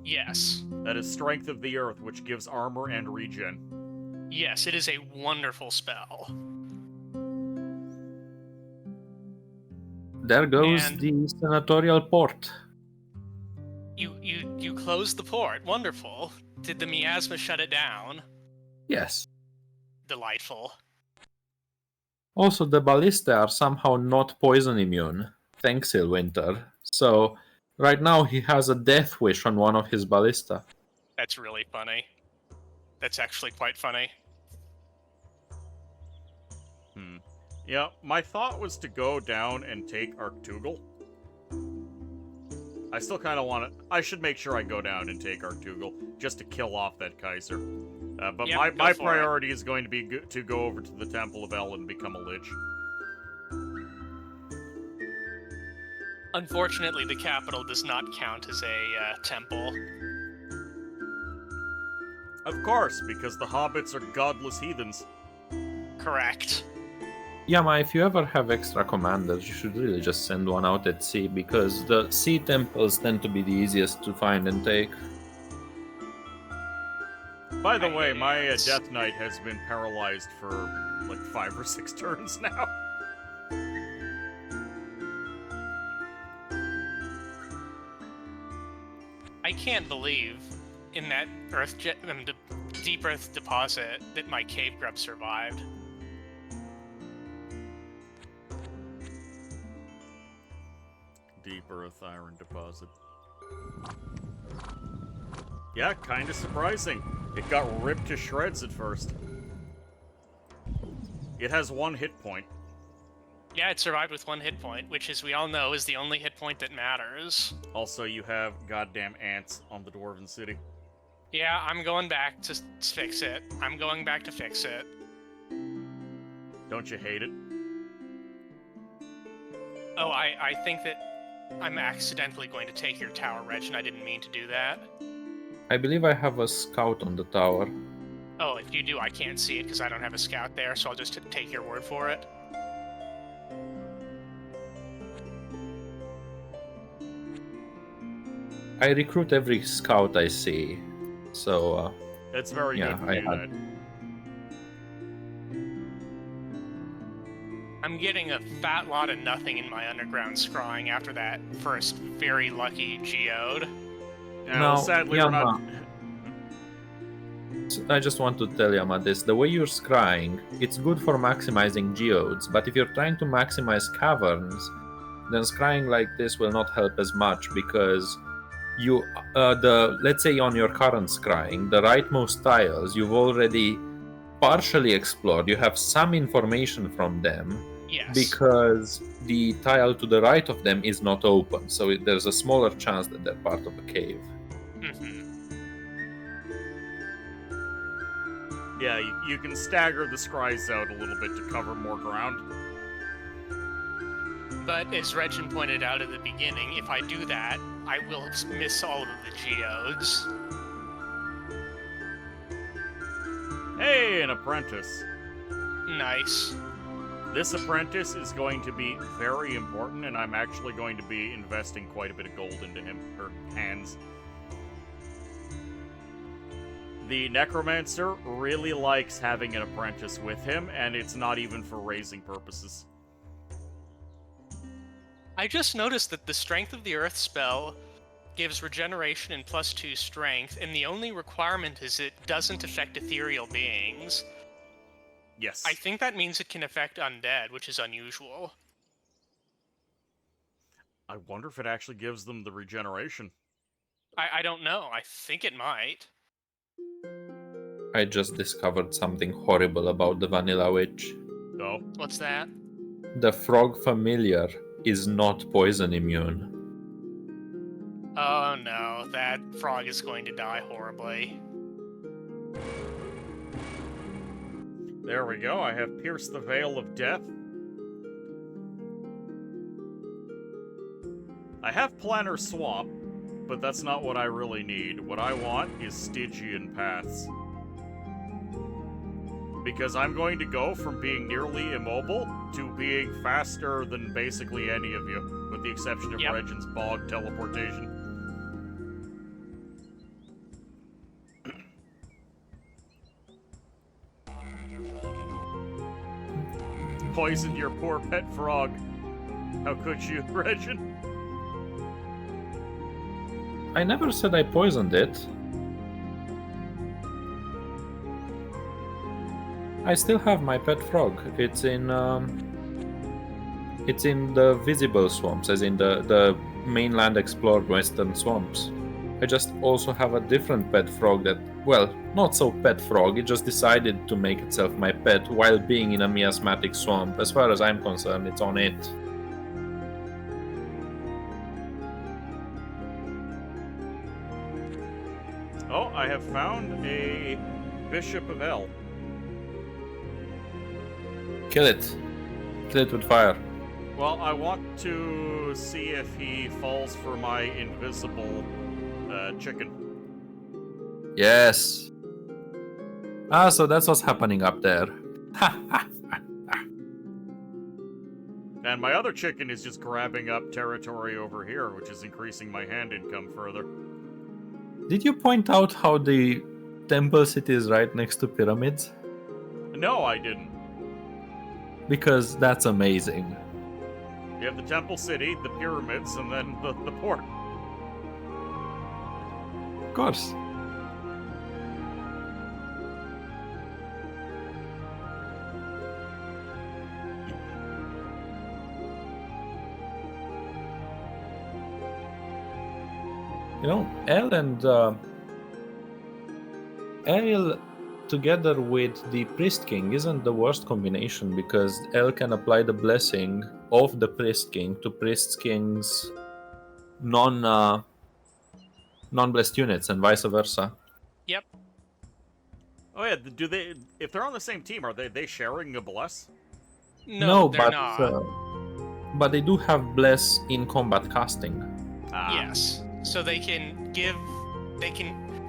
Yes. That is Strength of the Earth, which gives armor and regen. Yes, it is a wonderful spell. There goes And- the senatorial port. You closed the port. Wonderful. Did the miasma shut it down? Yes. Delightful. Also, the ballista are somehow not poison immune, thanks Ilwinter. So, right now he has a death wish on one of his ballista. That's really funny. That's actually quite funny. Yeah, my thought was to go down and take Arctugal. I still kind of want to... I should make sure I go down and take Arctugal, just to kill off that Kaiser. But Yep, my go for priority is going to be to go over to the Temple of El and become a Lich. Unfortunately, the capital does not count as a temple. Of course, because the hobbits are godless heathens. Correct. Yama, if you ever have extra commanders, you should really just send one out at sea, because the sea temples tend to be the easiest to find and take. By the way, hate my it. Death Knight has been paralyzed for like 5 or 6 turns now. I can't believe in that deep earth deposit that my cave grub survived. Deep Earth Iron Deposit. Yeah, kinda surprising. It got ripped to shreds at first. It has 1 hit point. Yeah, it survived with 1 hit point, which, as we all know, is the only hit point that matters. Also, you have goddamn ants on the Dwarven City. Yeah, I'm going back to fix it. I'm going back to fix it. Don't you hate it? Oh, I think that I'm accidentally going to take your tower, Reg, and I didn't mean to do that. I believe I have a scout on the tower. Oh, if you do, I can't see it because I don't have a scout there, so I'll just take your word for it. I recruit every scout I see, so It's very Yeah, good to I do had- that. I'm getting a fat lot of nothing in my underground scrying after that first very lucky geode. Yeah, No, well, sadly, we're not... I just want to tell Yama this. The way you're scrying, it's good for maximizing geodes, but if you're trying to maximize caverns, then scrying like this will not help as much because you, let's say on your current scrying, the rightmost tiles you've already partially explored. You have some information from them Yes. because the tile to the right of them is not open, so there's a smaller chance that they're part of a cave. Mm-hmm. Yeah, you can stagger the scries out a little bit to cover more ground. But as Regin pointed out at the beginning, if I do that, I will miss all of the geodes. Hey, an apprentice. Nice. This apprentice is going to be very important, and I'm actually going to be investing quite a bit of gold into him, or hands. The Necromancer really likes having an apprentice with him, and it's not even for raising purposes. I just noticed that the Strength of the Earth spell gives regeneration and +2 strength, and the only requirement is it doesn't affect ethereal beings. Yes. I think that means it can affect undead, which is unusual. I wonder if it actually gives them the regeneration. I don't know. I think it might. I just discovered something horrible about the Vanilla Witch. Oh? What's that? The Frog Familiar is not poison immune. Oh no, that frog is going to die horribly. There we go, I have pierced the veil of death. I have Planner Swamp, but that's not what I really need. What I want is Stygian Paths. Because I'm going to go from being nearly immobile to being faster than basically any of you, with the exception of Regin's bog teleportation. Poisoned your poor pet frog. How could you, Regin? I never said I poisoned it. I still have my pet frog. It's in the visible swamps, as in the mainland explored western swamps. I just also have a different pet frog that, well, not so pet frog, it just decided to make itself my pet while being in a miasmatic swamp. As far as I'm concerned, it's on it. Oh, I have found a Bishop of El. Kill it. Kill it with fire. Well, I want to see if he falls for my invisible chicken. Yes. Ah, so that's what's happening up there. And my other chicken is just grabbing up territory over here, which is increasing my hand income further. Did you point out how the temple city is right next to pyramids? No, I didn't. Because that's amazing. You have the temple city, the pyramids, and then the port. Of course. You know, El together with the Priest King isn't the worst combination, because El can apply the blessing of the Priest King to Priest King's non-blessed units and vice versa. Yep. Oh yeah, do they? If they're on the same team, are they sharing a bless? No, they're not. But they do have bless in combat casting. Yes. So they can give.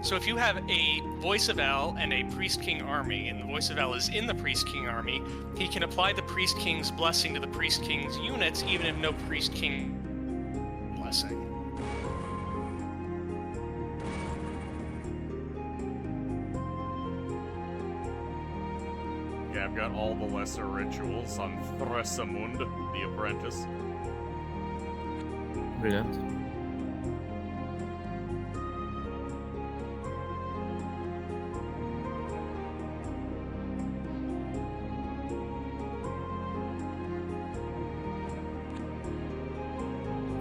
So if you have a Voice of El and a Priest King army, and the Voice of El is in the Priest King army, he can apply the Priest King's blessing to the Priest King's units, even if no Priest King blessing. Yeah, I've got all the lesser rituals on Thresamund, the apprentice. Brilliant.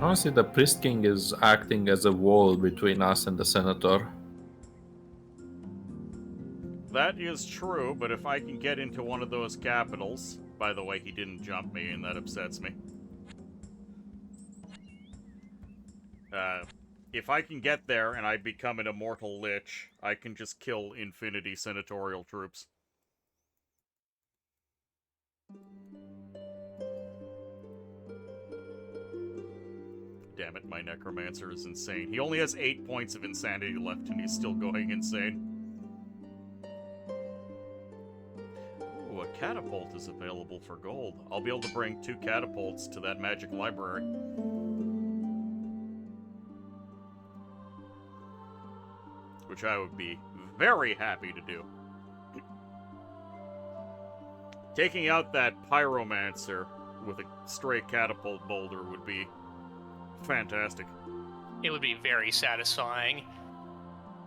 Honestly, the Priest King is acting as a wall between us and the Senator. That is true, but if I can get into one of those capitals... By the way, he didn't jump me, and that upsets me. If I can get there and I become an immortal lich, I can just kill infinity senatorial troops. Damn it, my necromancer is insane. He only has 8 points of insanity left and he's still going insane. Ooh, a catapult is available for gold. I'll be able to bring 2 catapults to that magic library. Which I would be very happy to do. Taking out that pyromancer with a stray catapult boulder would be fantastic. It would be very satisfying.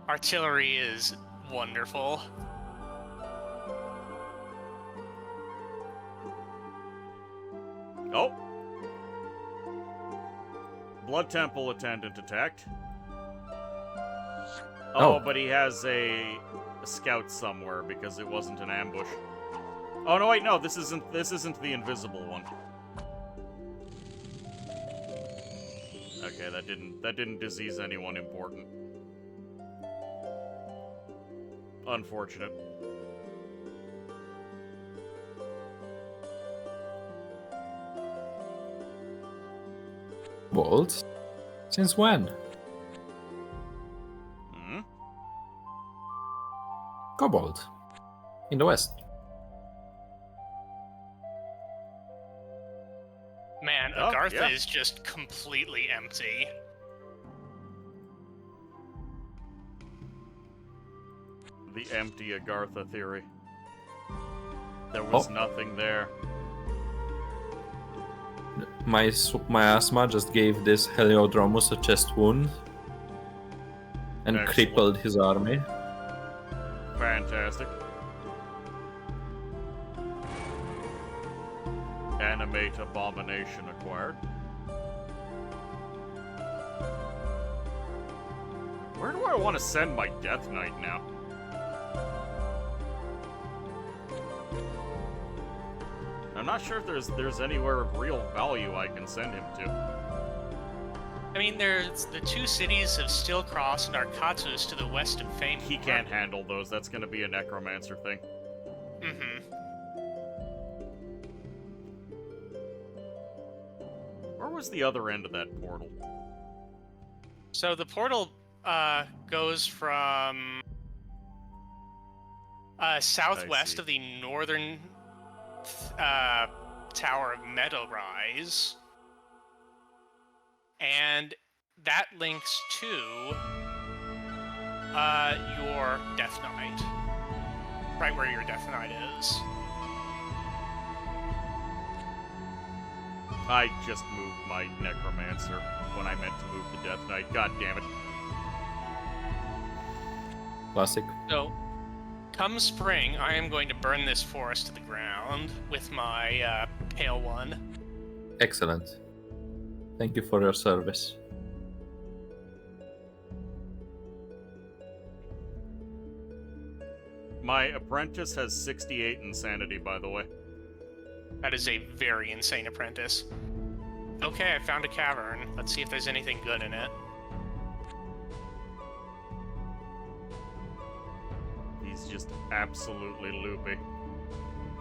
Artillery is wonderful. Oh! Blood Temple attendant attacked. Oh, but he has a scout somewhere because it wasn't an ambush. Oh no, wait, no, this isn't the invisible one. Okay, that didn't disease anyone important. Unfortunate. Bolts? Since when? Hmm? Cobalt. In the west. Man, Oh, Agartha yeah. is just completely empty. The empty Agartha theory. There was nothing there. My asthma just gave this Heliodromus a chest wound and Excellent. crippled his army. Fantastic. Animate abomination acquired. Where do I want to send my Death Knight now? I'm not sure if there's anywhere of real value I can send him to. I mean, there's the 2 cities of Stillcross and Arcatus to the west of Fame. He can't handle those. That's going to be a necromancer thing. Mm-hmm. Where was the other end of that portal? So the portal goes from southwest of the northern tower of Meadowrise, and that links to your Death Knight, right where your Death Knight is. I just moved my necromancer when I meant to move the Death Knight. God damn it. Classic. So, come spring, I am going to burn this forest to the ground with my Pale One. Excellent. Thank you for your service. My apprentice has 68 insanity, by the way. That is a very insane apprentice. Okay, I found a cavern. Let's see if there's anything good in it. He's just absolutely loopy.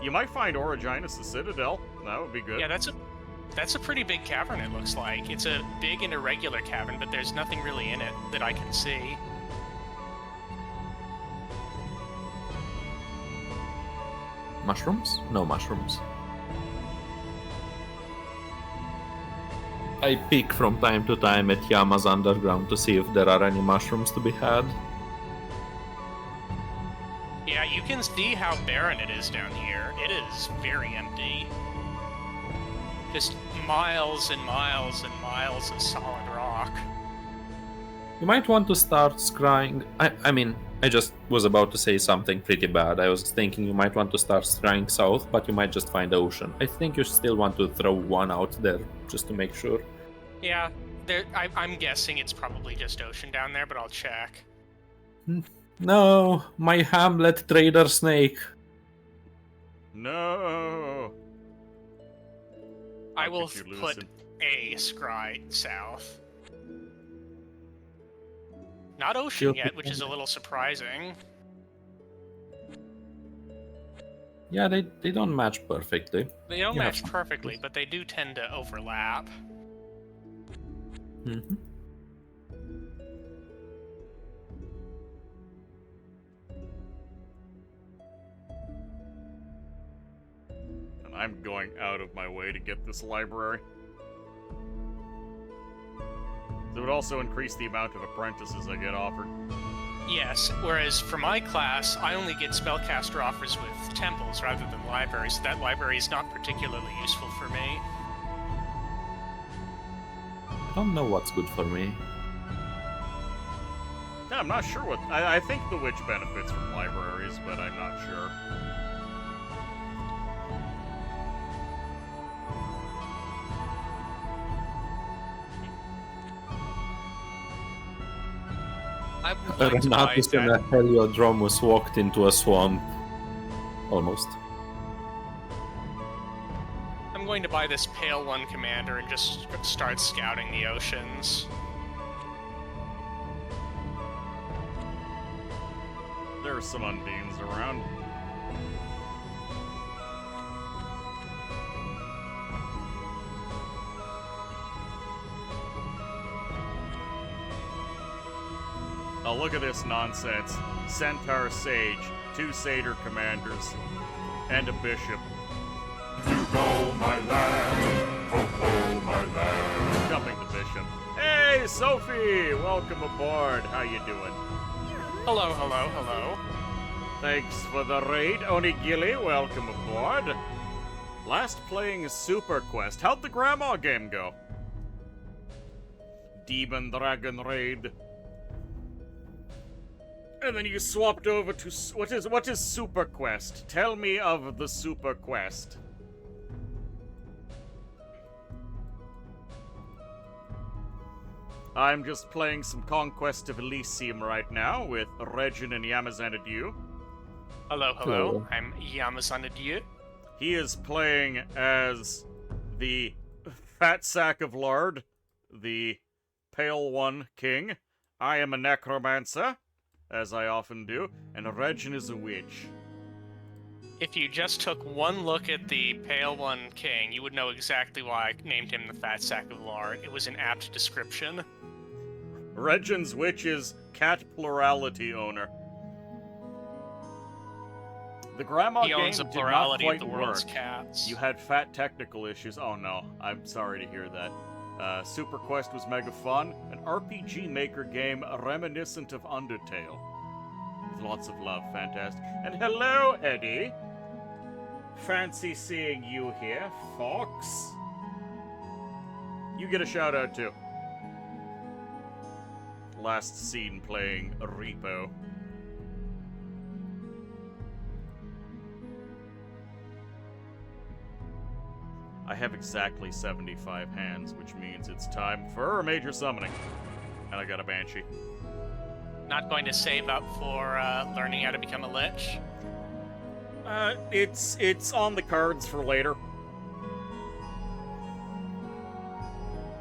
You might find Originus' Citadel. That would be good. Yeah, that's a pretty big cavern, it looks like. It's a big and irregular cavern, but there's nothing really in it that I can see. Mushrooms? No mushrooms. I peek from time to time at Yama's underground to see if there are any mushrooms to be had. Yeah, you can see how barren it is down here. It is very empty. Just miles and miles and miles of solid rock. You might want to start scrying. I just was about to say something pretty bad. I was thinking you might want to start scrying south, but you might just find the ocean. I think you still want to throw one out there just to make sure. Yeah, I'm guessing it's probably just ocean down there, but I'll check. No, my Hamlet trader snake. No. I How will could you lose put him? a scry south. Not ocean yet, which is a little surprising. Yeah, they don't match perfectly. They don't You have match some perfectly, issues. but they do tend to overlap. Mhm. And I'm going out of my way to get this library. It would also increase the amount of apprentices I get offered. Yes, whereas for my class, I only get spellcaster offers with temples rather than libraries. So that library is not particularly useful for me. I don't know what's good for me. Yeah, I'm not sure what... I think the witch benefits from libraries, but I'm not sure. I would like to buy Renatus and a that. Heliodromus walked into a swamp. Almost. I'm going to buy this Pale One commander and just start scouting the oceans. There are some Undines around. Oh, look at this nonsense. Centaur Sage, 2 Satyr commanders, and a bishop. You know my land, oh my land. Jumping the bishop. Hey, Sophie! Welcome aboard. How you doing? Hello, hello, hello. Thanks for the raid, Onigili. Welcome aboard. Last playing Super Quest. How'd the grandma game go? Demon Dragon Raid. And then you swapped over to... What is Super Quest? Tell me of the Super Quest. I'm just playing some Conquest of Elysium right now with Regin and Yamazanadu. Hello, hello. Hello. I'm Yamazanadu. He is playing as the Fat Sack of Lard, the Pale One King. I am a necromancer, as I often do, and Regin is a witch. If you just took one look at the Pale One King, you would know exactly why I named him the Fat Sack of Lard. It was an apt description. Regin's witch is cat plurality owner. The grandma He game owns a did not plurality quite of the world's work. cats. You had fat technical issues. Oh no, I'm sorry to hear that. Super Quest was mega fun. An RPG Maker game reminiscent of Undertale. With lots of love, fantastic. And hello, Eddie. Fancy seeing you here, Fox. You get a shout out too. Last scene playing Repo. I have exactly 75 hands, which means it's time for major summoning. And I got a Banshee. Not going to save up for learning how to become a lich. It's on the cards for later.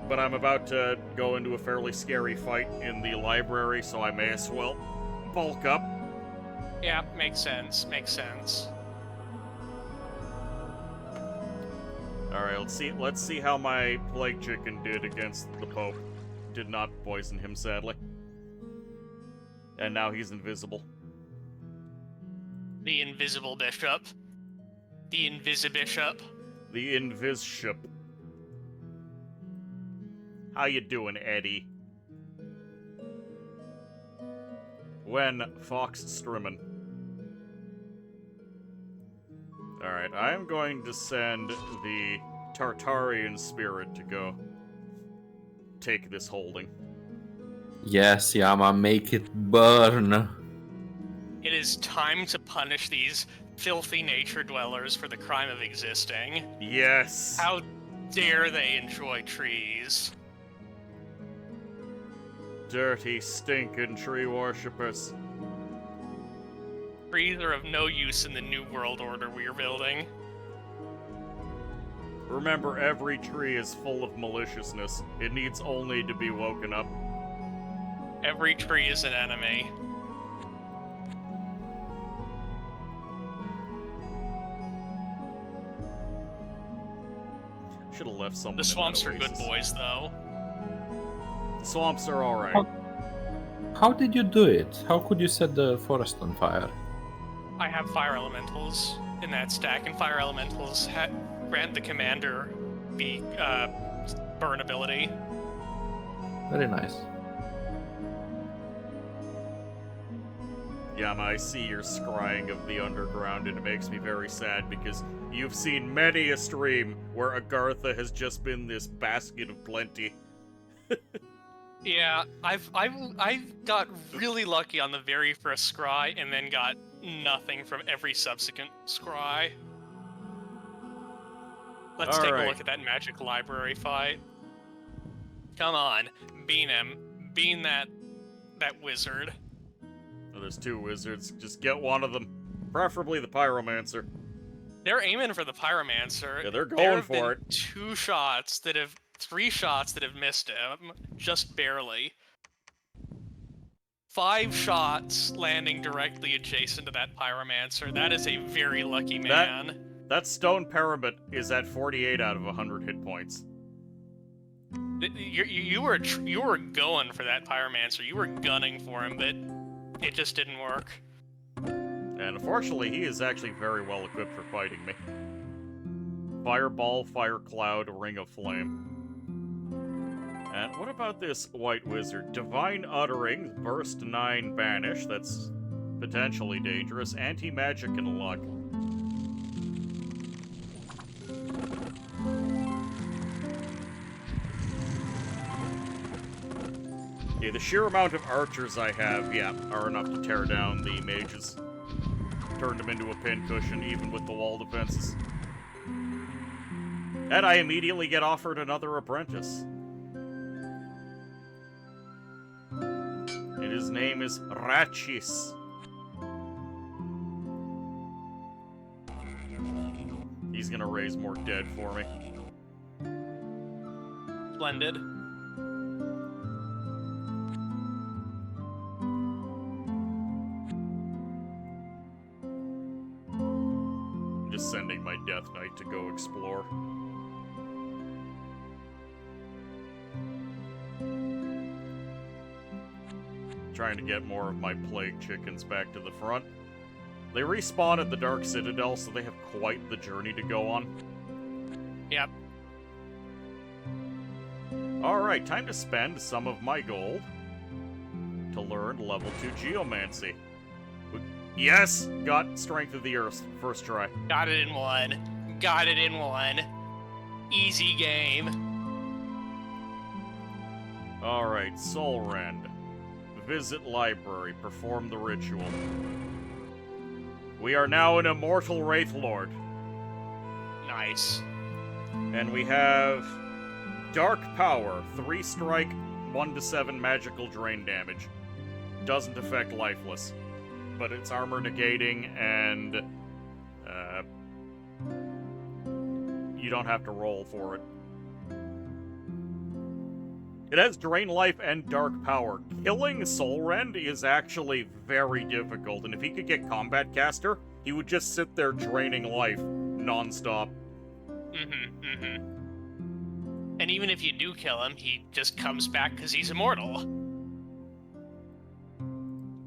But I'm about to go into a fairly scary fight in the library, so I may as well bulk up. Yeah, makes sense. Makes sense. Alright, let's see how my plague chicken did against the Pope. Did not poison him, sadly. And now he's invisible. The invisible bishop. The invisibishop. The Invis-ship. How you doing, Eddie? When Fox Strimmin. Alright, I'm going to send the Tartarian spirit to go take this holding. Yes, Yama, make it burn. It is time to punish these filthy nature dwellers for the crime of existing. Yes! How dare they enjoy trees? Dirty, stinking tree worshippers. Trees are of no use in the new world order we are building. Remember, every tree is full of maliciousness. It needs only to be woken up. Every tree is an enemy. Should have left someone. The swamps are good boys, though. The swamps are alright. How did you do it? How could you set the forest on fire? I have fire elementals in that stack, and fire elementals grant the commander the burn ability. Very nice. Yama, I see your scrying of the underground, and it makes me very sad because you've seen many a stream where Agartha has just been this basket of plenty. Yeah, I've got really lucky on the very first scry, and then got nothing from every subsequent scry. Let's take a look at that magic library fight. Come on, bean him. Bean that wizard. Oh, there's two wizards. Just get one of them. Preferably the pyromancer. They're aiming for the pyromancer. Yeah, they're going there have for been 3 shots that have missed him, just barely. 5 shots landing directly adjacent to that pyromancer. That is a very lucky man. That stone pyramid is at 48 out of 100 hit points. You were going for that pyromancer. You were gunning for him, but it just didn't work. And unfortunately, he is actually very well equipped for fighting me. Fireball, Fire Cloud, Ring of Flame. And what about this white wizard? Divine Uttering, Burst 9 Banish, that's potentially dangerous. Anti-Magic and Luck. Yeah, the sheer amount of archers I have, are enough to tear down the mages. Turn them into a pincushion, even with the wall defenses. And I immediately get offered another apprentice. And his name is Ratchis. He's gonna raise more dead for me. Splendid. Just sending my Death Knight to go explore. Trying to get more of my plague chickens back to the front. They respawn at the Dark Citadel, so they have quite the journey to go on. Yep. Alright, time to spend some of my gold to learn level 2 Geomancy. Yes! Got Strength of the Earth, first try. Got it in one. Got it in one. Easy game. Alright, Soul Rend. Visit library, perform the ritual. We are now an immortal Wraith Lord. Nice. And we have Dark Power, 3 strike, 1-7 magical drain damage. Doesn't affect lifeless, but it's armor negating and you don't have to roll for it. It has Drain Life and Dark Power. Killing Soul Rend is actually very difficult, and if he could get Combat Caster, he would just sit there draining life non-stop. And even if you do kill him, he just comes back because he's immortal.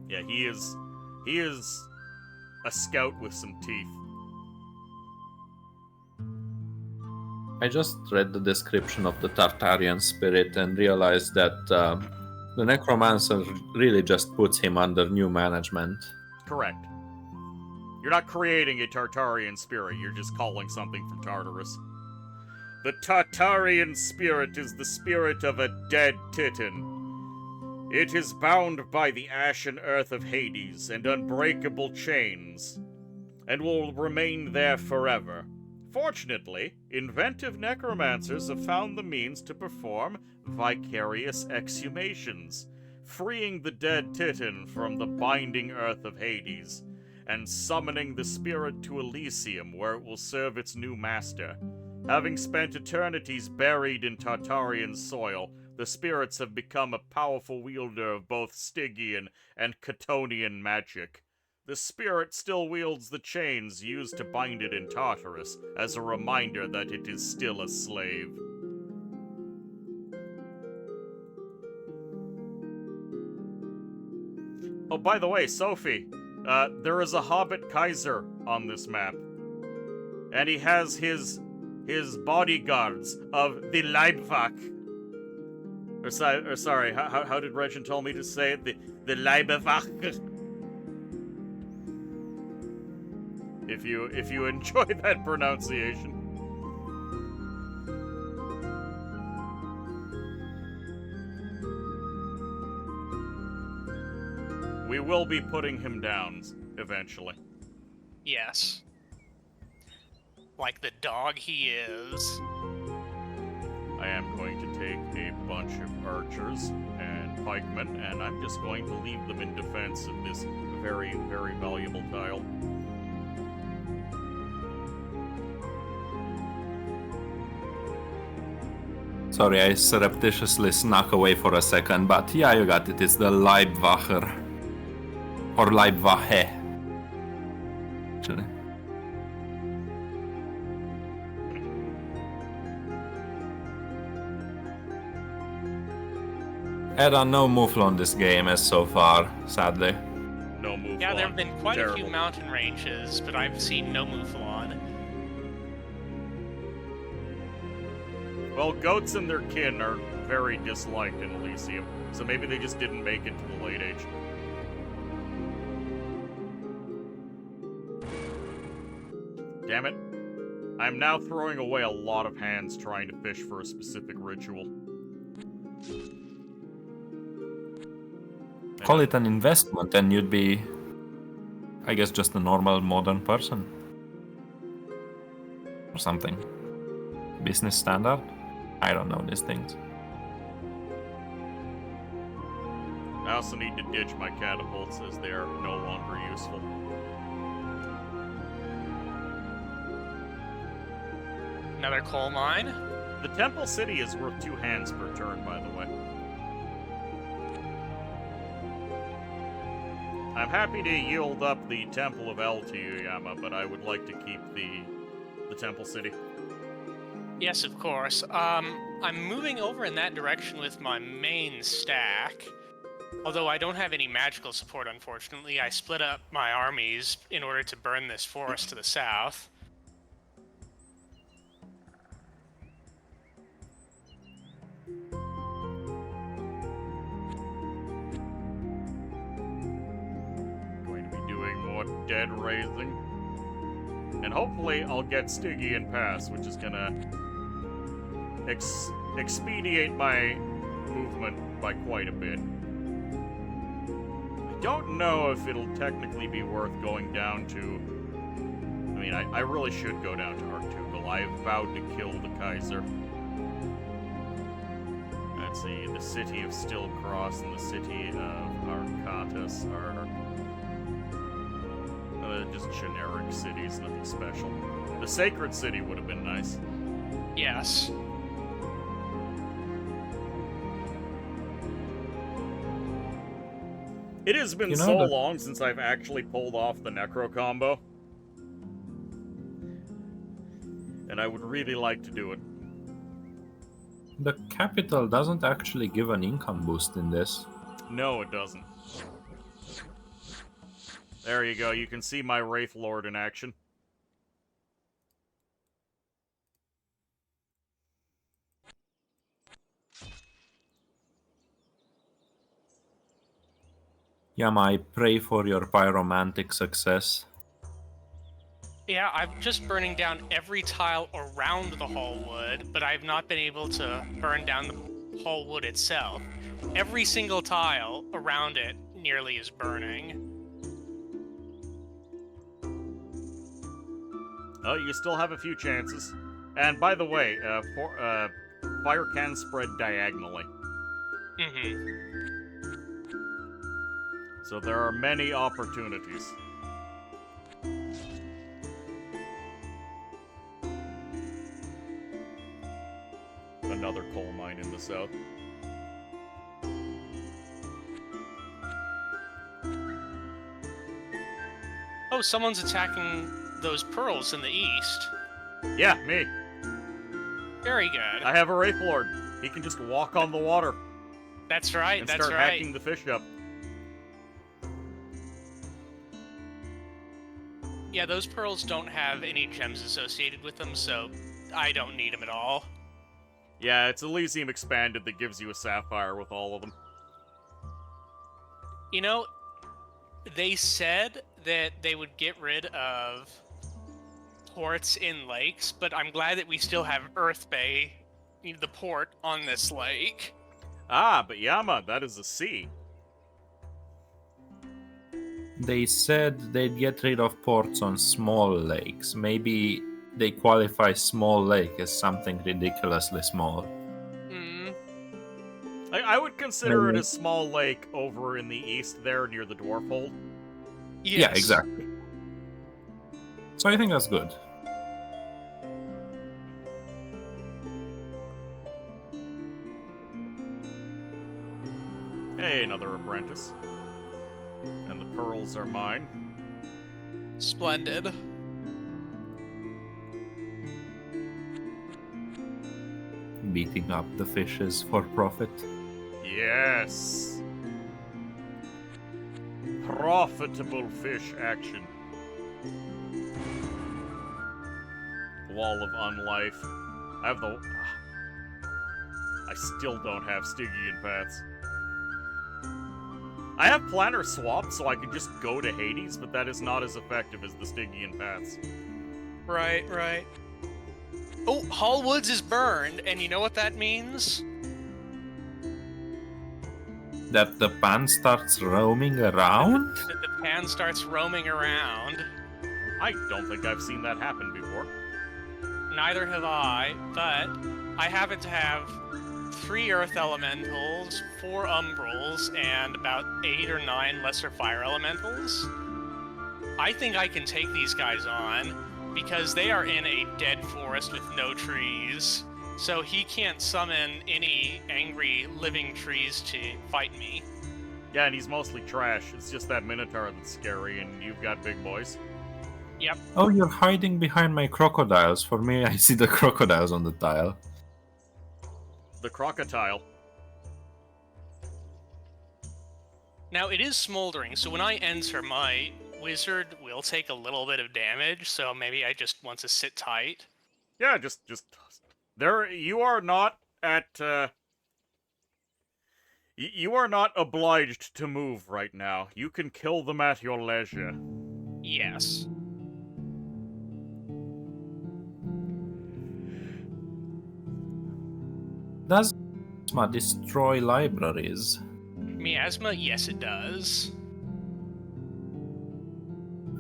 Yeah, he is a scout with some teeth. I just read the description of the Tartarian spirit and realized that the Necromancer really just puts him under new management. Correct. You're not creating a Tartarian spirit, you're just calling something from Tartarus. The Tartarian spirit is the spirit of a dead Titan. It is bound by the ashen earth of Hades and unbreakable chains, and will remain there forever. Fortunately, inventive necromancers have found the means to perform vicarious exhumations, freeing the dead Titan from the binding earth of Hades, and summoning the spirit to Elysium, where it will serve its new master. Having spent eternities buried in Tartarian soil, the spirits have become a powerful wielder of both Stygian and Catonian magic. The spirit still wields the chains used to bind it in Tartarus, as a reminder that it is still a slave. Oh, by the way, Sophie, there is a Hobbit Kaiser on this map. And he has his bodyguards of the Leibwache. Or sorry, how did Regent tell me to say it? The Leibwache. If you enjoy that pronunciation. We will be putting him down eventually. Yes. Like the dog he is. I am going to take a bunch of archers and pikemen, and I'm just going to leave them in defense of this very, very valuable tile. Sorry, I surreptitiously snuck away for a second, but yeah, you got it. It's the Leibwacher. Or Leibwache. Actually. Edda, no Mouflon this game as so far, sadly. No move. Yeah, there have been quite a few Terrible. mountain ranges, but I've seen no Mouflon. Well, goats and their kin are very disliked in Elysium, so maybe they just didn't make it to the late age. Damn it. I'm now throwing away a lot of hands trying to fish for a specific ritual. Call it an investment and you'd be, I guess, just a normal modern person. Or something. Business standard? I don't know these things. I also need to ditch my catapults as they are no longer useful. Another coal mine? The Temple City is worth 2 hands per turn, by the way. I'm happy to yield up the Temple of El to you, Yama, but I would like to keep the Temple City. Yes, of course. I'm moving over in that direction with my main stack. Although I don't have any magical support, unfortunately. I split up my armies in order to burn this forest to the south. Going to be doing more dead raising. And hopefully I'll get Stygian Pass, which is gonna expedite my movement by quite a bit. I don't know if it'll technically be worth going down to... I mean, I really should go down to Artugal. I have vowed to kill the Kaiser. Let's see, the city of Stillcross and the city of Arcatus are... just generic cities, nothing special. The Sacred City would have been nice. Yes. It has been You know so that- long since I've actually pulled off the Necro combo. And I would really like to do it. The capital doesn't actually give an income boost in this. No, it doesn't. There you go, you can see my Wraith Lord in action. Yama, I pray for your pyromantic success. Yeah, I'm just burning down every tile around the Hallwood, but I've not been able to burn down the Hallwood itself. Every single tile around it nearly is burning. Oh, you still have a few chances. And by the way, fire can spread diagonally. Mm-hmm. So there are many opportunities. Another coal mine in the south. Oh, someone's attacking those pearls in the east. Yeah, me. Very good. I have a Wraith Lord. He can just walk on the water That's right, and that's start right. hacking the fish up. Yeah, those pearls don't have any gems associated with them, so I don't need them at all. Yeah, it's Elysium Expanded that gives you a sapphire with all of them. You know, they said that they would get rid of ports in lakes, but I'm glad that we still have Earth Bay, the port on this lake. Ah, but Yama, that is a sea. They said they'd get rid of ports on small lakes. Maybe they qualify small lake as something ridiculously small. Hmm. I would consider it Maybe. a small lake over in the east there near the Dwarf Hold. Yes. Yeah, exactly. So I think that's good. Hey, another apprentice. And the pearls are mine. Splendid. Beating up the fishes for profit. Yes. Profitable fish action. Wall of Unlife. I have the... I still don't have Stygian Paths. I have Planner Swap, so I can just go to Hades, but that is not as effective as the Stygian Paths. Right, right. Oh, Hall Woods is burned, and you know what that means? That the pan starts roaming around? That the pan starts roaming around. I don't think I've seen that happen before. Neither have I, but I happen to have 3 Earth Elementals, 4 Umbrals, and about 8 or 9 Lesser Fire Elementals. I think I can take these guys on, because they are in a dead forest with no trees, so he can't summon any angry living trees to fight me. Yeah, and he's mostly trash. It's just that Minotaur that's scary, and you've got big boys. Yep. Oh, you're hiding behind my crocodiles. For me, I see the crocodiles on the tile. The Crocodile. Now, it is smoldering, so when I enter, my wizard will take a little bit of damage, so maybe I just want to sit tight. Yeah, just there. You are not at. You are not obliged to move right now. You can kill them at your leisure. Yes. Does Miasma destroy libraries? Miasma, yes it does.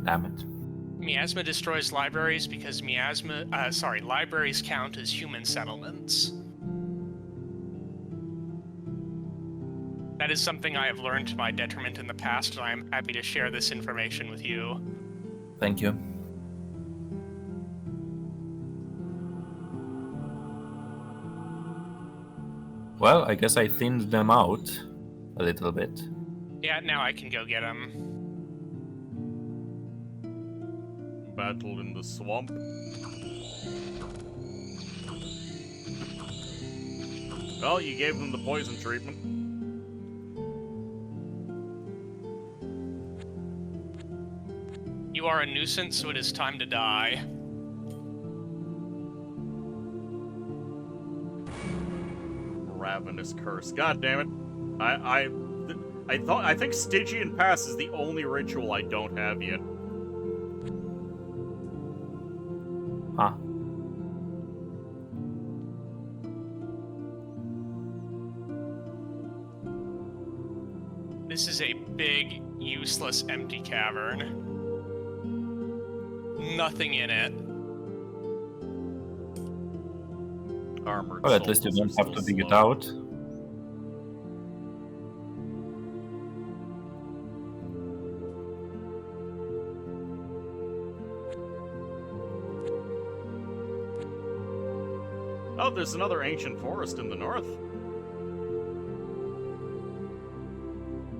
Damn it. Miasma destroys libraries because libraries count as human settlements. That is something I have learned to my detriment in the past, and I am happy to share this information with you. Thank you. Well, I guess I thinned them out a little bit. Yeah, now I can go get them. Battle in the swamp. Well, you gave them the poison treatment. You are a nuisance, so it is time to die. Ravenous curse. God damn it. I think Stygian Pass is the only ritual I don't have yet. Huh. This is a big, useless, empty cavern. Nothing in it. Armored Well, at least you souls don't are have to still dig it slow. out. Oh, there's another ancient forest in the north.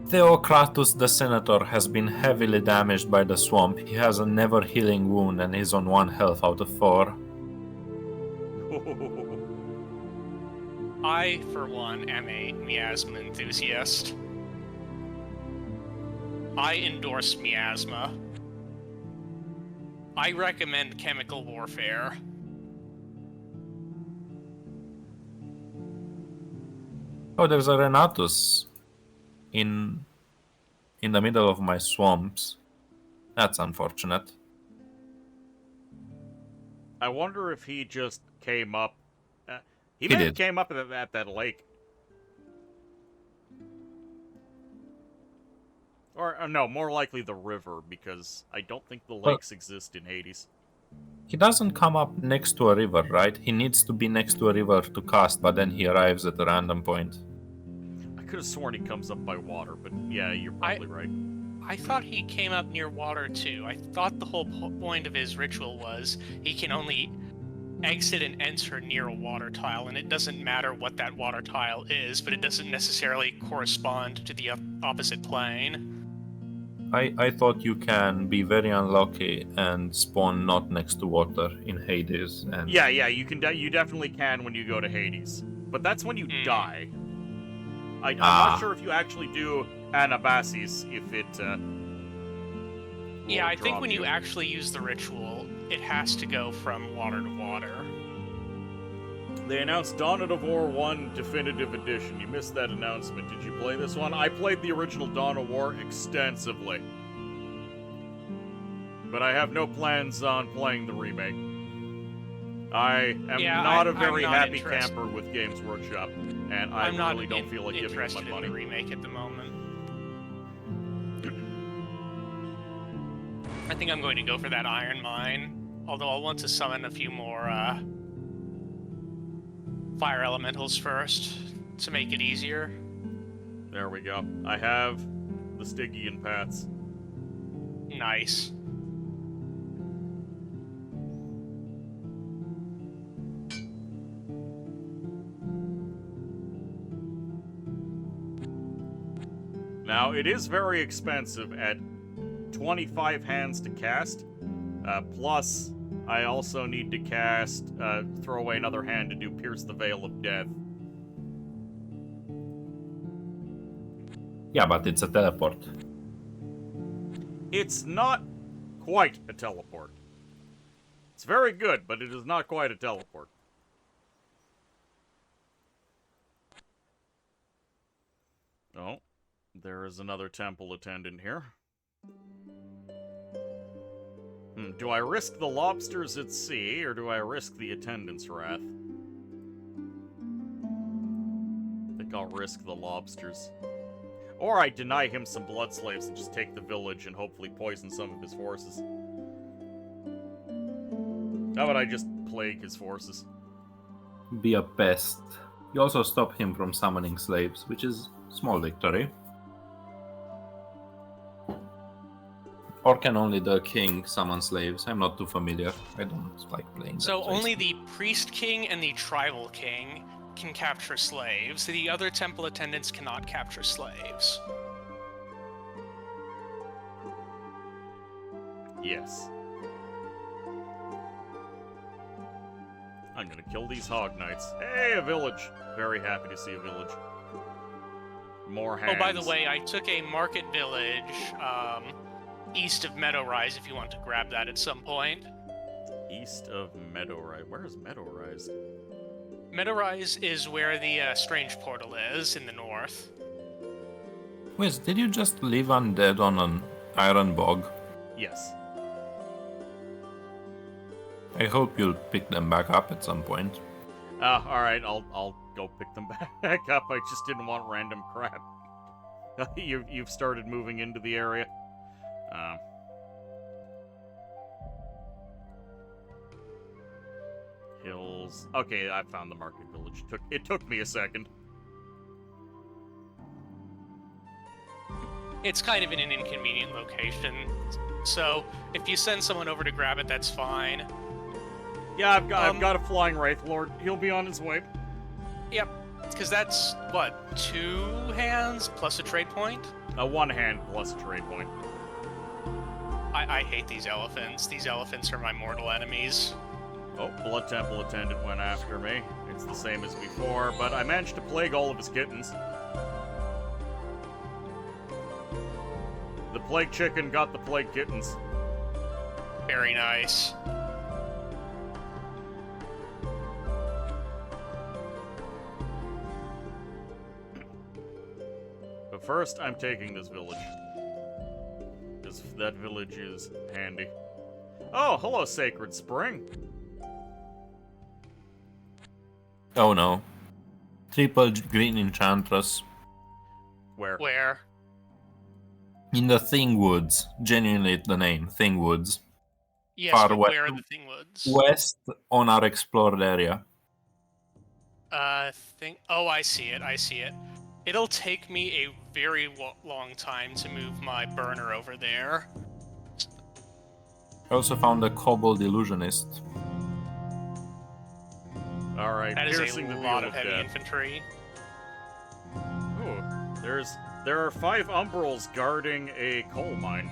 Theocratus the Senator has been heavily damaged by the swamp. He has a never healing wound and is on 1 health out of 4. I, for one, am a miasma enthusiast. I endorse miasma. I recommend chemical warfare. Oh, there's a Renatus in the middle of my swamps. That's unfortunate. I wonder if he just came up. He He may have did. came up at that lake. Or no, more likely the river, because I don't think the lakes exist in Hades. He doesn't come up next to a river, right? He needs to be next to a river to cast, but then he arrives at a random point. I could have sworn he comes up by water, but yeah, you're probably right. I thought he came up near water too. I thought the whole point of his ritual was he can only exit and enter near a water tile, and it doesn't matter what that water tile is, but it doesn't necessarily correspond to the opposite plane. I thought you can be very unlucky and spawn not next to water in Hades. And Yeah, you can. You definitely can when you go to Hades, but that's when you die. I'm not sure if you actually do Anabasis if it. Yeah, I will think drop when you actually use the ritual, it has to go from water to water. They announced Dawn of War 1 Definitive Edition. You missed that announcement. Did you play this one? I played the original Dawn of War extensively. But I have no plans on playing the remake. I am not a very happy camper with Games Workshop, and I really don't feel like giving them my money. In the remake at the moment. I think I'm going to go for that Iron Mine, although I'll want to summon a few more fire elementals first to make it easier. There we go. I have the Stygian Paths. Nice. Now, it is very expensive at 25 hands to cast, plus I also need to cast, throw away another hand to do Pierce the Veil of Death. Yeah, but it's a teleport. It's not quite a teleport. It's very good, but it is not quite a teleport. Oh, there is another temple attendant here. Do I risk the lobsters at sea, or do I risk the attendant's wrath? I think I'll risk the lobsters. Or I deny him some blood slaves and just take the village and hopefully poison some of his forces. How about I just plague his forces? Be a pest. You also stop him from summoning slaves, which is small victory. Or can only the king summon slaves? I'm not too familiar. I don't like playing that. So only the priest king and the tribal king can capture slaves. The other temple attendants cannot capture slaves. Yes. I'm gonna kill these hog knights. Hey, a village! Very happy to see a village. More hands. Oh, by the way, I took a market village east of Meadow Rise if you want to grab that at some point. East of Meadow Rise. Where is Meadow Rise? Meadow Rise is where the strange portal is in the north. Wiz, did you just leave undead on an iron bog? Yes. I hope you'll pick them back up at some point. Alright, I'll go pick them back up. I just didn't want random crap. You've started moving into the area. Hills. Okay, I found the market village. It took me a second. It's kind of in an inconvenient location, so if you send someone over to grab it, that's fine. Yeah, I've got a flying wraith lord. He'll be on his way. Yep. Because that's, what, 2 hands plus a trade point? A 1 hand plus a trade point. I hate these elephants. These elephants are my mortal enemies. Oh, Blood Temple Attendant went after me. It's the same as before, but I managed to plague all of his kittens. The plague chicken got the plague kittens. Very nice. But first, I'm taking this village. Because that village is handy. Oh, hello, Sacred Spring. Oh no. Triple green enchantress. Where? Where? In the Thing Woods. Genuinely the name, Thing Woods. Yes, Far but west. where are the Thingwoods? West on our explored area. Oh, I see it. I see it. It'll take me a very long time to move my burner over there. I also found a kobold illusionist. Alright, That is piercing a the lot veil of heavy death. infantry. Ooh, there are 5 umbrals guarding a coal mine.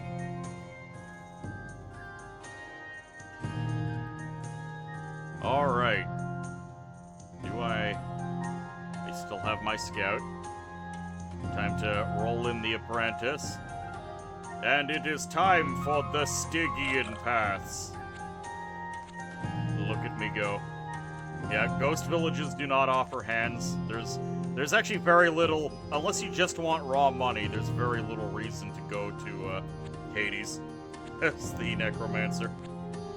Alright. I still have my scout. Time to roll in the apprentice. And it is time for the Stygian paths. Look at me go. Yeah, ghost villages do not offer hands. There's actually very little, unless you just want raw money, there's very little reason to go to Hades as the necromancer.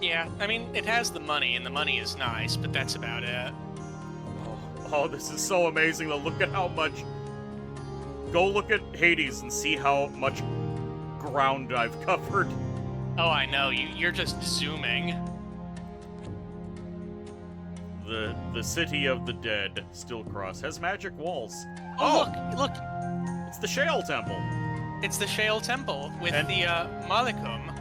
Yeah, I mean, it has the money, and the money is nice, but that's about it. Oh, this is so amazing though. Look at how much... Go look at Hades and see how much ground I've covered. Oh, I know, you're just zooming. The city of the dead, Stillcross, has magic walls. Oh, look! It's the Shale Temple. It's the Shale Temple with And- the Malikum.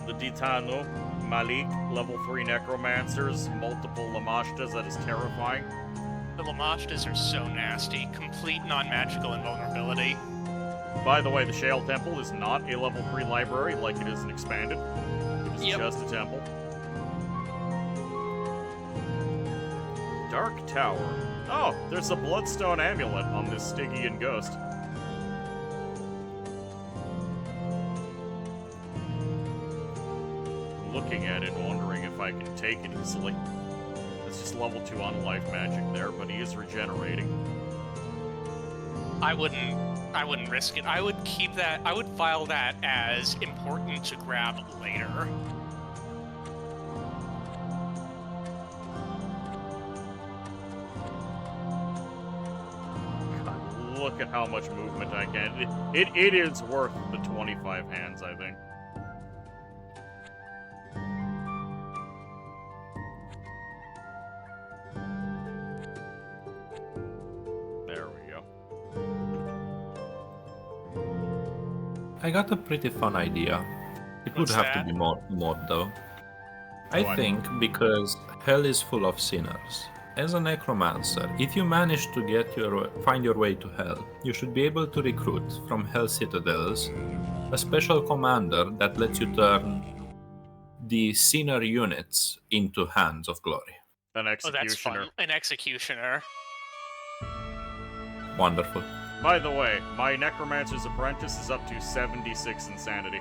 The Ditanu, Malik, level 3 necromancers, multiple Lamashtas, that is terrifying. The Lamashtas are so nasty. Complete non-magical invulnerability. By the way, the Shale Temple is not a level 3 library like it is in Expanded. It is Yep. just a temple. Dark Tower. Oh, there's a Bloodstone amulet on this Stygian ghost. Looking at it, wondering if I can take it easily. It's just level 2 on life magic there, but he is regenerating. I wouldn't risk it. I would keep that. I would file that as important to grab later. God, look at how much movement I get. It is worth the 25 hands, I think. There we go. I got a pretty fun idea. It would What's have to that? be mod though. I Go on. think because hell is full of sinners. As a necromancer, if you manage to find your way to hell, you should be able to recruit from hell citadels a special commander that lets you turn the sinner units into hands of glory. An Oh, that's executioner. fun. An executioner. Wonderful. By the way, my Necromancer's Apprentice is up to 76 insanity.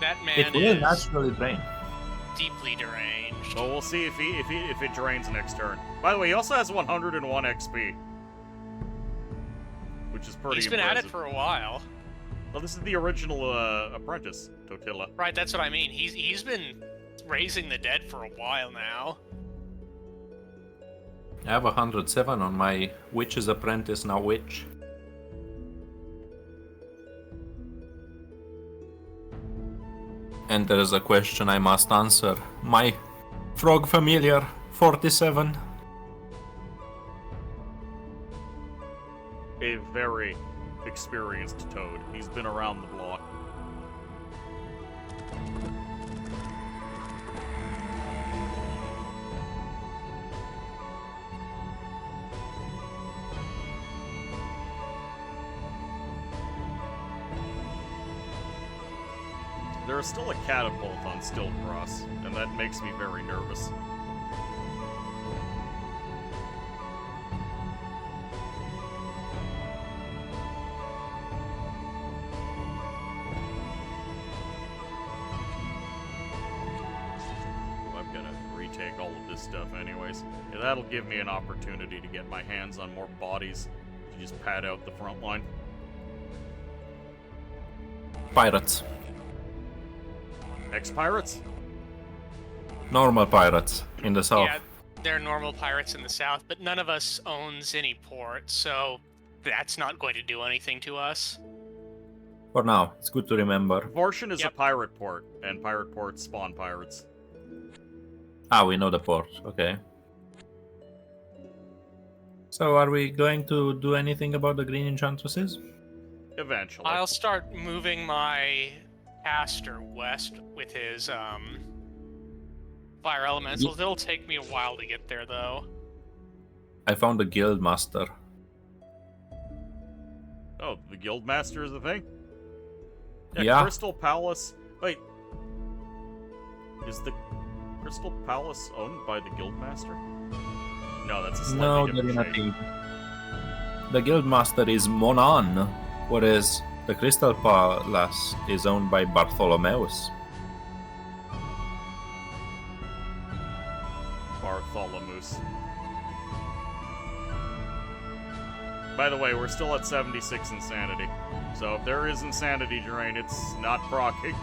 That man It will is naturally drain. deeply deranged. So we'll see if it drains next turn. By the way, he also has 101 XP, which is pretty He's been impressive. at it for a while. Well, this is the original Apprentice, Totila. Right, that's what I mean. He's been raising the dead for a while now. I have 107 on my Witch's Apprentice now Witch. And there is a question I must answer. My frog familiar, 47. A very experienced Toad. He's been around the block. there's still a catapult on Stillcross, and that makes me very nervous. I'm gonna retake all of this stuff anyways. Yeah, that'll give me an opportunity to get my hands on more bodies to just pad out the front line. Pirates. Ex-pirates? Normal pirates in the south. Yeah, they're normal pirates in the south, but none of us owns any port, so that's not going to do anything to us. For now, it's good to remember. Vortian is a Yep. pirate port, and pirate ports spawn pirates. Ah, we know the port. Okay. So, are we going to do anything about the green enchantresses? Eventually. I'll start moving my caster west with his fire elementals. It'll take me a while to get there, though. I found a guild master. Oh, the Guildmaster is the thing? Yeah. Crystal Palace. Wait. Is the Crystal Palace owned by the Guildmaster? No, that's a No, slightly they're different not. shade. The guild master is Monan, whereas the Crystal Palace is owned by Bartholomeus. Bartholomeus. By the way, we're still at 76 insanity. So if there is insanity drain, it's not proccing.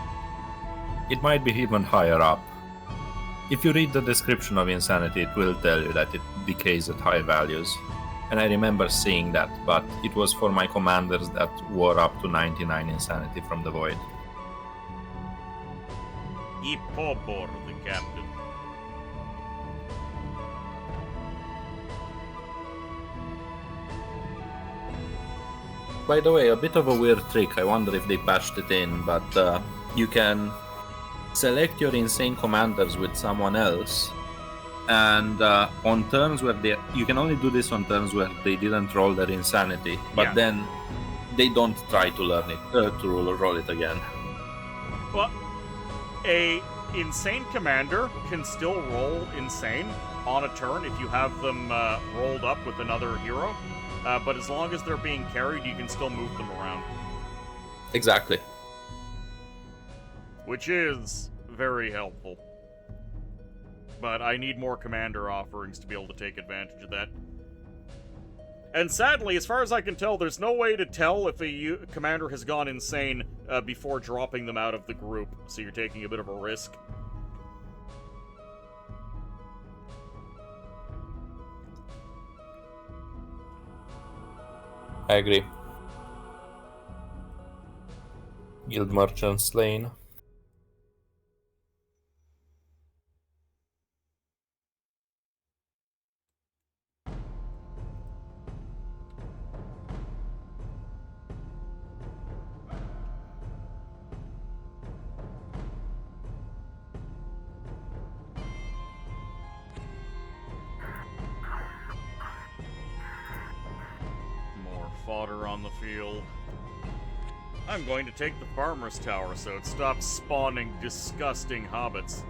It might be even higher up. If you read the description of insanity, it will tell you that it decays at high values. And I remember seeing that, but it was for my commanders that were up to 99 insanity from the void. Ipobor, the captain. By the way, a bit of a weird trick, I wonder if they patched it in, but you can select your insane commanders with someone else, and on turns where you can only do this on turns where they didn't roll their insanity, but Yeah. then they don't try to learn it, to roll it again. Well, a insane commander can still roll insane on a turn if you have them rolled up with another hero, but as long as they're being carried, you can still move them around, Exactly. which is very helpful. But I need more commander offerings to be able to take advantage of that. And sadly, as far as I can tell, there's no way to tell if a commander has gone insane before dropping them out of the group, so you're taking a bit of a risk. I agree. Guild merchant slain. More fodder on the field. I'm going to take the farmer's tower so it stops spawning disgusting hobbits.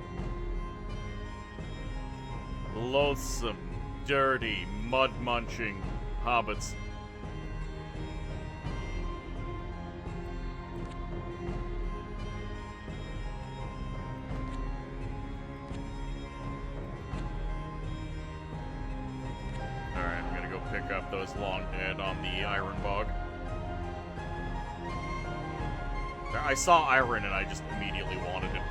Loathsome, dirty, mud-munching hobbits. Alright, I'm gonna go pick up those long dead on the Iron Bog. I saw iron and I just immediately wanted it.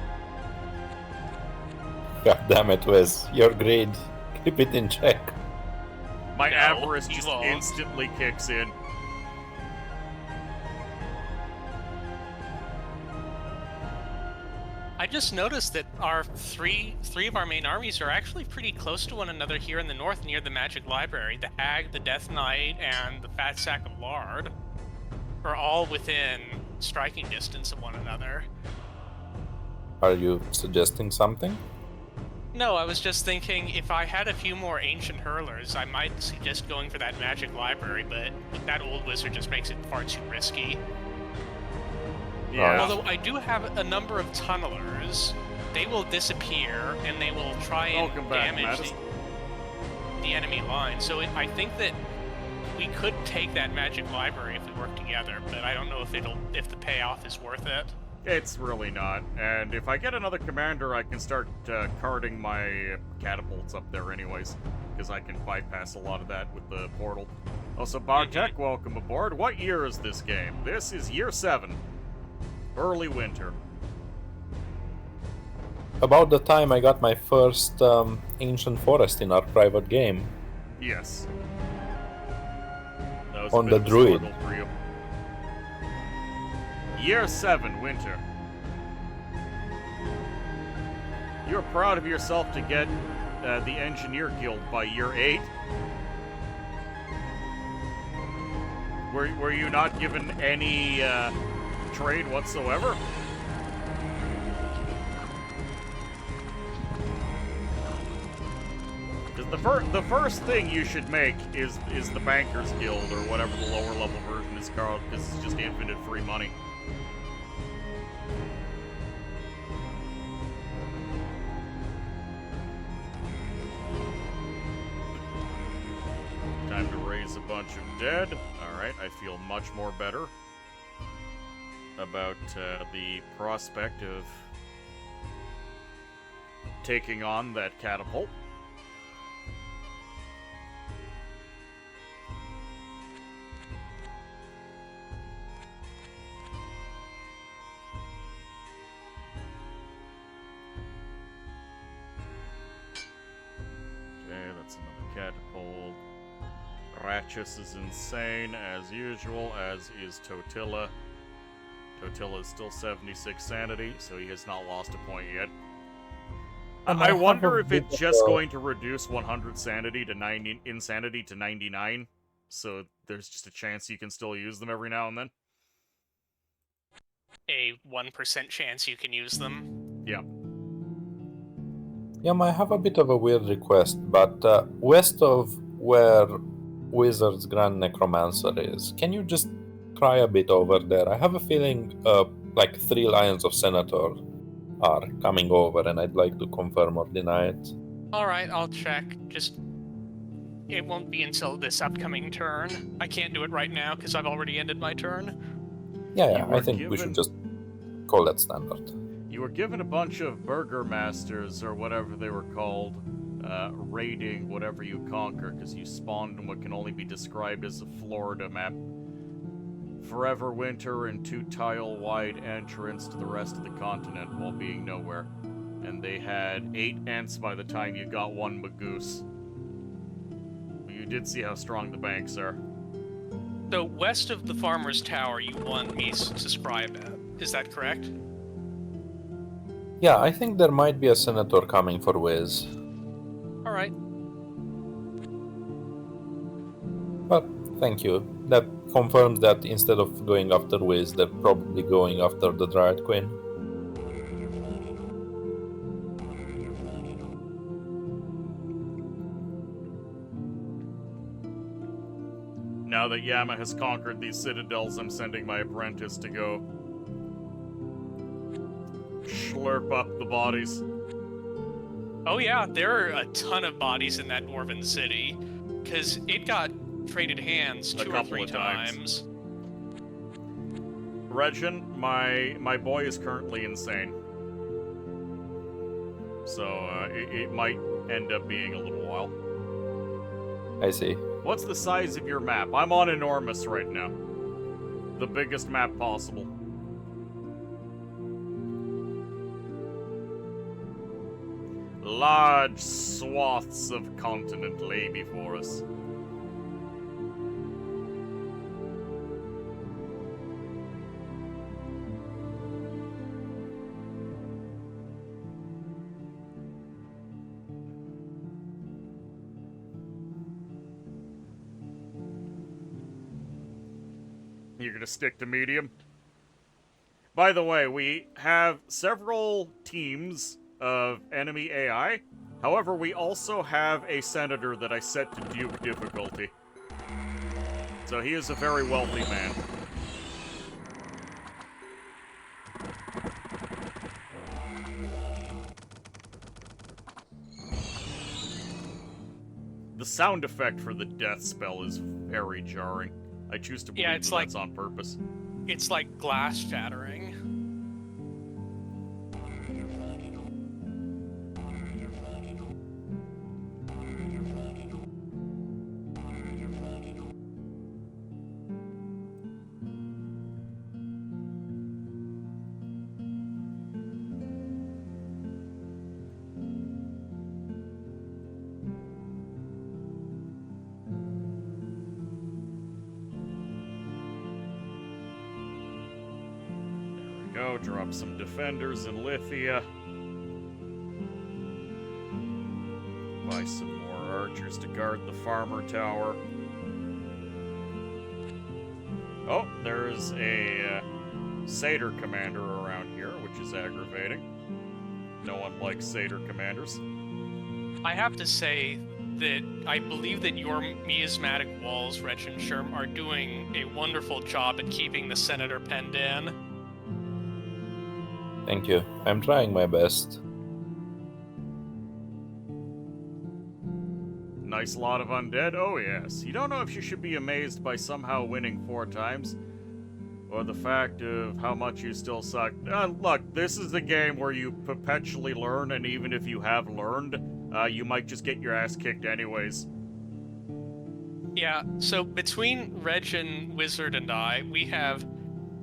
God damn it, Wes. Your greed. Keep it in check. My No, avarice you just won't. instantly kicks in. I just noticed that our three of our main armies are actually pretty close to one another here in the north near the Magic Library. The Hag, the Death Knight, and the Fat Sack of Lard are all within striking distance of one another. Are you suggesting something? No, I was just thinking if I had a few more ancient hurlers, I might suggest going for that Magic Library, but that old wizard just makes it far too risky. Yeah. Although I do have a number of tunnelers. They will disappear, and they will try and Welcome back, damage Mattis. the enemy line. So I think that we could take that magic library if we work together, but I don't know if the payoff is worth it. It's really not. And if I get another commander, I can start carting my catapults up there anyways, because I can bypass a lot of that with the portal. Also, Bartek, welcome aboard. What year is this game? This is year 7. Early winter. About the time I got my first ancient forest in our private game. Yes. That was On a bit the of a druid. struggle for you. Year 7, winter. You're proud of yourself to get the Engineer Guild by year 8. Were you not given any trade whatsoever? Because the first thing you should make is the Bankers Guild, or whatever the lower level version is called, because it's just infinite free money. Time to raise a bunch of dead. Alright, I feel much more better about the prospect of taking on that catapult. Okay, that's another catapult. Ratchus is insane, as usual, as is Totila. Totila is still 76 sanity, so he has not lost a point yet. I wonder if it's just going to reduce 100 sanity to 90, insanity to 99, so there's just a chance you can still use them every now and then. A 1% chance you can use them. Yeah. Yeah, I have a bit of a weird request, but west of where Wizard's Grand Necromancer is, can you just cry a bit over there? I have a feeling like 3 Lions of Senator are coming over, and I'd like to confirm or deny it. Alright, I'll check. Just... It won't be until this upcoming turn. I can't do it right now, because I've already ended my turn. Yeah, were I think we should just call that standard. You were given a bunch of burgermasters, or whatever they were called, raiding whatever you conquer, because you spawned in what can only be described as a Florida map. Forever winter and 2-tile-wide entrance to the rest of the continent while being nowhere. And they had 8 Ents by the time you got 1 Magoose. But you did see how strong the banks are. So, west of the Farmer's Tower, you want me to scribe at. Is that correct? Yeah, I think there might be a Senator coming for Wiz. Alright. But thank you. That confirms that instead of going after Wiz, they're probably going after the Dryad Queen. Now that Yama has conquered these citadels, I'm sending my apprentice to go slurp up the bodies. Oh yeah, there are a ton of bodies in that Dwarven city, because it got traded hands A 2 or couple 3 of times. times. Regin, my boy is currently insane. So, it might end up being a little while. I see. What's the size of your map? I'm on enormous right now. The biggest map possible. Large swaths of continent lay before us. You're gonna stick to medium? By the way, we have several teams of enemy AI. However, we also have a senator that I set to Duke difficulty. So he is a very wealthy man. The sound effect for the death spell is very jarring. I choose to believe Yeah, it's that like- that's on purpose. It's like glass shattering. Go, drop some defenders in Lithia. Buy some more archers to guard the farmer tower. Oh, there's a satyr commander around here, which is aggravating. No one likes satyr commanders. I have to say that I believe that your miasmatic walls, Regenschirm, are doing a wonderful job at keeping the senator penned in. Thank you. I'm trying my best. Nice lot of undead? Oh yes. You don't know if you should be amazed by somehow winning 4 times, or the fact of how much you still suck. Look, this is a game where you perpetually learn, and even if you have learned, you might just get your ass kicked anyways. Yeah, so between Reg and Wizard and I, we have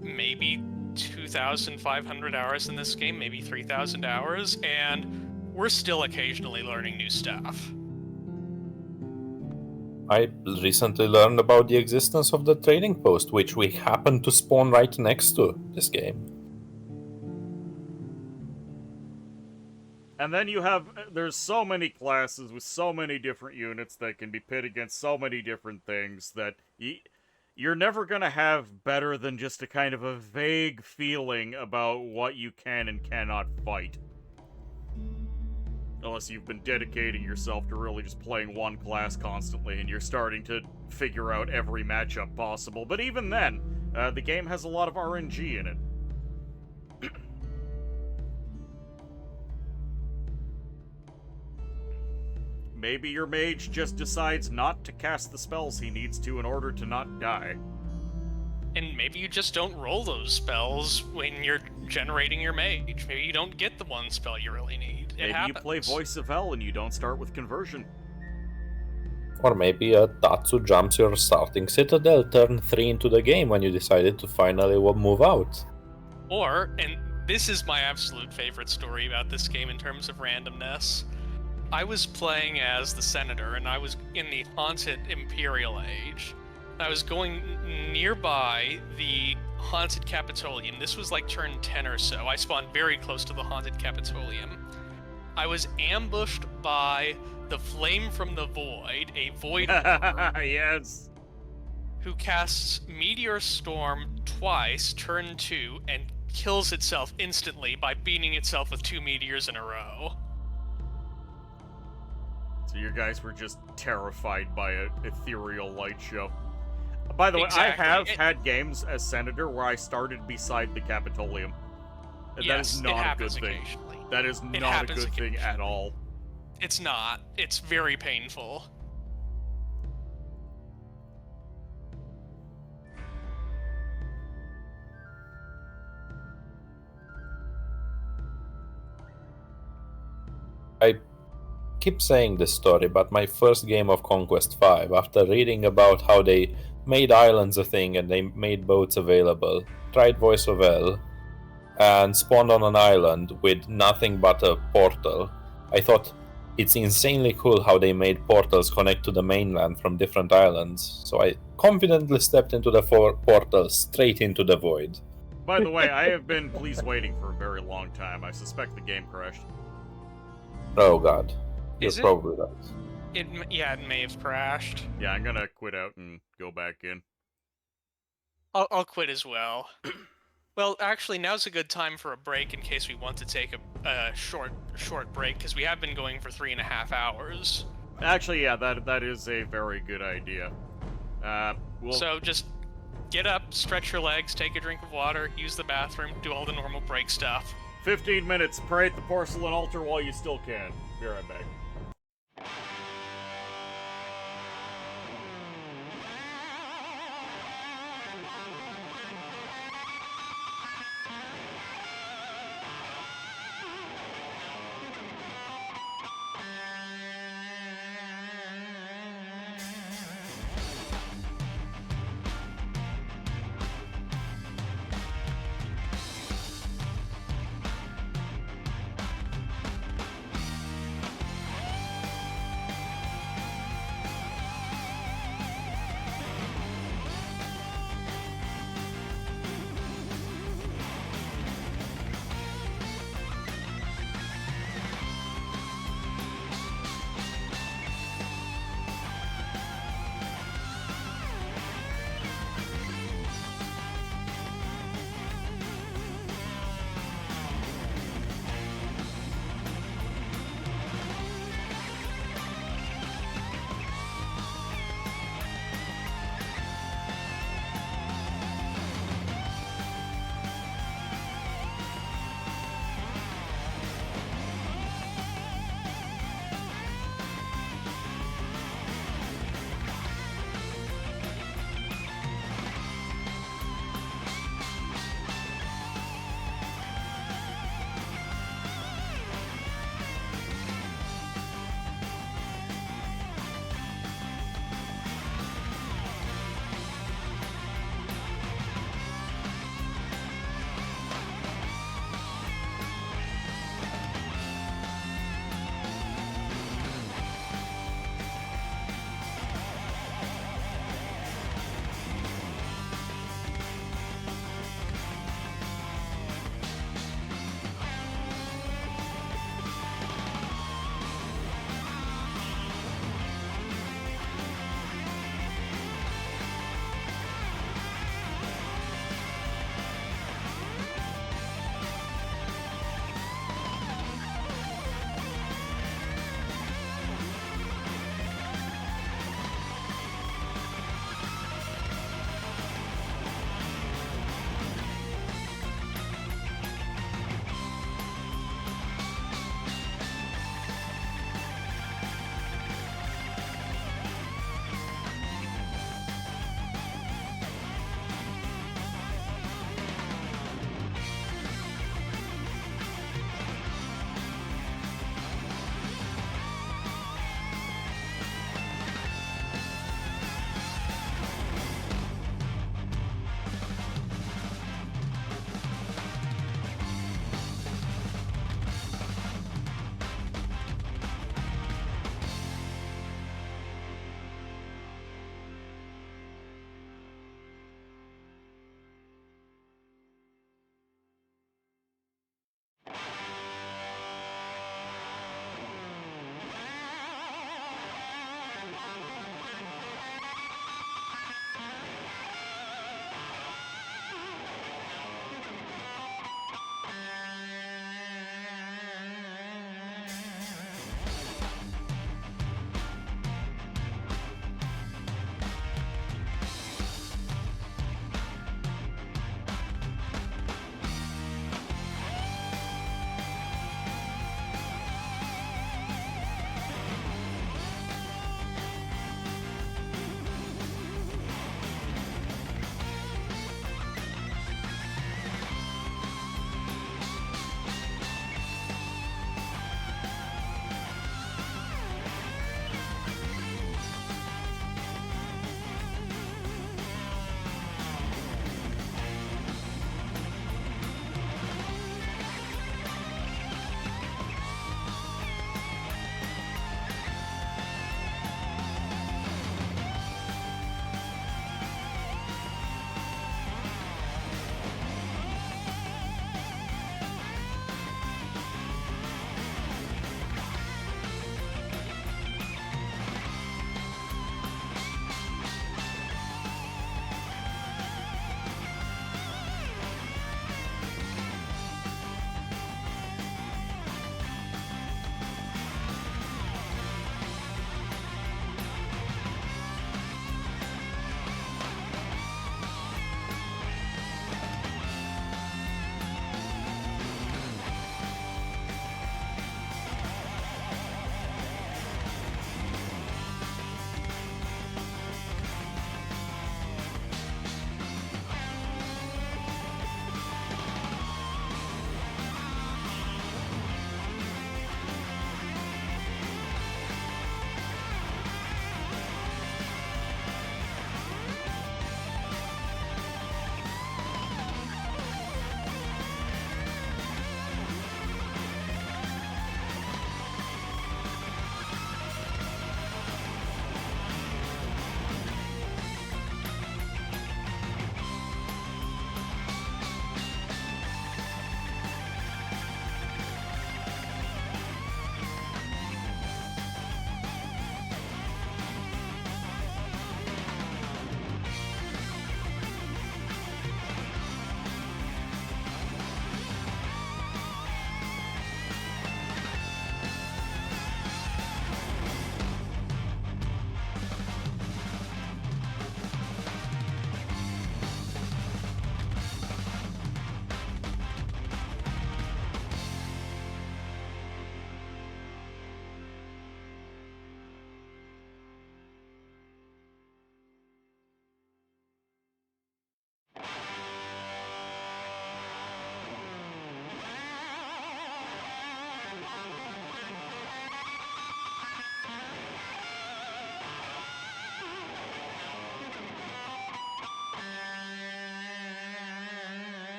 maybe 2,500 hours in this game, maybe 3,000 hours, and we're still occasionally learning new stuff. I recently learned about the existence of the trading post, which we happen to spawn right next to this game. And then you have, there's so many classes with so many different units that can be pit against so many different things that you're never going to have better than just a kind of a vague feeling about what you can and cannot fight. Unless you've been dedicating yourself to really just playing one class constantly and you're starting to figure out every matchup possible. But even then, the game has a lot of RNG in it. Maybe your mage just decides not to cast the spells he needs to in order to not die. And maybe you just don't roll those spells when you're generating your mage. Maybe you don't get the one spell you really need. Maybe you play Voice of Hell and you don't start with Conversion. Or maybe Tatsu jumps your starting citadel turn 3 into the game when you decided to finally move out. Or, and this is my absolute favorite story about this game in terms of randomness, I was playing as the Senator, and I was in the Haunted Imperial Age. I was going nearby the Haunted Capitolium. This was like turn 10 or so. I spawned very close to the Haunted Capitolium. I was ambushed by the Flame from the Void, a Void Warrior, Yes. who casts Meteor Storm twice, turn 2, and kills itself instantly by beating itself with 2 meteors in a row. So your guys were just terrified by an ethereal light show. By the way, Exactly. I have had games as Senator where I started beside the Capitolium. And that Yes, is it not a good happens thing. occasionally. That is It not a happens good thing at all. It's not. It's very painful. I keep saying this story, but my first game of Conquest 5, after reading about how they made islands a thing and they made boats available, tried Voice of Hell, and spawned on an island with nothing but a portal, I thought it's insanely cool how they made portals connect to the mainland from different islands, so I confidently stepped into the portal straight into the void. By the way, I have been please waiting for a very long time. I suspect the game crashed. Oh god. You're Is it? probably right. Yeah, it may have crashed. Yeah, I'm gonna quit out and go back in. I'll quit as well. Well, actually, now's a good time for a break in case we want to take a short break, because we have been going for 3.5 hours. Actually, yeah, that is a very good idea. So just get up, stretch your legs, take a drink of water, use the bathroom, do all the normal break stuff. 15 minutes, pray at the porcelain altar while you still can. Be right back.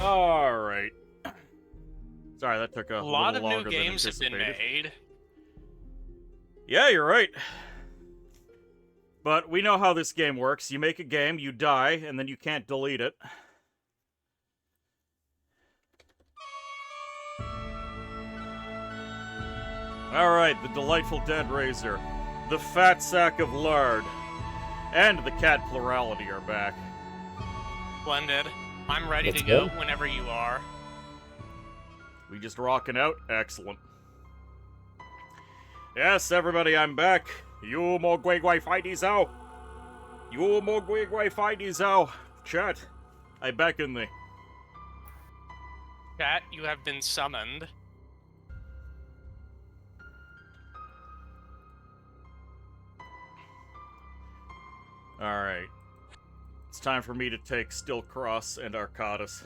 Alright. Sorry, that took a lot of little new longer games than have been anticipated. made. Yeah, you're right. But we know how this game works. You make a game, you die, and then you can't delete it. Alright, the delightful dead razor, the fat sack of lard, and the cat plurality are back. Splendid. I'm ready Let's to go go. whenever you are. We just rocking out? Excellent. Yes, everybody, I'm back. You mo gui gui fighty zao. You mo gui gui fighty zao. Chat, I beckon thee. Chat, you have been summoned. Alright. It's time for me to take Still Cross and Arcadis.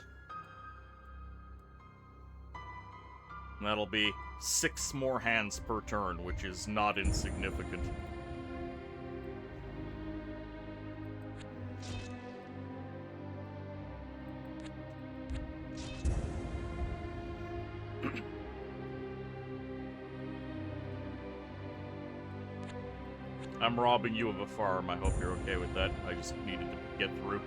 And that'll be 6 more hands per turn, which is not insignificant. I'm robbing you of a farm. I hope you're okay with that. I just needed to get through.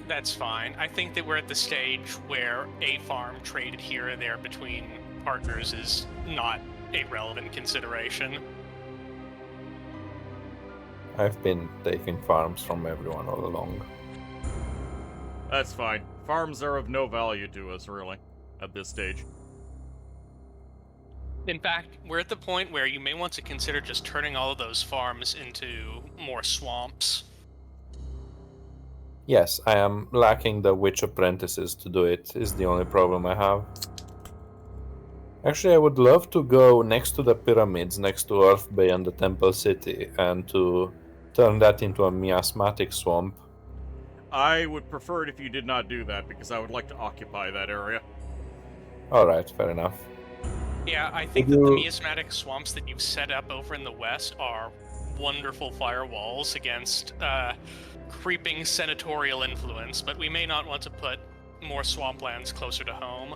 That's fine. I think that we're at the stage where a farm traded here or there between partners is not a relevant consideration. I've been taking farms from everyone all along. That's fine. Farms are of no value to us, really, at this stage. In fact, we're at the point where you may want to consider just turning all of those farms into more swamps. Yes, I am lacking the witch apprentices to do it, is the only problem I have. Actually, I would love to go next to the pyramids, next to Earth Bay and the Temple City, and to turn that into a miasmatic swamp. I would prefer it if you did not do that, because I would like to occupy that area. Alright, fair enough. Yeah, I think that the miasmatic swamps that you've set up over in the west are wonderful firewalls against creeping senatorial influence, but we may not want to put more swamplands closer to home.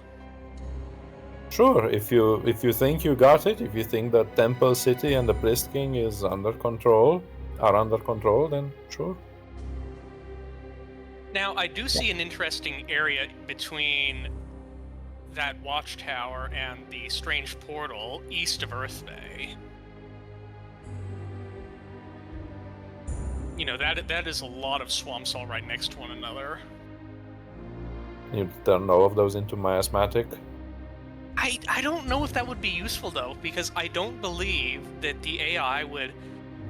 Sure, if you think you got it, if you think that Temple City and the Priest King is under control, then sure. Now, I do see an interesting area between that watchtower and the strange portal east of Earth Bay. You know, that is a lot of swamps all right next to one another. You turn all of those into miasmatic. I don't know if that would be useful, though, because I don't believe that the AI would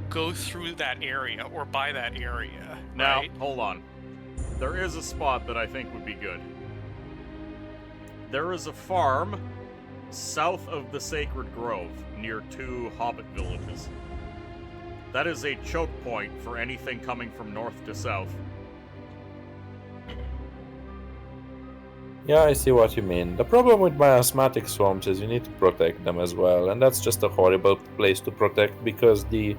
go through that area or by that area. Now, right? hold on. There is a spot that I think would be good. There is a farm south of the Sacred Grove, near 2 hobbit villages. That is a choke point for anything coming from north to south. Yeah, I see what you mean. The problem with miasmatic swamps is you need to protect them as well, and that's just a horrible place to protect because the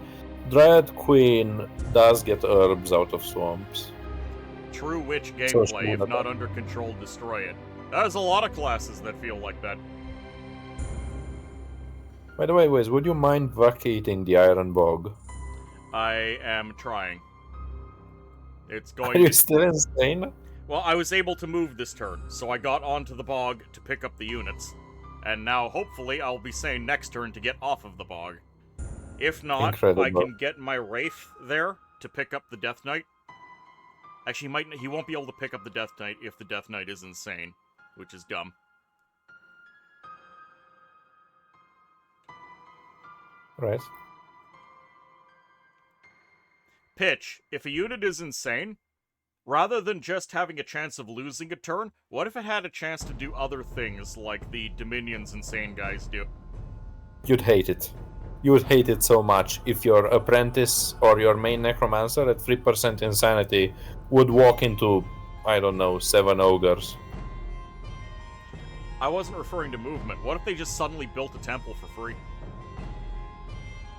Dryad Queen does get herbs out of swamps. True witch So gameplay, if small not that- under control, destroy it. There's a lot of classes that feel like that. By the way, Wiz, would you mind vacating the Iron Bog? I am trying. It's Are going you to... still insane? Well, I was able to move this turn, so I got onto the bog to pick up the units. And now, hopefully, I'll be saying next turn to get off of the bog. If not, Incredible. I can get my Wraith there to pick up the Death Knight. Actually, he won't be able to pick up the Death Knight if the Death Knight is insane, which is dumb. Right. Pitch, if a unit is insane, rather than just having a chance of losing a turn, what if it had a chance to do other things like the Dominion's insane guys do? You'd hate it. You would hate it so much if your apprentice or your main necromancer at 3% insanity would walk into, I don't know, 7 ogres. I wasn't referring to movement. What if they just suddenly built a temple for free?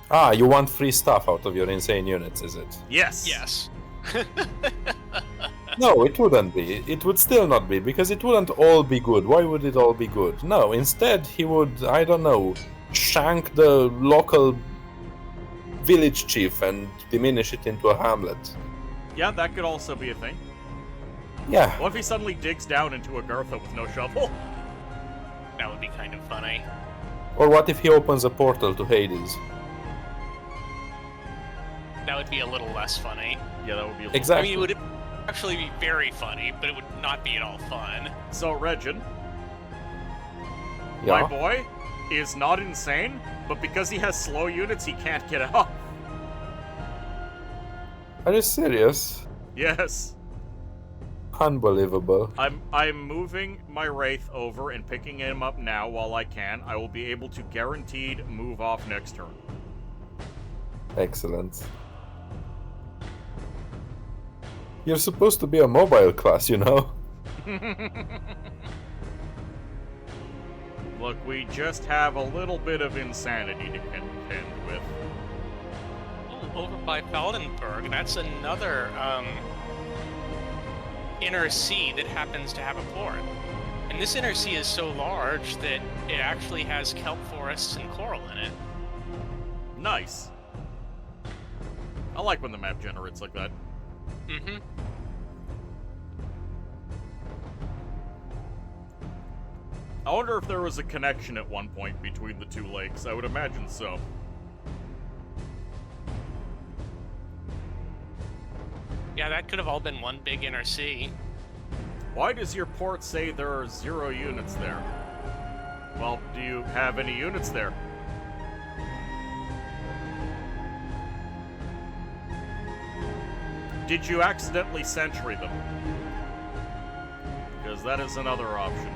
Ah, you want free stuff out of your insane units, is it? Yes! Yes. No, it wouldn't be. It would still not be, because it wouldn't all be good. Why would it all be good? No, instead he would, I don't know, shank the local village chief and diminish it into a hamlet. Yeah, that could also be a thing. Yeah, What if he suddenly digs down into Agartha with no shovel? That would be kind of funny. or what if he opens a portal to Hades? That would be a little less funny. Yeah, that would be a little... Exactly. I mean, it would actually be very funny, but it would not be at all fun. So, Regin, Yeah. my boy is not insane, but because he has slow units, he can't get off. Are you serious? Yes. Unbelievable. I'm moving my Wraith over and picking him up now while I can. I will be able to guaranteed move off next turn. Excellent. You're supposed to be a mobile class, you know? Look, we just have a little bit of insanity to contend with. Oh, over by Feldenberg, that's another inner sea that happens to have a port. And this inner sea is so large that it actually has kelp forests and coral in it. Nice. I like when the map generates like that. Mm-hmm. I wonder if there was a connection at one point between the two lakes. I would imagine so. Yeah, that could have all been one big inner sea. Why does your port say there are 0 units there? Well, do you have any units there? Did you accidentally sentry them? Because that is another option.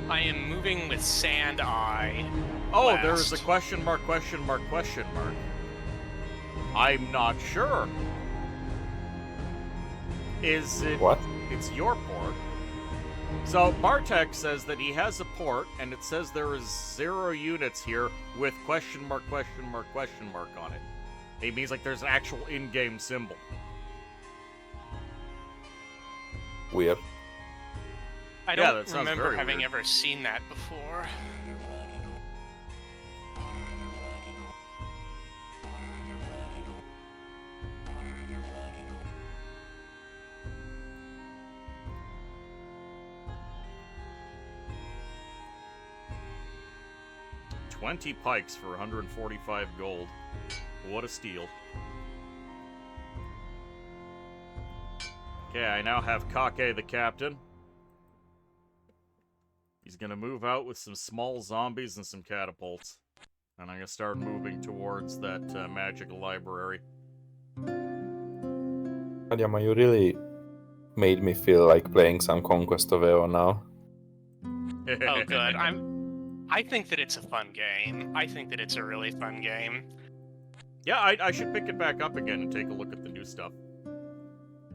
I am moving with Sand Eye. Oh, west. there is a question mark, question mark, question mark. I'm not sure. Is it... What? It's your port. So, Bartek says that he has a port, and it says there is 0 units here with question mark, question mark, question mark on it. It means like there's an actual in-game symbol. Weird. I Yeah, don't that sounds remember very having weird. ever seen that before. $20 pikes for 145 gold. What a steal. Okay, I now have Kake the captain. He's gonna move out with some small zombies and some catapults. And I'm gonna start moving towards that magic library. Adiyama, you really made me feel like playing some Conquest of Eo now. Oh, good. I think that it's a fun game. I think that it's a really fun game. Yeah, I should pick it back up again and take a look at the new stuff.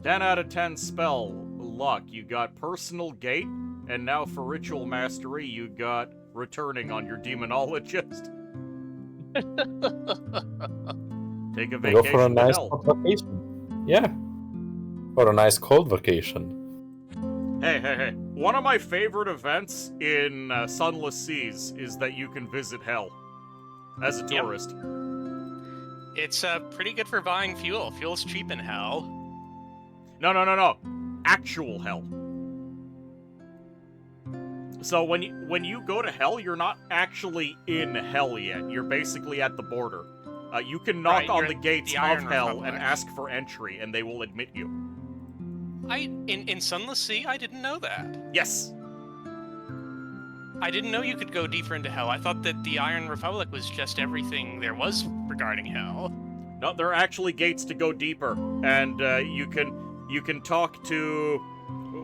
10 out of 10 spell luck. You got Personal Gate, and now for Ritual Mastery, you got Returning on your Demonologist. Take a Go for a vacation to nice hell. hot vacation. Yeah. Or a nice cold vacation. Hey. One of my favorite events in Sunless Seas is that you can visit hell as a Yep. tourist. It's pretty good for buying fuel. Fuel's cheap in hell. No. Actual hell. So when you go to hell, you're not actually in hell yet. You're basically at the border. You can knock Right, on you're the at gates the of Iron hell Republic. and ask for entry, and they will admit you. In Sunless Sea, I didn't know that. Yes. I didn't know you could go deeper into hell. I thought that the Iron Republic was just everything there was regarding hell. No, there are actually gates to go deeper, and you can talk to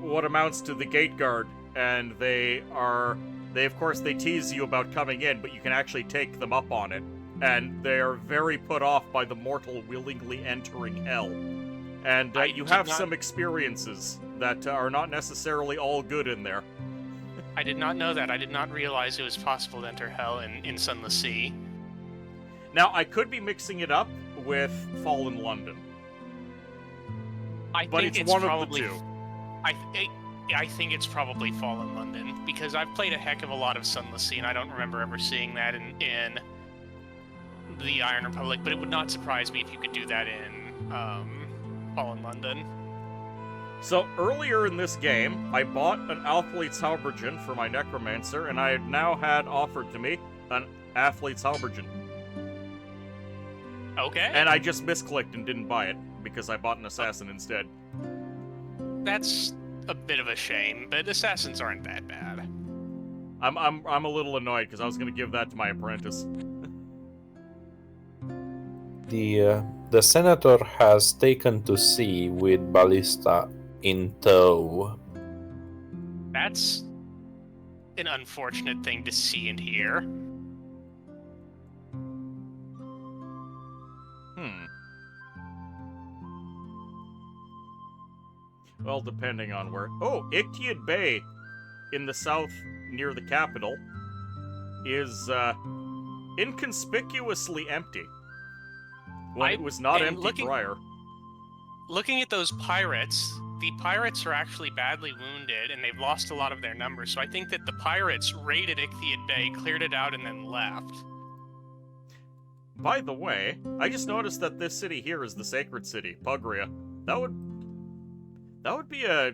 what amounts to the gate guard, and they of course they tease you about coming in, but you can actually take them up on it, and they are very put off by the mortal willingly entering hell. And I you did have not- some experiences that are not necessarily all good in there. I did not know that. I did not realize it was possible to enter hell in Sunless Sea. Now, I could be mixing it up with Fallen London, I but think it's one probably, of the two. I think it's probably Fallen London, because I've played a heck of a lot of Sunless Sea, and I don't remember ever seeing that in the Iron Republic, but it would not surprise me if you could do that in Fallen London. So, earlier in this game, I bought an Athlete's Halberdian for my Necromancer, and I have now had offered to me an Athlete's Halberdian. Okay. And I just misclicked and didn't buy it, because I bought an Assassin instead. That's a bit of a shame, but assassins aren't that bad. I'm a little annoyed, because I was going to give that to my apprentice. The senator has taken to sea with ballista in tow. That's an unfortunate thing to see and hear. Well, depending on where... Oh, Ictiad Bay in the south near the capital is inconspicuously empty. When it was not empty prior. Looking at those pirates, the pirates are actually badly wounded, and they've lost a lot of their numbers, so I think that the pirates raided Ictiad Bay, cleared it out, and then left. By the way, I just noticed that this city here is the sacred city, Pugria. That would be a...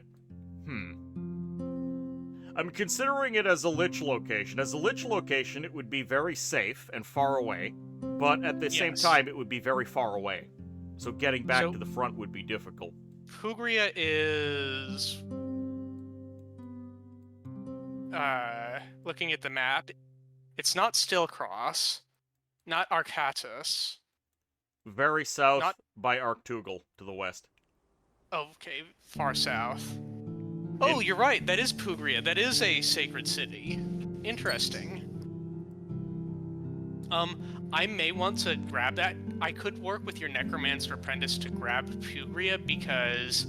I'm considering it as a lich location. As a lich location, it would be very safe and far away, but at the same time, it would be very far away. So getting back to the front would be difficult. Pugria is... looking at the map, it's not Stillcross, not Arcatus. Very south by Arctugal to the west. Okay, far south. Oh, you're right. That is Pugria. That is a sacred city. Interesting. I may want to grab that. I could work with your Necromancer Apprentice to grab Pugria because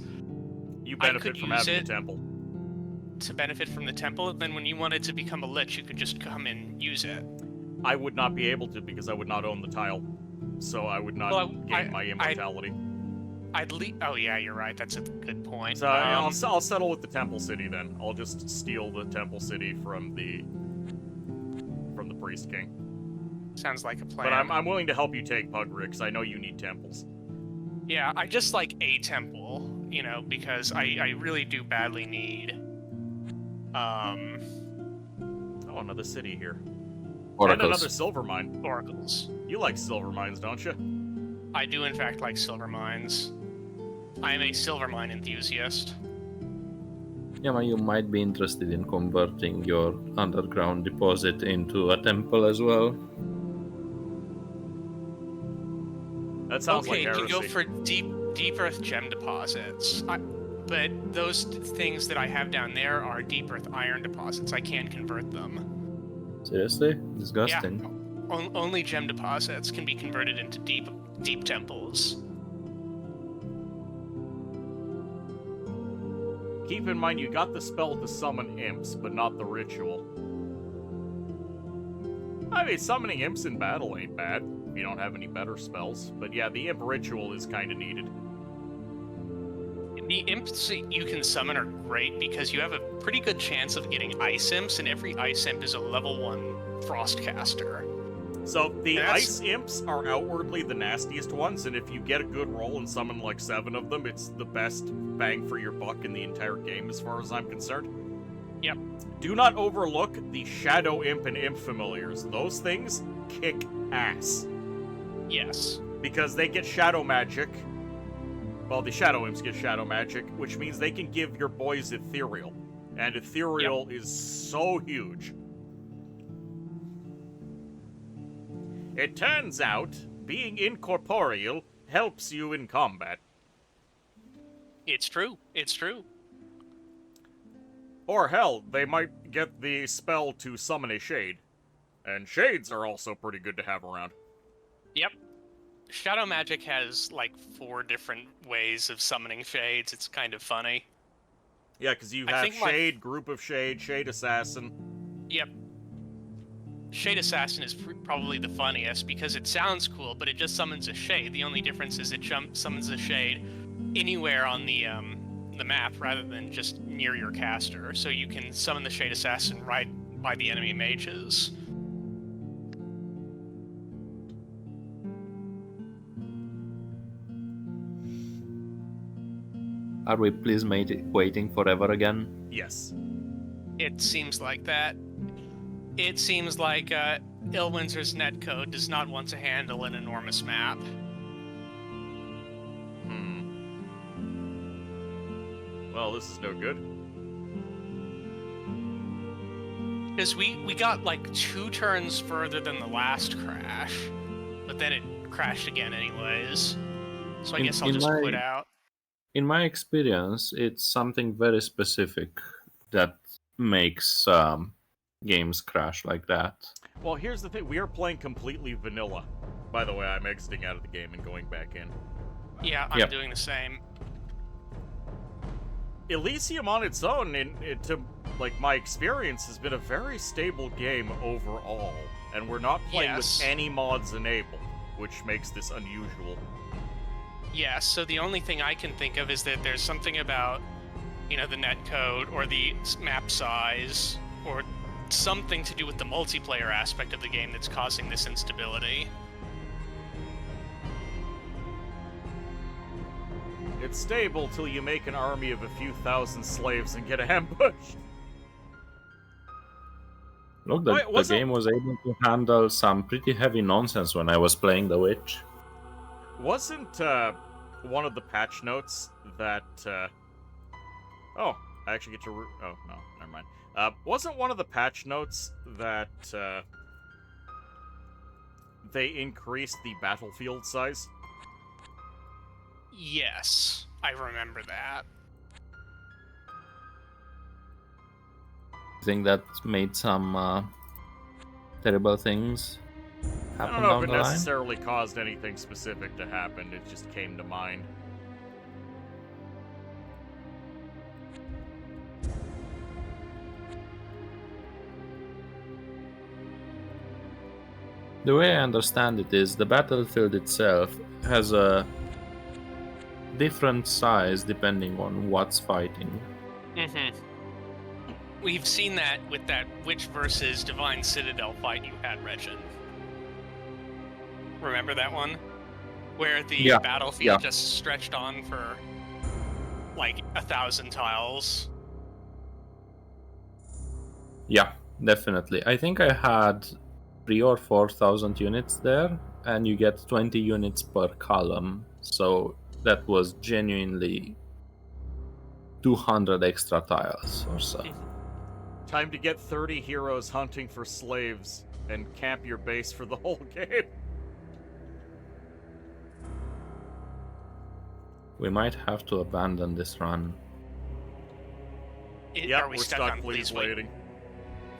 you benefit from having a temple. To benefit from the temple, then when you wanted to become a lich, you could just come and use it. I would not be able to because I would not own the tile, so I would not gain my immortality. Oh yeah, you're right. That's a good point. So I'll settle with the Temple City then. I'll just steal the Temple City from the Priest King. Sounds like a plan. But I'm willing to help you take Pugria because I know you need temples. Yeah, I just like a temple, because I really do badly need. Oh, another city here. Oracles. And another silver mine. Oracles. You like silver mines, don't you? I do, in fact, like silver mines. I am a silver mine enthusiast. Yeah, well, you might be interested in converting your underground deposit into a temple as well. That sounds like you heresy. can go for deep earth gem deposits. But those things that I have down there are deep earth iron deposits. I can't convert them. Seriously? Disgusting. Yeah. Only gem deposits can be converted into deep temples. Keep in mind, you got the spell to summon imps, but not the ritual. I mean, summoning imps in battle ain't bad if you don't have any better spells. But yeah, the imp ritual is kind of needed. The imps you can summon are great because you have a pretty good chance of getting ice imps, and every ice imp is a level 1 frost caster. So the ice imps are outwardly the nastiest ones, and if you get a good roll and summon like 7 of them, it's the best bang for your buck in the entire game as far as I'm concerned. Yep. Do not overlook the Shadow Imp and Imp Familiars. Those things kick ass. Yes. Because they get Shadow Magic. Well, the Shadow Imps get Shadow Magic, which means they can give your boys Ethereal. And Ethereal is so huge. It turns out, being incorporeal helps you in combat. It's true. It's true. Or hell, they might get the spell to summon a shade. And shades are also pretty good to have around. Yep. Shadow Magic has like 4 different ways of summoning shades. It's kind of funny. Yeah, because you I have think my- Shade, Group of Shade, Shade Assassin. Yep. Shade Assassin is probably the funniest because it sounds cool, but it just summons a shade. The only difference is it summons a shade anywhere on the map rather than just near your caster. So you can summon the Shade Assassin right by the enemy mages. Are we please waiting forever again? Yes. It seems like that. It seems like Ilwinter's netcode does not want to handle an enormous map. Well, this is no good. Because we got like 2 turns further than the last crash, but then it crashed again anyways. So I guess I'll just quit out. In my experience, it's something very specific that makes games crash like that. Well, here's the thing. We are playing completely vanilla. By the way, I'm exiting out of the game and going back in. Yeah, I'm doing the same. Elysium on its own, to like my experience, has been a very stable game overall. And we're not playing with any mods enabled, which makes this unusual. Yeah, so the only thing I can think of is that there's something about, the netcode or the map size or something to do with the multiplayer aspect of the game that's causing this instability. It's stable till you make an army of a few thousand slaves and get ambushed. Look, the game was able to handle some pretty heavy nonsense when I was playing The Witch. Wasn't one of the patch notes that oh, I actually get to oh no, never mind. Wasn't one of the patch notes that they increased the battlefield size? Yes, I remember that. I think that made some terrible things happen I don't know down if it the line. necessarily caused anything specific to happen, it just came to mind. The way I understand it is the battlefield itself has a different size depending on what's fighting. Mm-hmm. We've seen that with that Witch versus Divine Citadel fight you had, Regin. Remember that one? Where the battlefield just stretched on for like 1,000 tiles. Yeah, definitely. I think I had 3,000 or 4,000 units there, and you get 20 units per column. So that was genuinely 200 extra tiles or so. Time to get 30 heroes hunting for slaves and camp your base for the whole game. We might have to abandon this run. Yeah, Are we we're stuck on please please wait? waiting.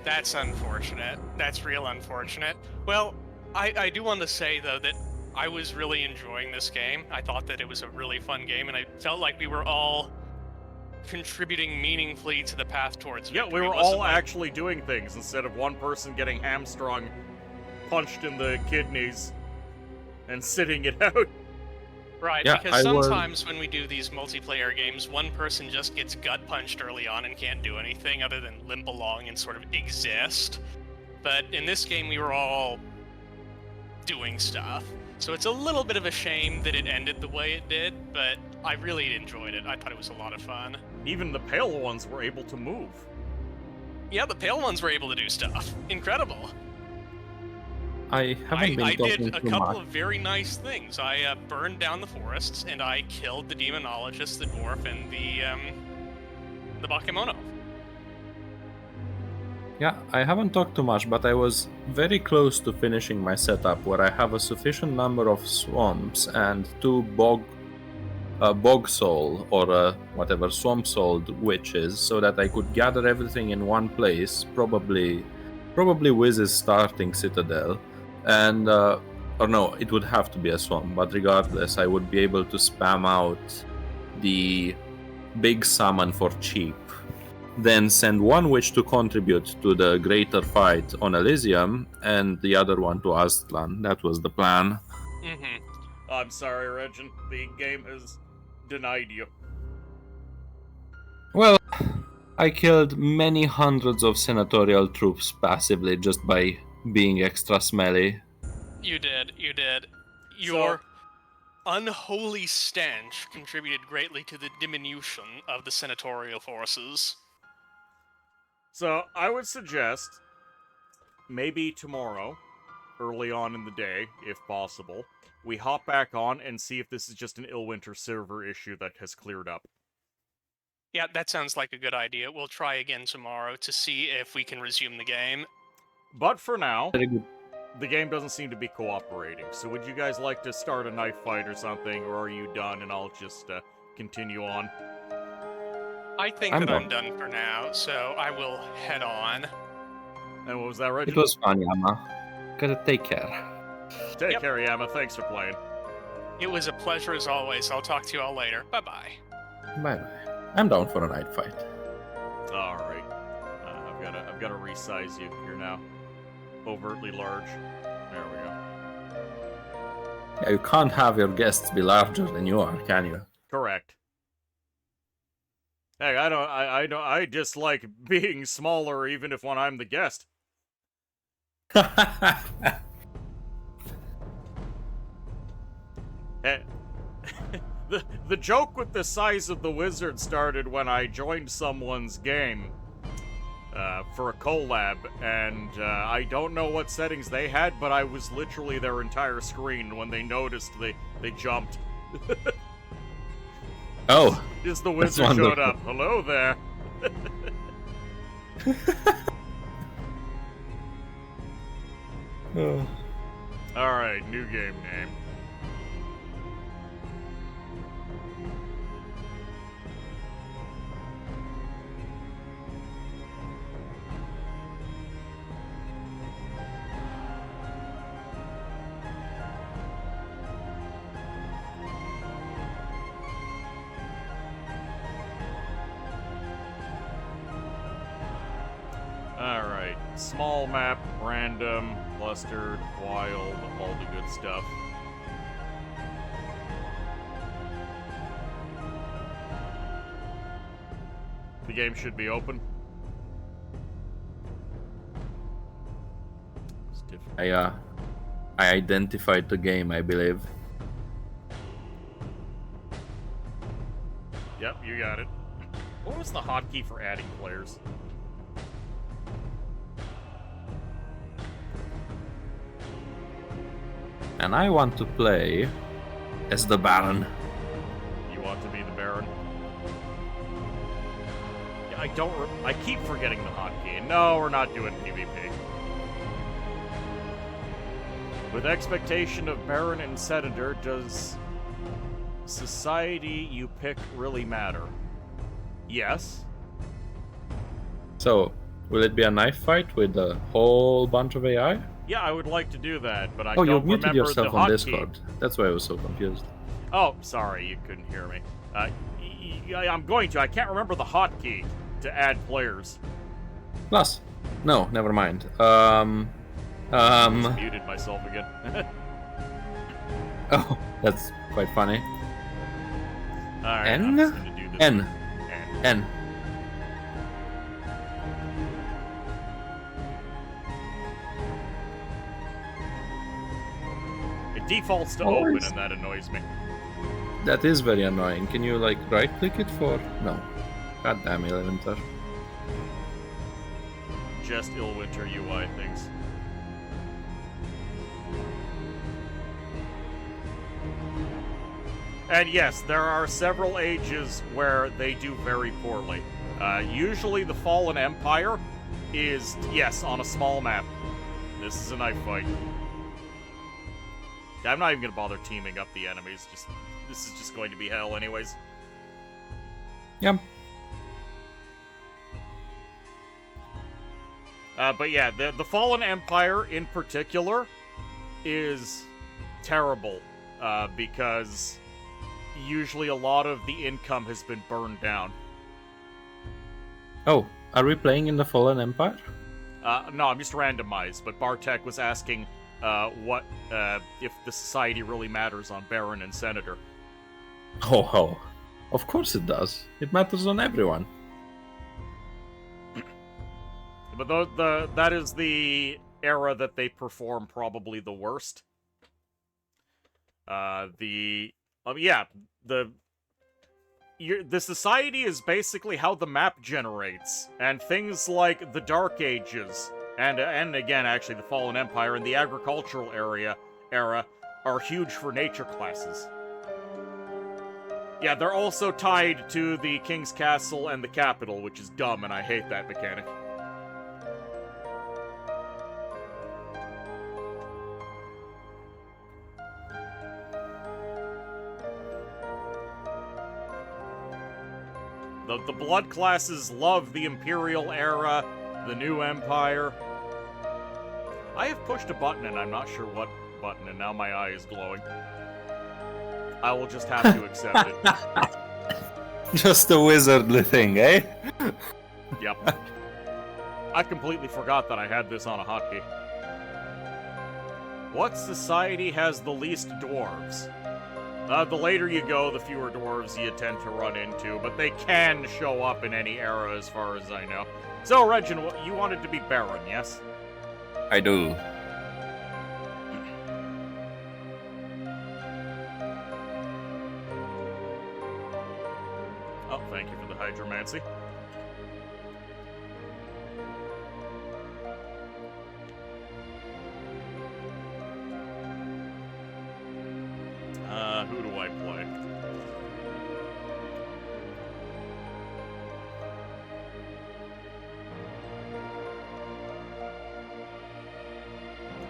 That's unfortunate. That's real unfortunate. Well, I do want to say, though, that I was really enjoying this game. I thought that it was a really fun game, and I felt like we were all contributing meaningfully to the path towards victory. Yeah, we were all actually doing things instead of one person getting hamstrung, punched in the kidneys, and sitting it out. Right, Yeah, because sometimes when we do these multiplayer games, one person just gets gut punched early on and can't do anything other than limp along and sort of exist. But in this game, we were all doing stuff. So it's a little bit of a shame that it ended the way it did, but I really enjoyed it. I thought it was a lot of fun. Even the pale ones were able to move. Yeah, the pale ones were able to do stuff. Incredible. I haven't been I talking did a too couple much. of very nice things. I burned down the forests, and I killed the demonologist, the dwarf, and the bakemono. Yeah, I haven't talked too much, but I was very close to finishing my setup where I have a sufficient number of swamps and 2 bog soul or whatever swamp souled witches, so that I could gather everything in one place, probably Wiz's starting citadel, and or no, it would have to be a swamp, but regardless, I would be able to spam out the big summon for cheap, then send one witch to contribute to the greater fight on Elysium, and the other one to Aztlan. That was the plan. Mm-hmm. I'm sorry, Regin. The game has denied you. Well, I killed many hundreds of senatorial troops passively just by being extra smelly. You did. Your unholy stench contributed greatly to the diminution of the senatorial forces. So, I would suggest maybe tomorrow, early on in the day, if possible, we hop back on and see if this is just an Illwinter server issue that has cleared up. Yeah, that sounds like a good idea. We'll try again tomorrow to see if we can resume the game. But for now, Very good. the game doesn't seem to be cooperating. So would you guys like to start a knife fight or something, or are you done and I'll just continue on? I think I'm that I'm done. done for now, so I will head on. And what was that, Reggie? It was fun, Yama. Gotta take care. Take Yep. care, Yama. Thanks for playing. It was a pleasure as always. I'll talk to you all later. Bye-bye. Bye-bye. I'm down for a night fight. All right. I've got to resize you. You're now overtly large. There we go. Yeah, you can't have your guests be larger than you are, can you? Correct. Hey, I dislike being smaller even if when I'm the guest. Hey, the joke with the size of the wizard started when I joined someone's game for a collab, and I don't know what settings they had, but I was literally their entire screen. When they noticed, they jumped. Oh, Just the that's wizard showed wonderful. up. Hello there. Alright, new game name. Alright, small map, random, clustered, wild, all the good stuff. The game should be open. It's different. I identified the game, I believe. Yep, you got it. What was the hotkey for adding players? And I want to play as the Baron. You want to be the Baron? Yeah, I keep forgetting the hotkey. No, we're not doing PvP. With expectation of Baron and Senator, does society you pick really matter? Yes. So, will it be a knife fight with a whole bunch of AI? Yeah, I would like to do that, but I Oh, you don't muted remember yourself the on hotkey. Discord. That's why I was so confused. Oh, sorry, you couldn't hear me. I'm going to. I can't remember the hotkey to add players. Plus, no, never mind. Just muted myself again. Oh, that's quite funny. Alright, N? I'm just gonna do this. N. N. It defaults to Oh, open, it's- and that annoys me. That is very annoying. Can you, like, right-click it for... No. God damn it, Elementor. Just Illwinter UI things. And yes, there are several ages where they do very poorly. Usually the Fallen Empire is, yes, on a small map. This is a knife fight. I'm not even going to bother teaming up the enemies. This is just going to be hell anyways. Yep. But yeah, the Fallen Empire in particular is terrible, because usually a lot of the income has been burned down. Oh, are we playing in the Fallen Empire? No, I'm just randomized, but Bartek was asking what if the society really matters on Baron and Senator. Oh, of course it does. It matters on everyone. But that is the era that they perform probably the worst. The society is basically how the map generates, and things like the Dark Ages, and again, actually, the Fallen Empire and the agricultural era are huge for nature classes. Yeah, they're also tied to the King's Castle and the capital, which is dumb, and I hate that mechanic. The blood classes love the Imperial era, the New Empire. I have pushed a button and I'm not sure what button, and now my eye is glowing. I will just have to accept it. Just a wizardly thing, eh? Yep. I completely forgot that I had this on a hotkey. What society has the least dwarves? The later you go, the fewer dwarves you tend to run into, but they can show up in any era as far as I know. So, Reginald, you wanted to be Baron, yes? I do. Oh, thank you for the hydromancy. Who do I play?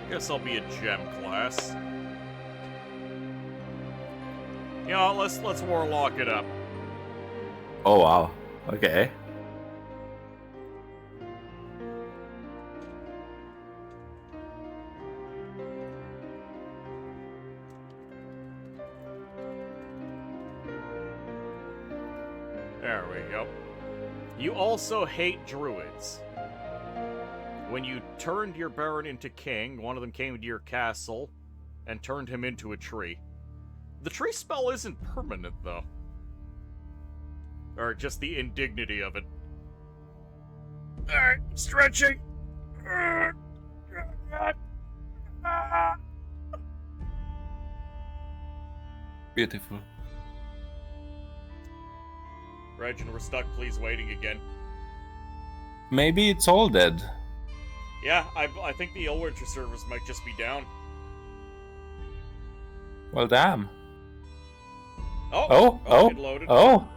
I guess I'll be a gem class. You know, let's warlock it up. Oh wow. Okay. There we go. You also hate druids. When you turned your Baron into king, one of them came to your castle and turned him into a tree. The tree spell isn't permanent, though. Or just the indignity of it. Alright, stretching! Beautiful. Regin, we're stuck, please waiting again. Maybe it's all dead. Yeah, I think the Illwinter servers might just be down. Well, damn. Oh, it loaded. Oh!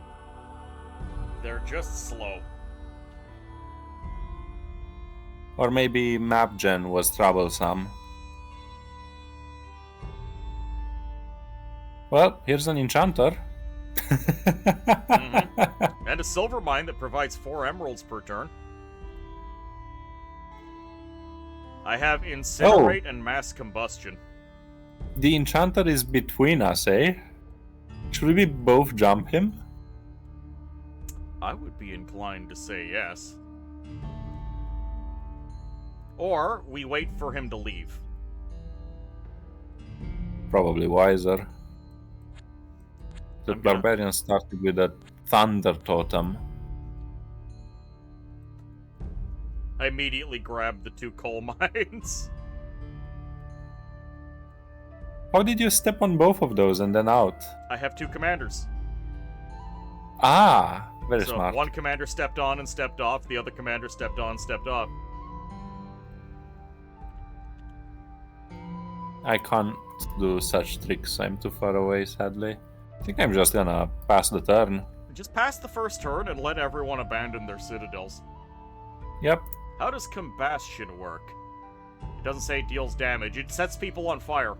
They're just slow. Or maybe map gen was troublesome. Well, here's an enchanter. Mm-hmm. And a silver mine that provides 4 emeralds per turn. I have incinerate and mass combustion. The enchanter is between us, eh? Should we both jump him? I would be inclined to say yes. Or we wait for him to leave. Probably wiser. The barbarian started with a thunder totem. I immediately grabbed the 2 coal mines. How did you step on both of those and then out? I have 2 commanders. Ah, very So smart. one commander stepped on and stepped off, the other commander stepped on and stepped off. I can't do such tricks. I'm too far away, sadly. I think I'm just gonna pass the turn. Just pass the first turn and let everyone abandon their citadels. Yep. How does combustion work? It doesn't say it deals damage. It sets people on fire.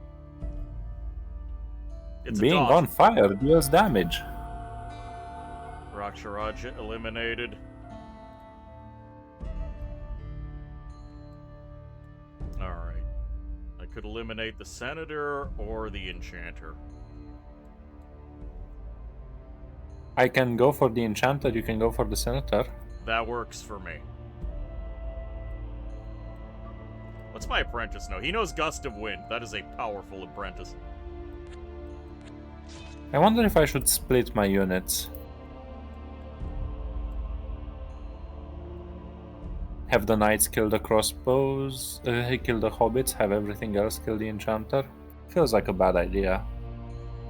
It's Being a dodge. on fire deals damage. Raksharaja eliminated. Alright. I could eliminate the Senator or the Enchanter. I can go for the Enchanter, you can go for the Senator. That works for me. What's my apprentice know? He knows Gust of Wind. That is a powerful apprentice. I wonder if I should split my units. Have the knights kill the crossbows, kill the hobbits, have everything else kill the Enchanter? Feels like a bad idea.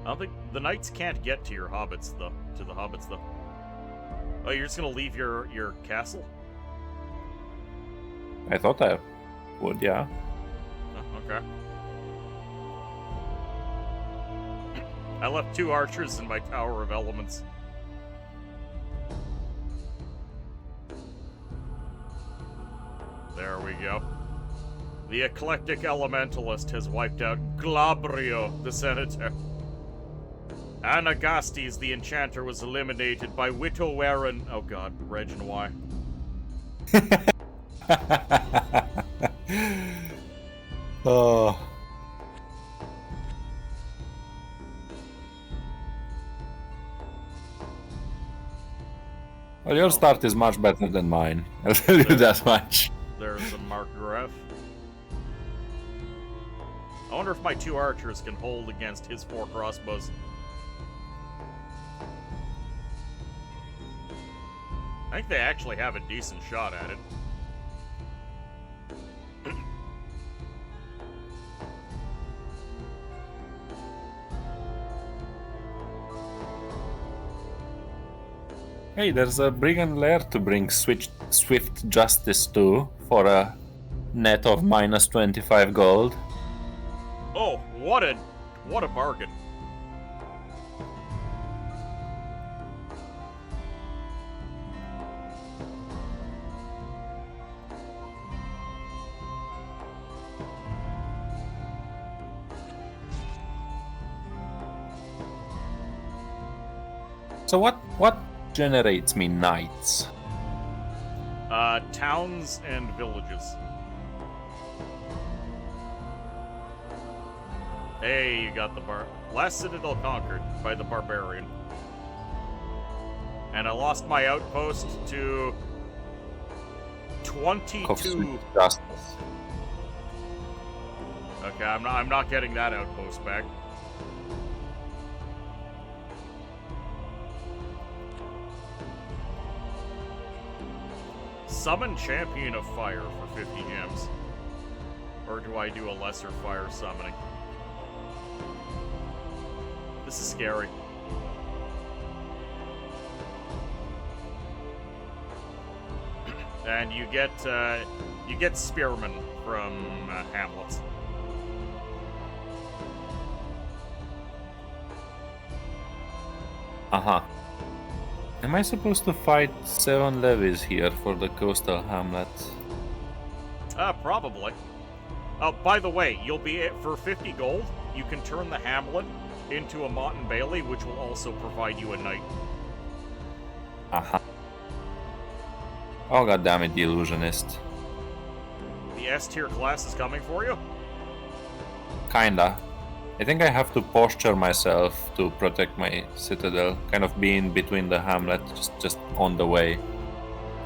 I don't think the knights can't get to your hobbits though. To the hobbits though. Oh, you're just gonna leave your castle? I thought I would, yeah. Oh, okay. I left 2 archers in my Tower of Elements. There we go. The eclectic elementalist has wiped out Glabrio, the senator. Anagastes, the enchanter, was eliminated by Witowaren. Oh god, Reg and Y. Oh. Well, your start is much better than mine. I'll tell you that much. There's a Markgraf. I wonder if my 2 archers can hold against his 4 crossbows. I think they actually have a decent shot at it. Hey, there's a Brigand Lair to bring Swift Justice to for a net of minus 25 gold. Oh, what a bargain. So what generates me knights? Towns and villages. Hey, you got the last citadel conquered by the barbarian. And I lost my outpost to 22. Justice. Okay, I'm not getting that outpost back. Summon Champion of Fire for 50 gems. Or do I do a lesser fire summoning? This is scary. And you get Spearman from Hamlet. Uh-huh. Am I supposed to fight 7 levies here for the coastal hamlet? Probably. Oh, by the way, you'll be for 50 gold. You can turn the hamlet into a Mott and Bailey, which will also provide you a knight. Uh-huh. Oh god damn it, the illusionist. The S tier class is coming for you. Kinda. I think I have to posture myself to protect my citadel, kind of be in between the hamlet, just on the way.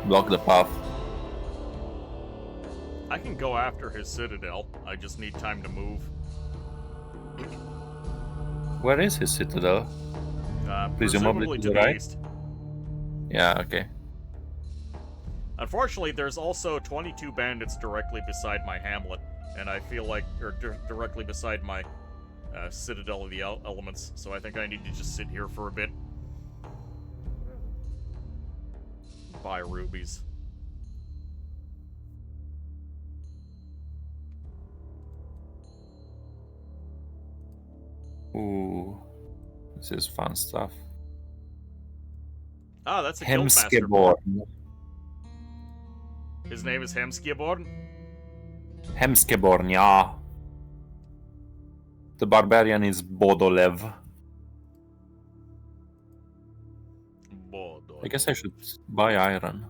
Block the path. I can go after his citadel. I just need time to move. Where is his citadel? Presumably to the right? east. Yeah, okay. Unfortunately, there's also 22 bandits directly beside my hamlet, and I feel like, or directly beside my Citadel of the Elements, so I think I need to just sit here for a bit. Buy rubies. Ooh, this is fun stuff. Ah, that's a guildmaster. Hemskeborn. His name is Hemskeborn? Hemskeborn, yeah. The barbarian is Bodolev. I guess I should buy iron.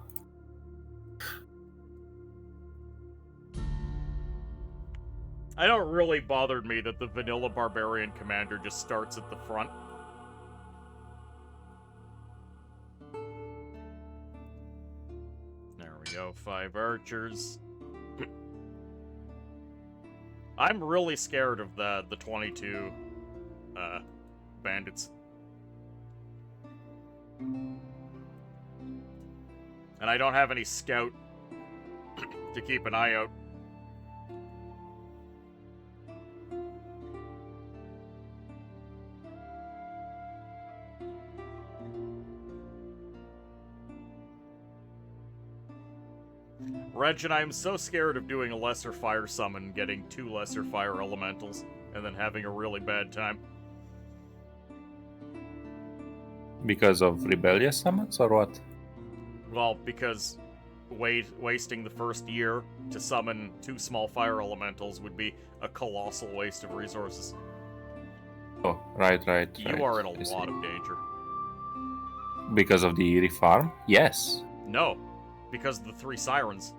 I don't really bother me that the vanilla barbarian commander just starts at the front. There we go, 5 archers. I'm really scared of the 22 bandits. And I don't have any scout to keep an eye out. Reg, and I am so scared of doing a lesser fire summon, getting 2 lesser fire elementals, and then having a really bad time. Because of rebellious summons or what? Well, because wasting the first year to summon 2 small fire elementals would be a colossal waste of resources. Oh, right. You are in a lot of danger. Because of the Eerie farm? Yes. No, because of the 3 sirens.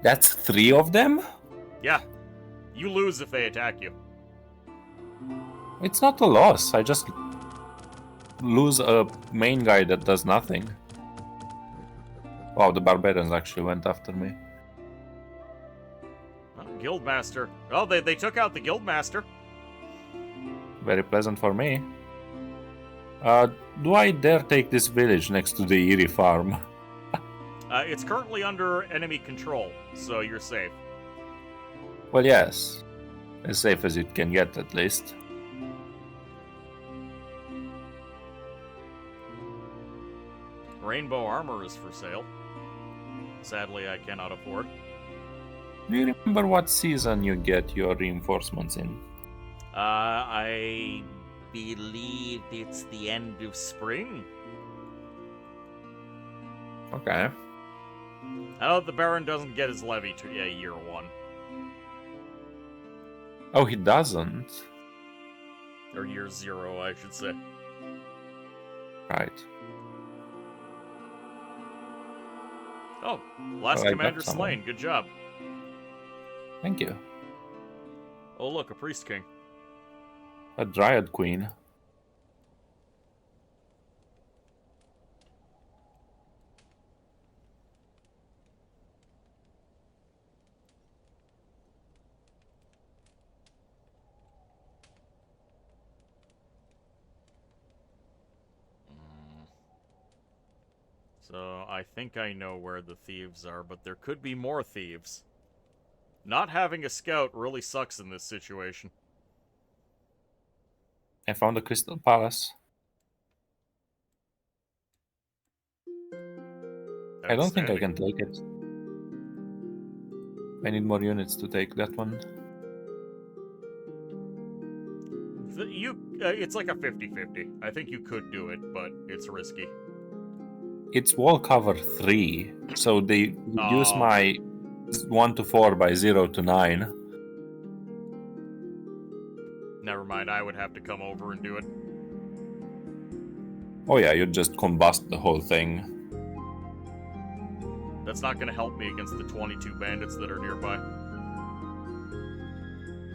That's 3 of them? Yeah, you lose if they attack you. It's not a loss. I just lose a main guy that does nothing. Wow, the barbarians actually went after me. Oh, Guildmaster. Oh, they took out the Guildmaster. Very pleasant for me. Do I dare take this village next to the Eerie farm? It's currently under enemy control, so you're safe. Well, yes. As safe as it can get, at least. Rainbow armor is for sale. Sadly, I cannot afford. Do you remember what season you get your reinforcements in? I believe it's the end of spring. Okay. I know the Baron doesn't get his levy to year 1. Oh, he doesn't? Or year 0, I should say. Right. Oh, last Oh, I got commander someone. slain. Good job. Thank you. Oh, look, a priest king. A Dryad Queen. So, I think I know where the thieves are, but there could be more thieves. Not having a scout really sucks in this situation. I found a Crystal Palace. I don't think I can take it. I need more units to take that one. It's like a 50-50. I think you could do it, but it's risky. It's wall cover 3, so they reduce my 1 to 4 by 0 to 9. Never mind, I would have to come over and do it. Oh yeah, you just combust the whole thing. That's not going to help me against the 22 bandits that are nearby.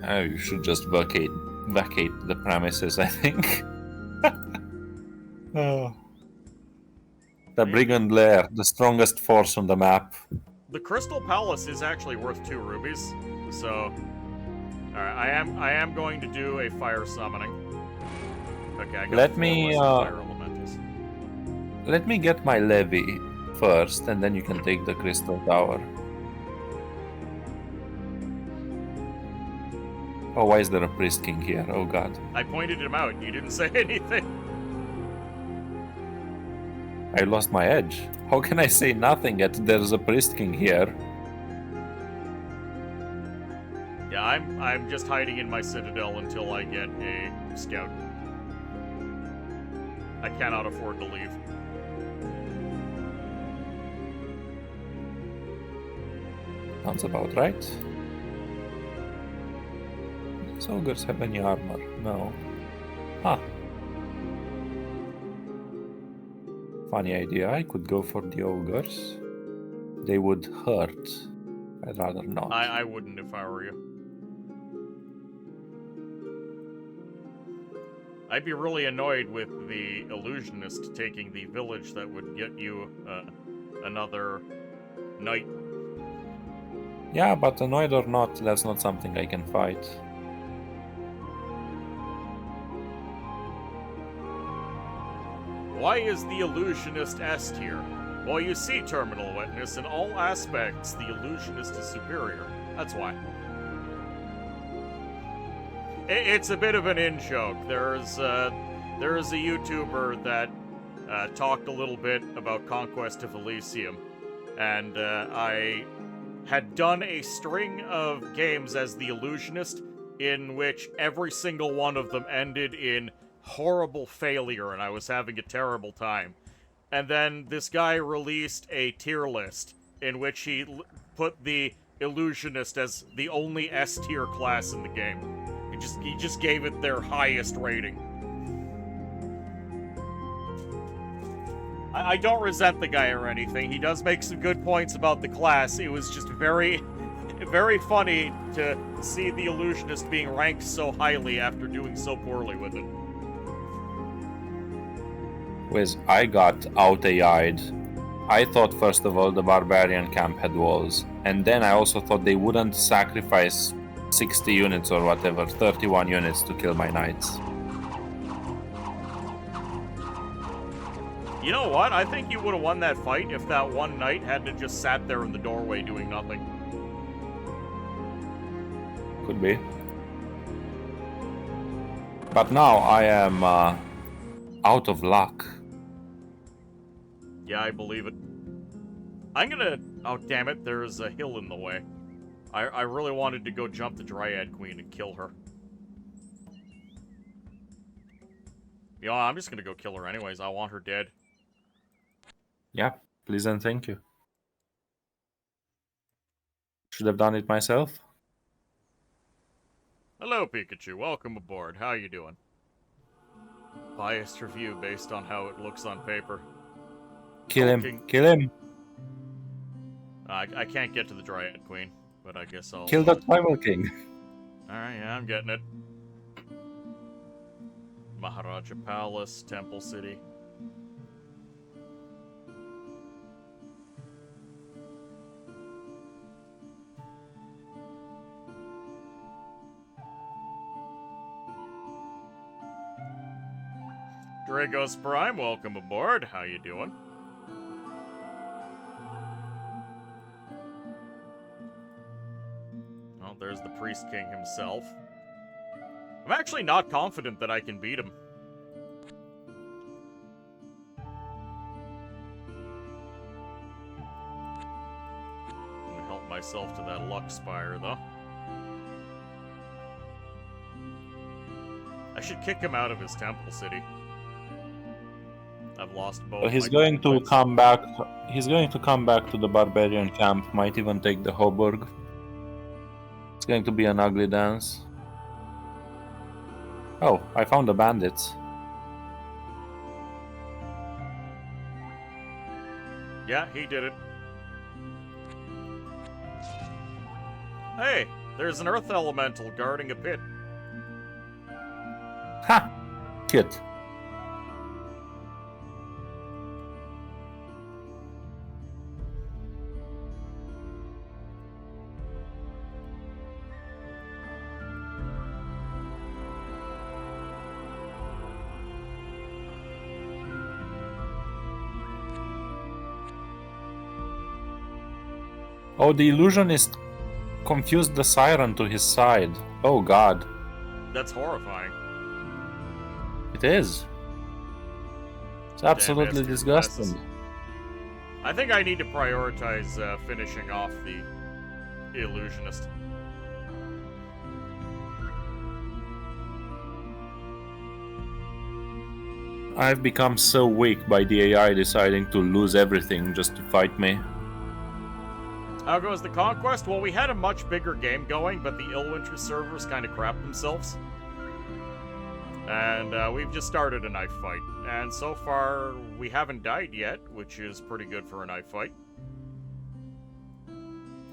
Oh, you should just vacate the premises, I think. Oh. The Brigand Lair, the strongest force on the map. The Crystal Palace is actually worth 2 rubies, so... Alright, I am going to do a fire summoning. Okay, I got Let 4 me, lesser fire elementals. Let me get my levy first, and then you can take the Crystal Tower. Oh, why is there a Priest King here? Oh god. I pointed him out, you didn't say anything. I lost my edge. How can I say nothing yet there's a Priest King here? Yeah, I'm just hiding in my citadel until I get a scout. I cannot afford to leave. Sounds about right. Does ogres have any armor? No. Huh. Funny idea, I could go for the ogres. They would hurt. I'd rather not. I wouldn't if I were you. I'd be really annoyed with the illusionist taking the village that would get you another night. Yeah, but annoyed or not, that's not something I can fight. Why is the illusionist S tier? Well, you see, Terminal Witness, in all aspects, the illusionist is superior. That's why. It's a bit of an in-joke. There is a YouTuber that talked a little bit about Conquest of Elysium, and I had done a string of games as the illusionist in which every single one of them ended in horrible failure, and I was having a terrible time. And then this guy released a tier list in which he put the illusionist as the only S tier class in the game. He just gave it their highest rating. I don't resent the guy or anything. He does make some good points about the class. It was just very, very funny to see the illusionist being ranked so highly after doing so poorly with it. Wiz, I got out AI'd. I thought first of all the barbarian camp had walls, and then I also thought they wouldn't sacrifice 60 units or whatever, 31 units to kill my knights. You know what? I think you would have won that fight if that one knight hadn't just sat there in the doorway doing nothing. Could be. But now I am out of luck. Yeah, I believe it. I'm gonna... Oh, damn it, there's a hill in the way. I really wanted to go jump the Dryad Queen and kill her. You know, I'm just gonna go kill her anyways. I want her dead. Yeah, please and thank you. Should have done it myself. Hello, Pikachu. Welcome aboard. How you doing? Biased review based on how it looks on paper. Kill him. Talking- Kill him. I can't get to the Dryad Queen, but I guess I'll... Kill the tribal king. Alright, yeah, I'm getting it. Maharaja Palace, Temple City. Dragos Prime, welcome aboard. How you doing? Well, there's the Priest King himself. I'm actually not confident that I can beat him. I'm gonna help myself to that luck spire, though. I should kick him out of his temple city. I've lost both. Well, he's my going to templates. come back. He's going to come back to the barbarian camp. Might even take the Hoburg. It's going to be an ugly dance. Oh, I found the bandits. Yeah, he did it. Hey, there's an earth elemental guarding a pit. Ha! Kit. Oh, the illusionist confused the siren to his side. Oh god. That's horrifying. It is. It's absolutely bastard disgusting. classes. I think I need to prioritize finishing off the illusionist. I've become so weak by the AI deciding to lose everything just to fight me. How goes the conquest? Well, we had a much bigger game going, but the Illwinter servers kind of crapped themselves. And we've just started a knife fight. And so far, we haven't died yet, which is pretty good for a knife fight.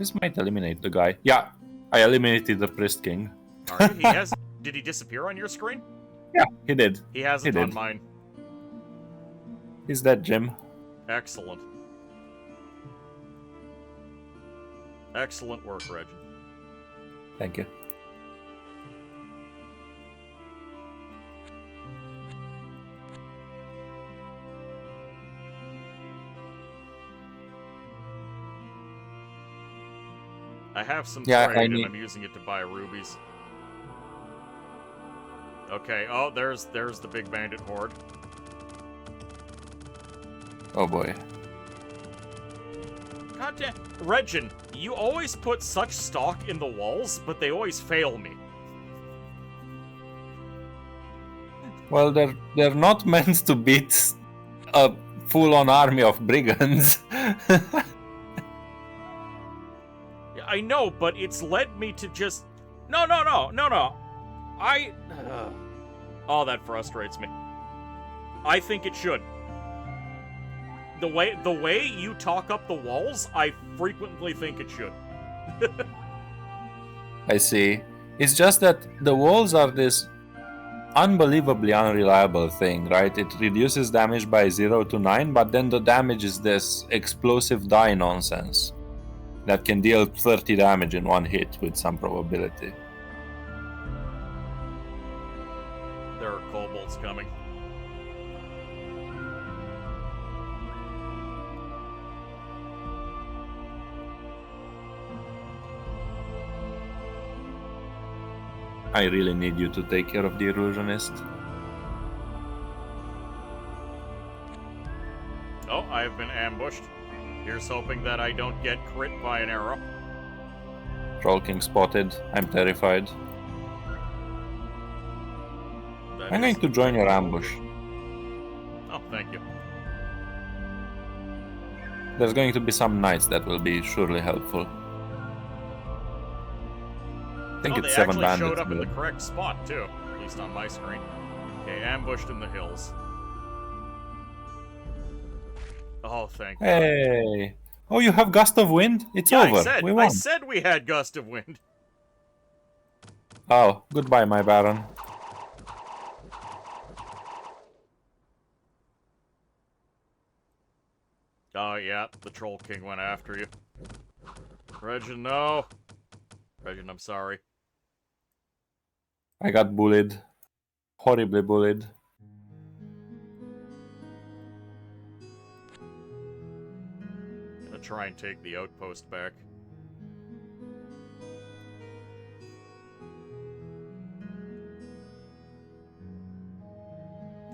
This might eliminate the guy. Yeah, I eliminated the Priest King. Alright, he has... Did he disappear on your screen? Yeah, he did. He hasn't He on did. mine. He's dead, Jim. Excellent. Excellent work, Reg. Thank you. I have some Yeah, I trade, need- and I'm using it to buy rubies. Okay, oh, there's the big bandit horde. Oh boy. God damn. Regin, you always put such stock in the walls, but they always fail me. Well, they're not meant to beat a full-on army of brigands. Yeah, I know, but it's led me to just... No. Oh, that frustrates me. I think it should. The way you talk up the walls, I frequently think it should. I see. It's just that the walls are this unbelievably unreliable thing, right? It reduces damage by 0 to 9, but then the damage is this explosive die nonsense that can deal 30 damage in one hit with some probability. There are kobolds coming. I really need you to take care of the illusionist. Oh, I have been ambushed. Here's hoping that I don't get crit by an arrow. Troll King spotted. I'm terrified. That I'm is- going to join your ambush. Oh, thank you. There's going to be some knights that will be surely helpful. I think Oh, it's they 7 actually bandits. showed up in the but- correct spot, too. At least on my screen. Okay, ambushed in the hills. Oh, thank God. Hey! Oh, you have Gust of Wind? It's Yeah, over. We won. I said we had Gust of Wind. Oh, goodbye, my Baron. Oh, yeah, the Troll King went after you. Regin, no. Regin, I'm sorry. I got bullied. Horribly bullied. Gonna try and take the outpost back.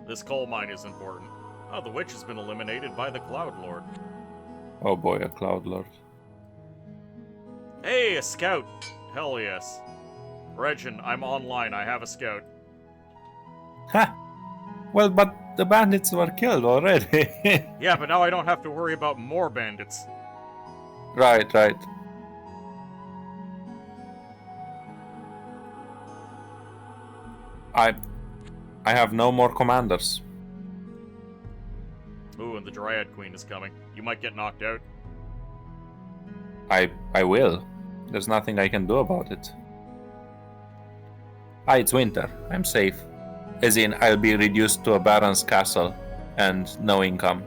This coal mine is important. Oh, the witch has been eliminated by the Cloud Lord. Oh boy, a Cloud Lord. Hey, a scout! Hell yes. Regin, I'm online. I have a scout. Ha! Well, but the bandits were killed already. Yeah, but now I don't have to worry about more bandits. Right. I have no more commanders. Ooh, and the Dryad Queen is coming. You might get knocked out. I will. There's nothing I can do about it. It's winter. I'm safe. As in, I'll be reduced to a Baron's castle and no income.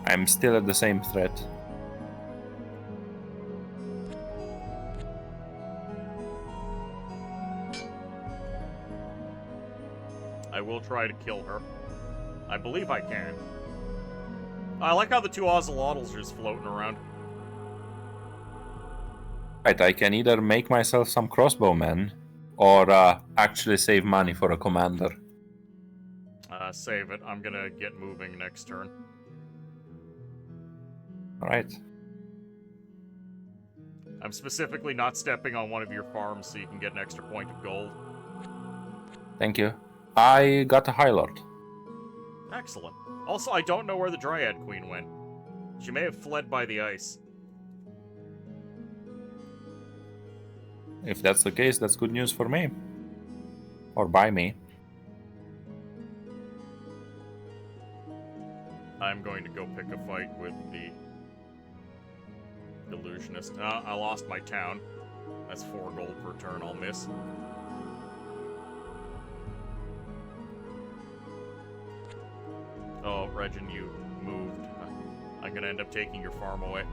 I'm still at the same threat. I will try to kill her. I believe I can. I like how the two Ocelotls are just floating around. Right, I can either make myself some crossbowmen or actually save money for a commander. Save it. I'm gonna get moving next turn. Alright. I'm specifically not stepping on one of your farms so you can get an extra point of gold. Thank you. I got a High Lord. Excellent. Also, I don't know where the Dryad Queen went. She may have fled by the ice. If that's the case, that's good news for me. Or by me. I'm going to go pick a fight with the illusionist. I lost my town. That's 4 gold per turn. I'll miss. Oh, Regin, you moved. I'm gonna end up taking your farm away.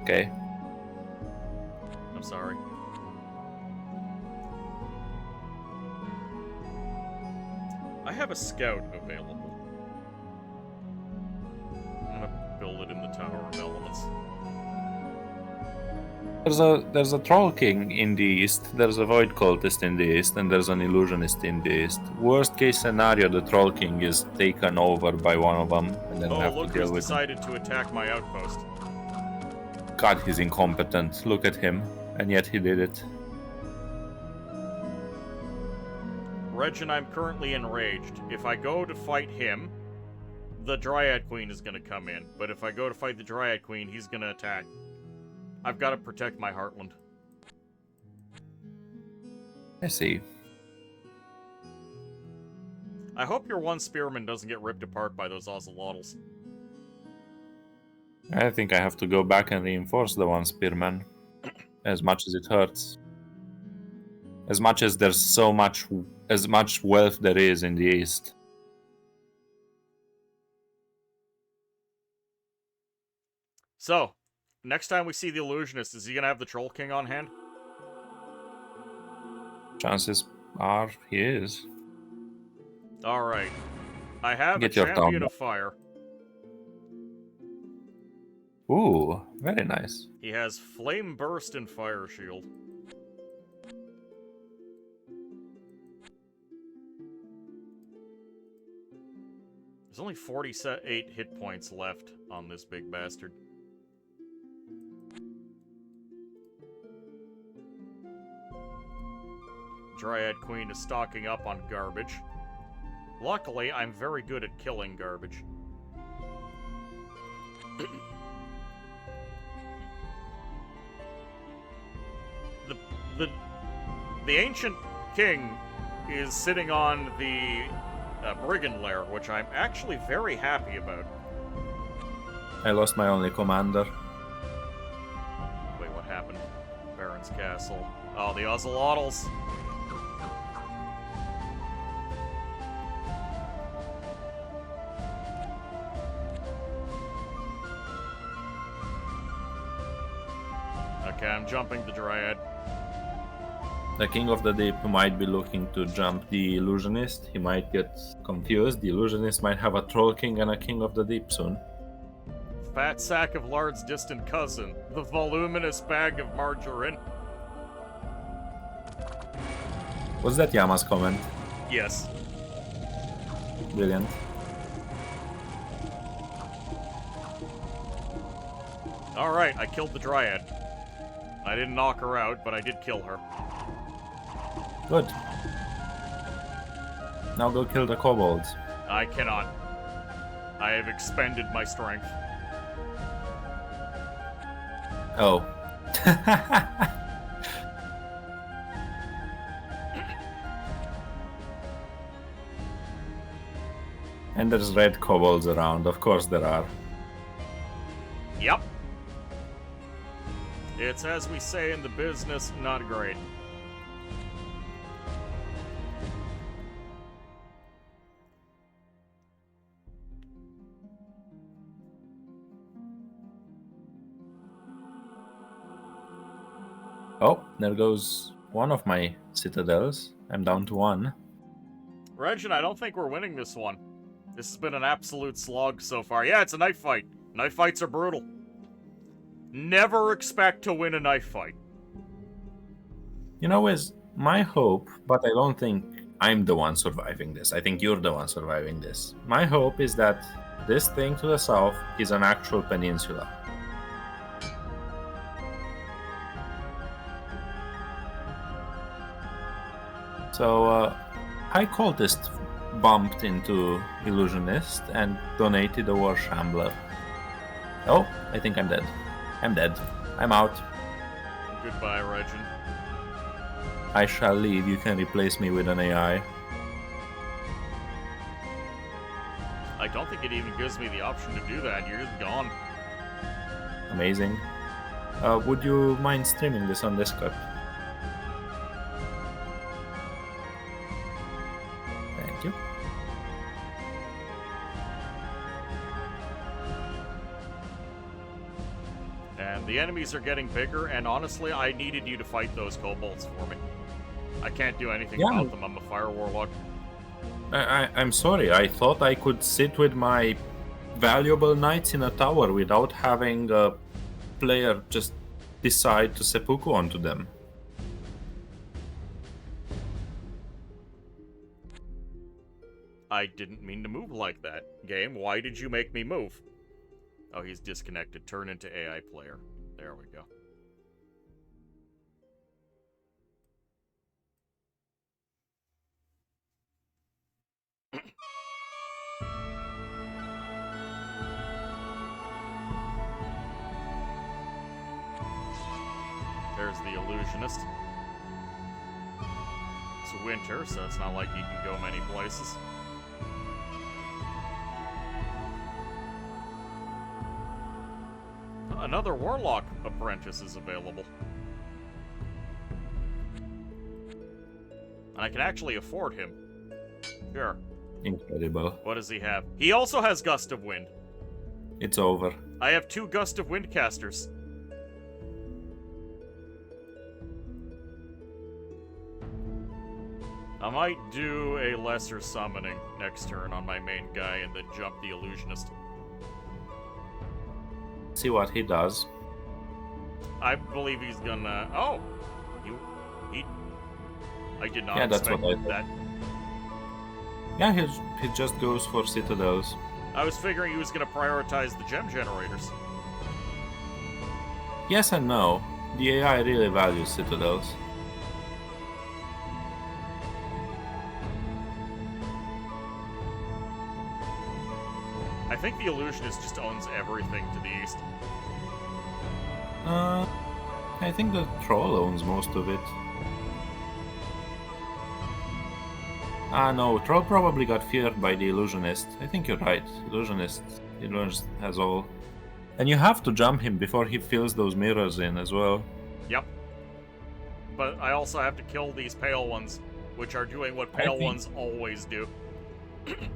Okay. I'm sorry. I have a scout available. I'm gonna build it in the Tower of Elements. There's a Troll King in the east, there's a Void Cultist in the east, and there's an Illusionist in the east. Worst case scenario, the Troll King is taken over by one of them, and then we Oh, have to look deal who's with him. decided to attack my outpost. God, he's incompetent. Look at him. And yet he did it. Regin, I'm currently enraged. If I go to fight him, the Dryad Queen is gonna come in. But if I go to fight the Dryad Queen, he's gonna attack. I've got to protect my heartland. I see. I hope your one spearman doesn't get ripped apart by those ocelotls. I think I have to go back and reinforce the one spearman. As much as it hurts. As much as there's as much wealth there is in the east. So, next time we see the illusionist, is he gonna have the Troll King on hand? Chances are he is. Alright. I have Get a your champion thumb. of fire. Ooh, very nice. He has Flame Burst and Fire Shield. There's only 48 hit points left on this big bastard. Dryad Queen is stocking up on garbage. Luckily, I'm very good at killing garbage. The ancient king is sitting on the brigand lair, which I'm actually very happy about. I lost my only commander. Wait, what happened? Baron's Castle. Oh, the ocelotls. Okay, I'm jumping the Dryad. The King of the Deep might be looking to jump the Illusionist. He might get confused. The Illusionist might have a Troll King and a King of the Deep soon. Fat sack of lard's distant cousin. The voluminous bag of margarine. Was that Yama's comment? Yes. Brilliant. Alright, I killed the Dryad. I didn't knock her out, but I did kill her. Good. Now go kill the kobolds. I cannot. I have expended my strength. Oh. And there's red kobolds around, of course there are. Yep. It's as we say in the business, not great. Oh, there goes one of my citadels. I'm down to one. Regin, I don't think we're winning this one. This has been an absolute slog so far. Yeah, it's a knife fight. Knife fights are brutal. Never expect to win a knife fight. You know, is my hope, but I don't think I'm the one surviving this. I think you're the one surviving this. My hope is that this thing to the south is an actual peninsula. So, High Cultist bumped into Illusionist and donated a War Shambler. Oh, I think I'm dead. I'm dead. I'm out. Goodbye, Regin. I shall leave. You can replace me with an AI. I don't think it even gives me the option to do that. You're just gone. Amazing. Would you mind streaming this on Discord? Thank you. And the enemies are getting bigger, and honestly, I needed you to fight those kobolds for me. I can't do anything Yeah. about them. I'm a fire warlock. I'm sorry, I thought I could sit with my valuable knights in a tower without having a player just decide to seppuku onto them. I didn't mean to move like that. Game, why did you make me move? Oh, he's disconnected. Turn into AI player. There we go. There's the illusionist. It's winter, so it's not like he can go many places. Another warlock apprentice is available. And I can actually afford him. Sure. Incredible. What does he have? He also has Gust of Wind. It's over. I have 2 Gust of Wind casters. I might do a lesser summoning next turn on my main guy and then jump the illusionist. See what he does. I believe he's gonna. Oh, he. I did not Yeah, that's expect what I thought. that. Yeah, he just goes for citadels. I was figuring he was gonna prioritize the gem generators. Yes and no. The AI really values citadels. I think the illusionist just owns everything to the east. I think the troll owns most of it. Ah no, troll probably got feared by the illusionist. I think you're right. Illusionist has all. And you have to jump him before he fills those mirrors in as well. Yep. But I also have to kill these pale ones, which are doing what pale ones always do.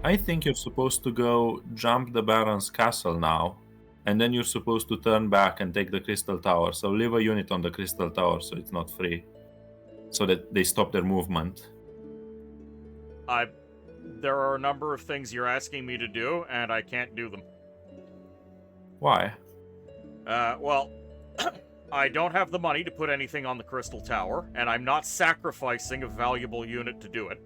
I think you're supposed to go jump the Baron's castle now, and then you're supposed to turn back and take the Crystal Tower. So leave a unit on the Crystal Tower so it's not free, so that they stop their movement. There are a number of things you're asking me to do, and I can't do them. Why? Well, I don't have the money to put anything on the Crystal Tower, and I'm not sacrificing a valuable unit to do it.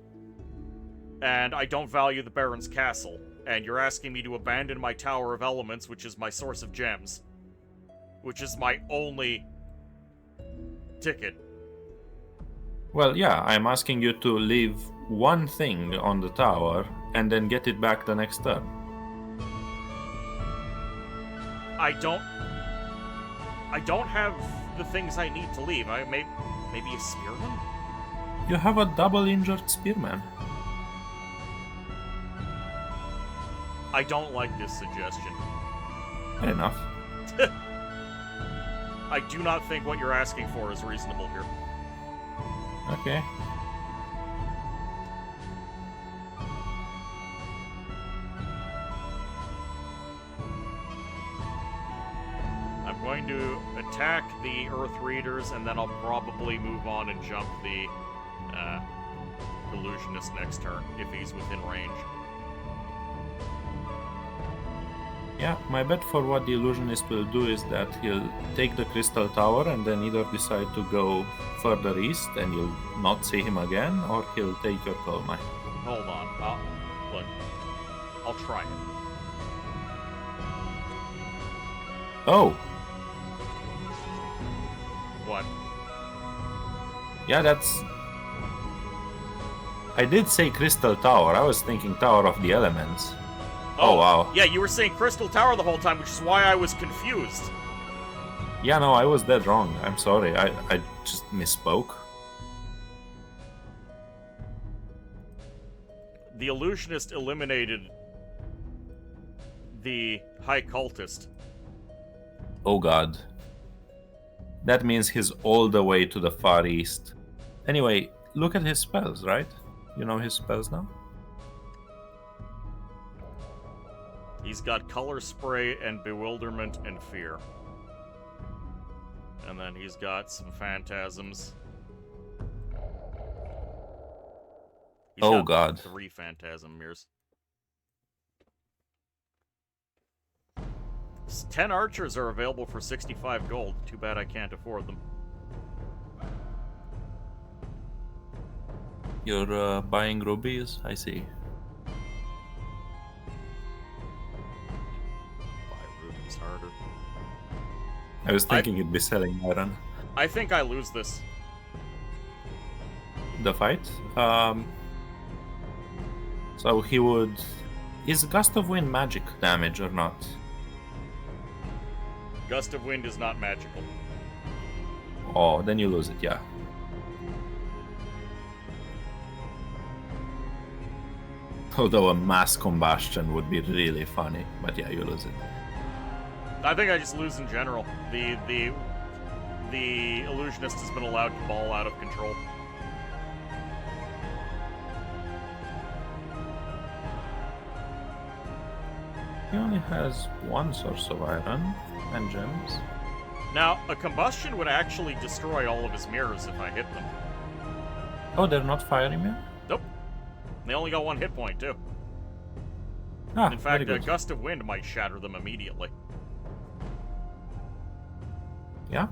And I don't value the Baron's Castle, and you're asking me to abandon my Tower of Elements, which is my source of gems. Which is my only ticket. Well, yeah, I'm asking you to leave one thing on the tower and then get it back the next turn. I don't have the things I need to leave. Maybe a spearman? You have a double injured spearman. I don't like this suggestion. Fair enough. I do not think what you're asking for is reasonable here. Okay. I'm going to attack the Earth Readers, and then I'll probably move on and jump the Illusionist next turn, if he's within range. Yeah, my bet for what the illusionist will do is that he'll take the Crystal Tower and then either decide to go further east and you'll not see him again, or he'll take your coal mine. Hold on. Look. I'll try it. Oh! What? Yeah, that's... I did say Crystal Tower, I was thinking Tower of the Elements. Oh, wow. Yeah, you were saying Crystal Tower the whole time, which is why I was confused. Yeah, no, I was dead wrong. I'm sorry, I just misspoke. The Illusionist eliminated the High Cultist. Oh god. That means he's all the way to the far east. Anyway, look at his spells, right? You know his spells now? He's got Color Spray and Bewilderment and Fear. And then he's got some Phantasms. He's Oh, got God. 3 Phantasm Mirrors. 10 archers are available for 65 gold. Too bad I can't afford them. You're buying rubies? I see. Buy rubies harder. I was thinking you'd be selling iron. I think I lose this. The fight? So he would... Is Gust of Wind magic damage or not? Gust of Wind is not magical. Oh, then you lose it, yeah. Although a mass combustion would be really funny, but yeah, you lose it. I think I just lose in general. The illusionist has been allowed to ball out of control. He only has one source of iron and gems. Now, a combustion would actually destroy all of his mirrors if I hit them. Oh, they're not fire immune? Nope. They only got 1 hit point, too. Ah, In very fact, a good. gust of wind might shatter them immediately. Yeah?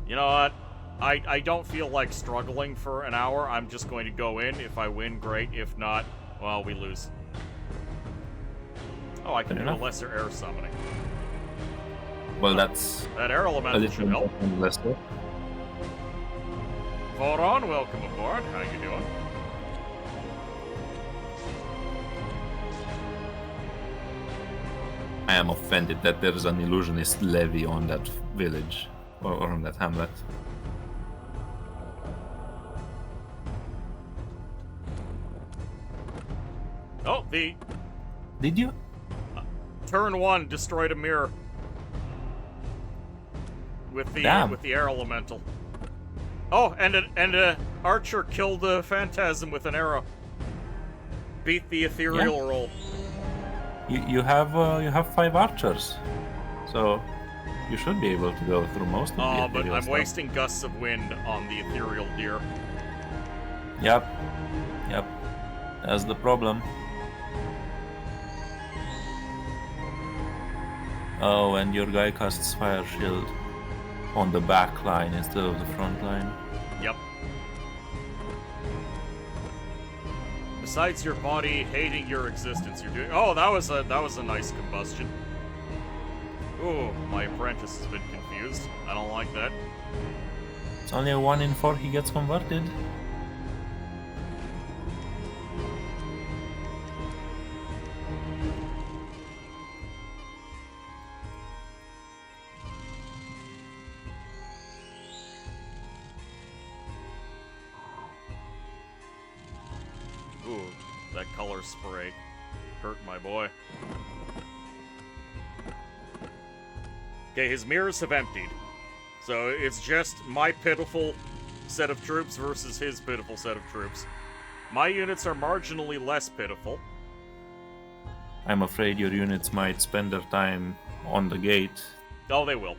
You know what? I don't feel like struggling for an hour. I'm just going to go in. If I win, great. If not, well, we lose. Oh, I can Fair do a enough. lesser air summoning. Well, that's That air a elemental should little help. lesser. Voron, welcome aboard. How you doing? I am offended that there's an illusionist levy on that village, or on that hamlet. Oh, the Did you? turn 1 destroyed a mirror with the Damn. air elemental. Oh, and a archer killed a phantasm with an arrow. Beat the ethereal roll. You have 5 archers, so you should be able to go through most of the Oh, but ethereal I'm stuff. wasting gusts of wind on the ethereal deer. Yep. That's the problem. Oh, and your guy casts Fire Shield on the back line instead of the front line. Yep. Besides your body hating your existence, you're doing. Oh, that was a nice combustion. Ooh, my apprentice has been confused. I don't like that. It's only a 1 in 4 he gets converted. Ooh, that color spray hurt my boy. Okay, his mirrors have emptied. So it's just my pitiful set of troops versus his pitiful set of troops. My units are marginally less pitiful. I'm afraid your units might spend their time on the gate. Oh, they will.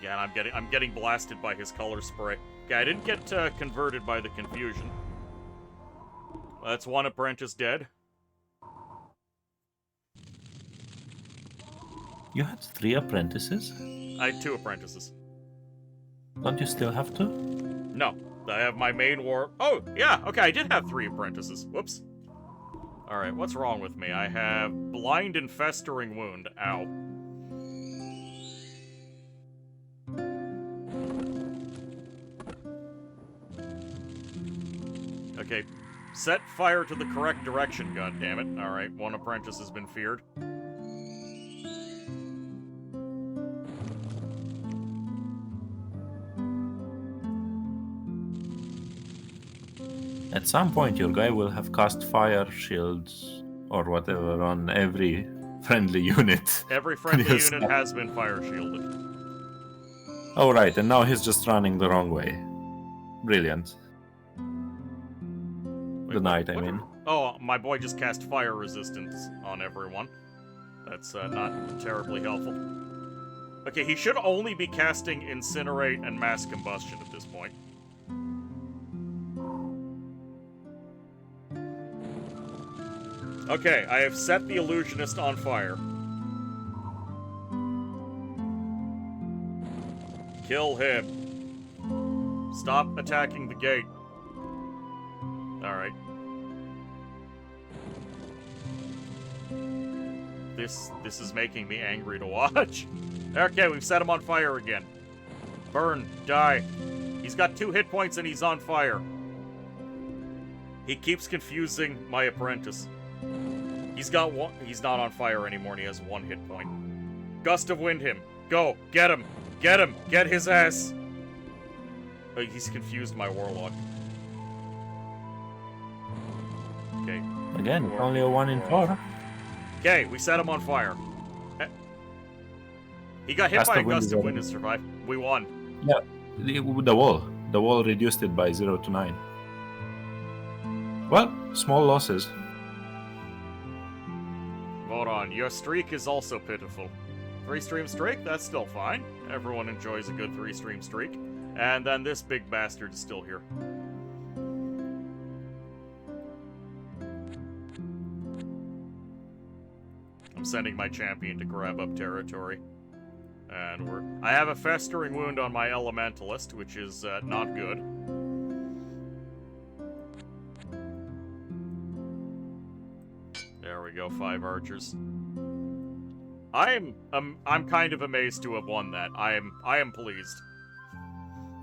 Yeah, and I'm getting blasted by his color spray. Okay, I didn't get converted by the confusion. That's 1 apprentice dead. You had 3 apprentices? I had 2 apprentices. Don't you still have to? No, I have my main war. Oh, yeah, okay, I did have 3 apprentices. Whoops. Alright, what's wrong with me? I have blind and festering wound. Ow. Okay, set fire to the correct direction, goddammit. Alright, 1 apprentice has been feared. At some point, your guy will have cast fire shields or whatever on every friendly unit. Every friendly Yes. unit has been fire shielded. Oh, right, and now he's just running the wrong way. Brilliant. The knight, I mean. Oh, my boy just cast fire resistance on everyone. That's not terribly helpful. Okay, he should only be casting Incinerate and Mass Combustion at this point. Okay, I have set the Illusionist on fire. Kill him. Stop attacking the gate. Alright. This is making me angry to watch. Okay, we've set him on fire again. Burn. Die. He's got 2 hit points and he's on fire. He keeps confusing my apprentice. He's got one. He's not on fire anymore and he has 1 hit point. Gust of Wind him. Go. Get him. Get him. Get his ass. Oh, he's confused my warlock. Okay. Again, only a 1 in 4. Okay, we set him on fire. He got hit by a gust of wind and survived. We won. Yeah, the wall. The wall reduced it by 0 to 9. Well, small losses. Hold on, your streak is also pitiful. 3-stream streak? That's still fine. Everyone enjoys a good 3-stream streak. And then this big bastard is still here. I'm sending my champion to grab up territory. And I have a festering wound on my elementalist, which is not good. There we go, 5 archers. I'm kind of amazed to have won that. I am pleased.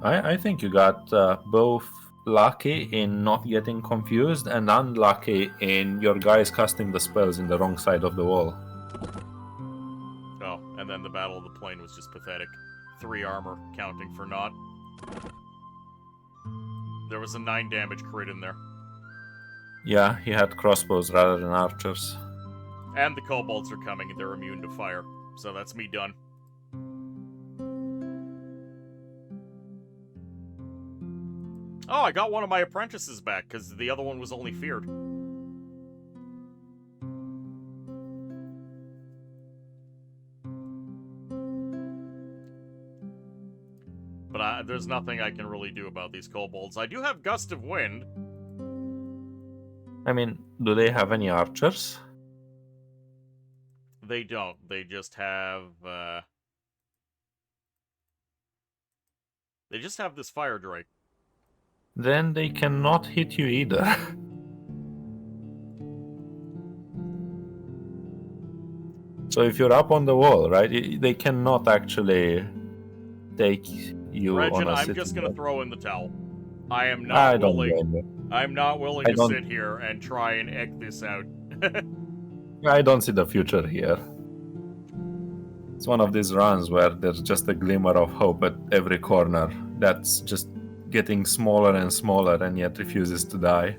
I think you got both lucky in not getting confused and unlucky in your guys casting the spells in the wrong side of the wall. Oh, and then the Battle of the Plain was just pathetic. 3 armor, counting for naught. There was a 9 damage crit in there. Yeah, he had crossbows rather than archers. And the kobolds are coming and they're immune to fire. So that's me done. Oh, I got one of my apprentices back, because the other one was only feared. But there's nothing I can really do about these kobolds. I do have Gust of Wind. I mean, do they have any archers? They don't. They just have, They just have this Fire Drake. Then they cannot hit you either. So if you're up on the wall, right, they cannot actually take you Regin, on a I'm just gonna throw in the towel. I am not I don't willing. blame you. I'm not willing to sit here and try and egg this out. I don't see the future here. It's one of these runs where there's just a glimmer of hope at every corner that's just getting smaller and smaller and yet refuses to die.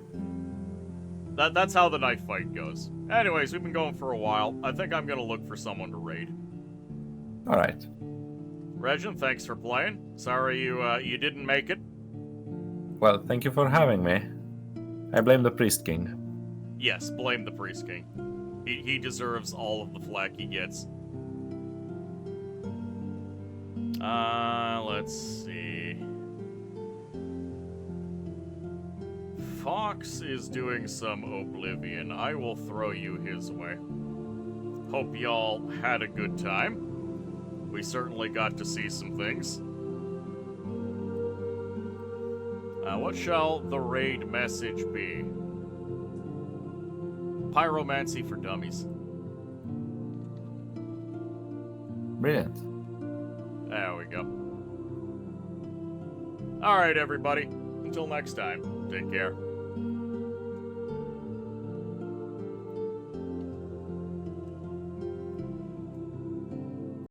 That's how the knife fight goes. Anyways, we've been going for a while. I think I'm gonna look for someone to raid. Alright. Regin, thanks for playing. Sorry you didn't make it. Well, thank you for having me. I blame the Priest King. Yes, blame the Priest King. He deserves all of the flack he gets. Let's see. Fox is doing some Oblivion. I will throw you his way. Hope y'all had a good time. We certainly got to see some things. What shall the raid message be? Pyromancy for dummies. Brilliant. There we go. Alright, everybody. Until next time, take care.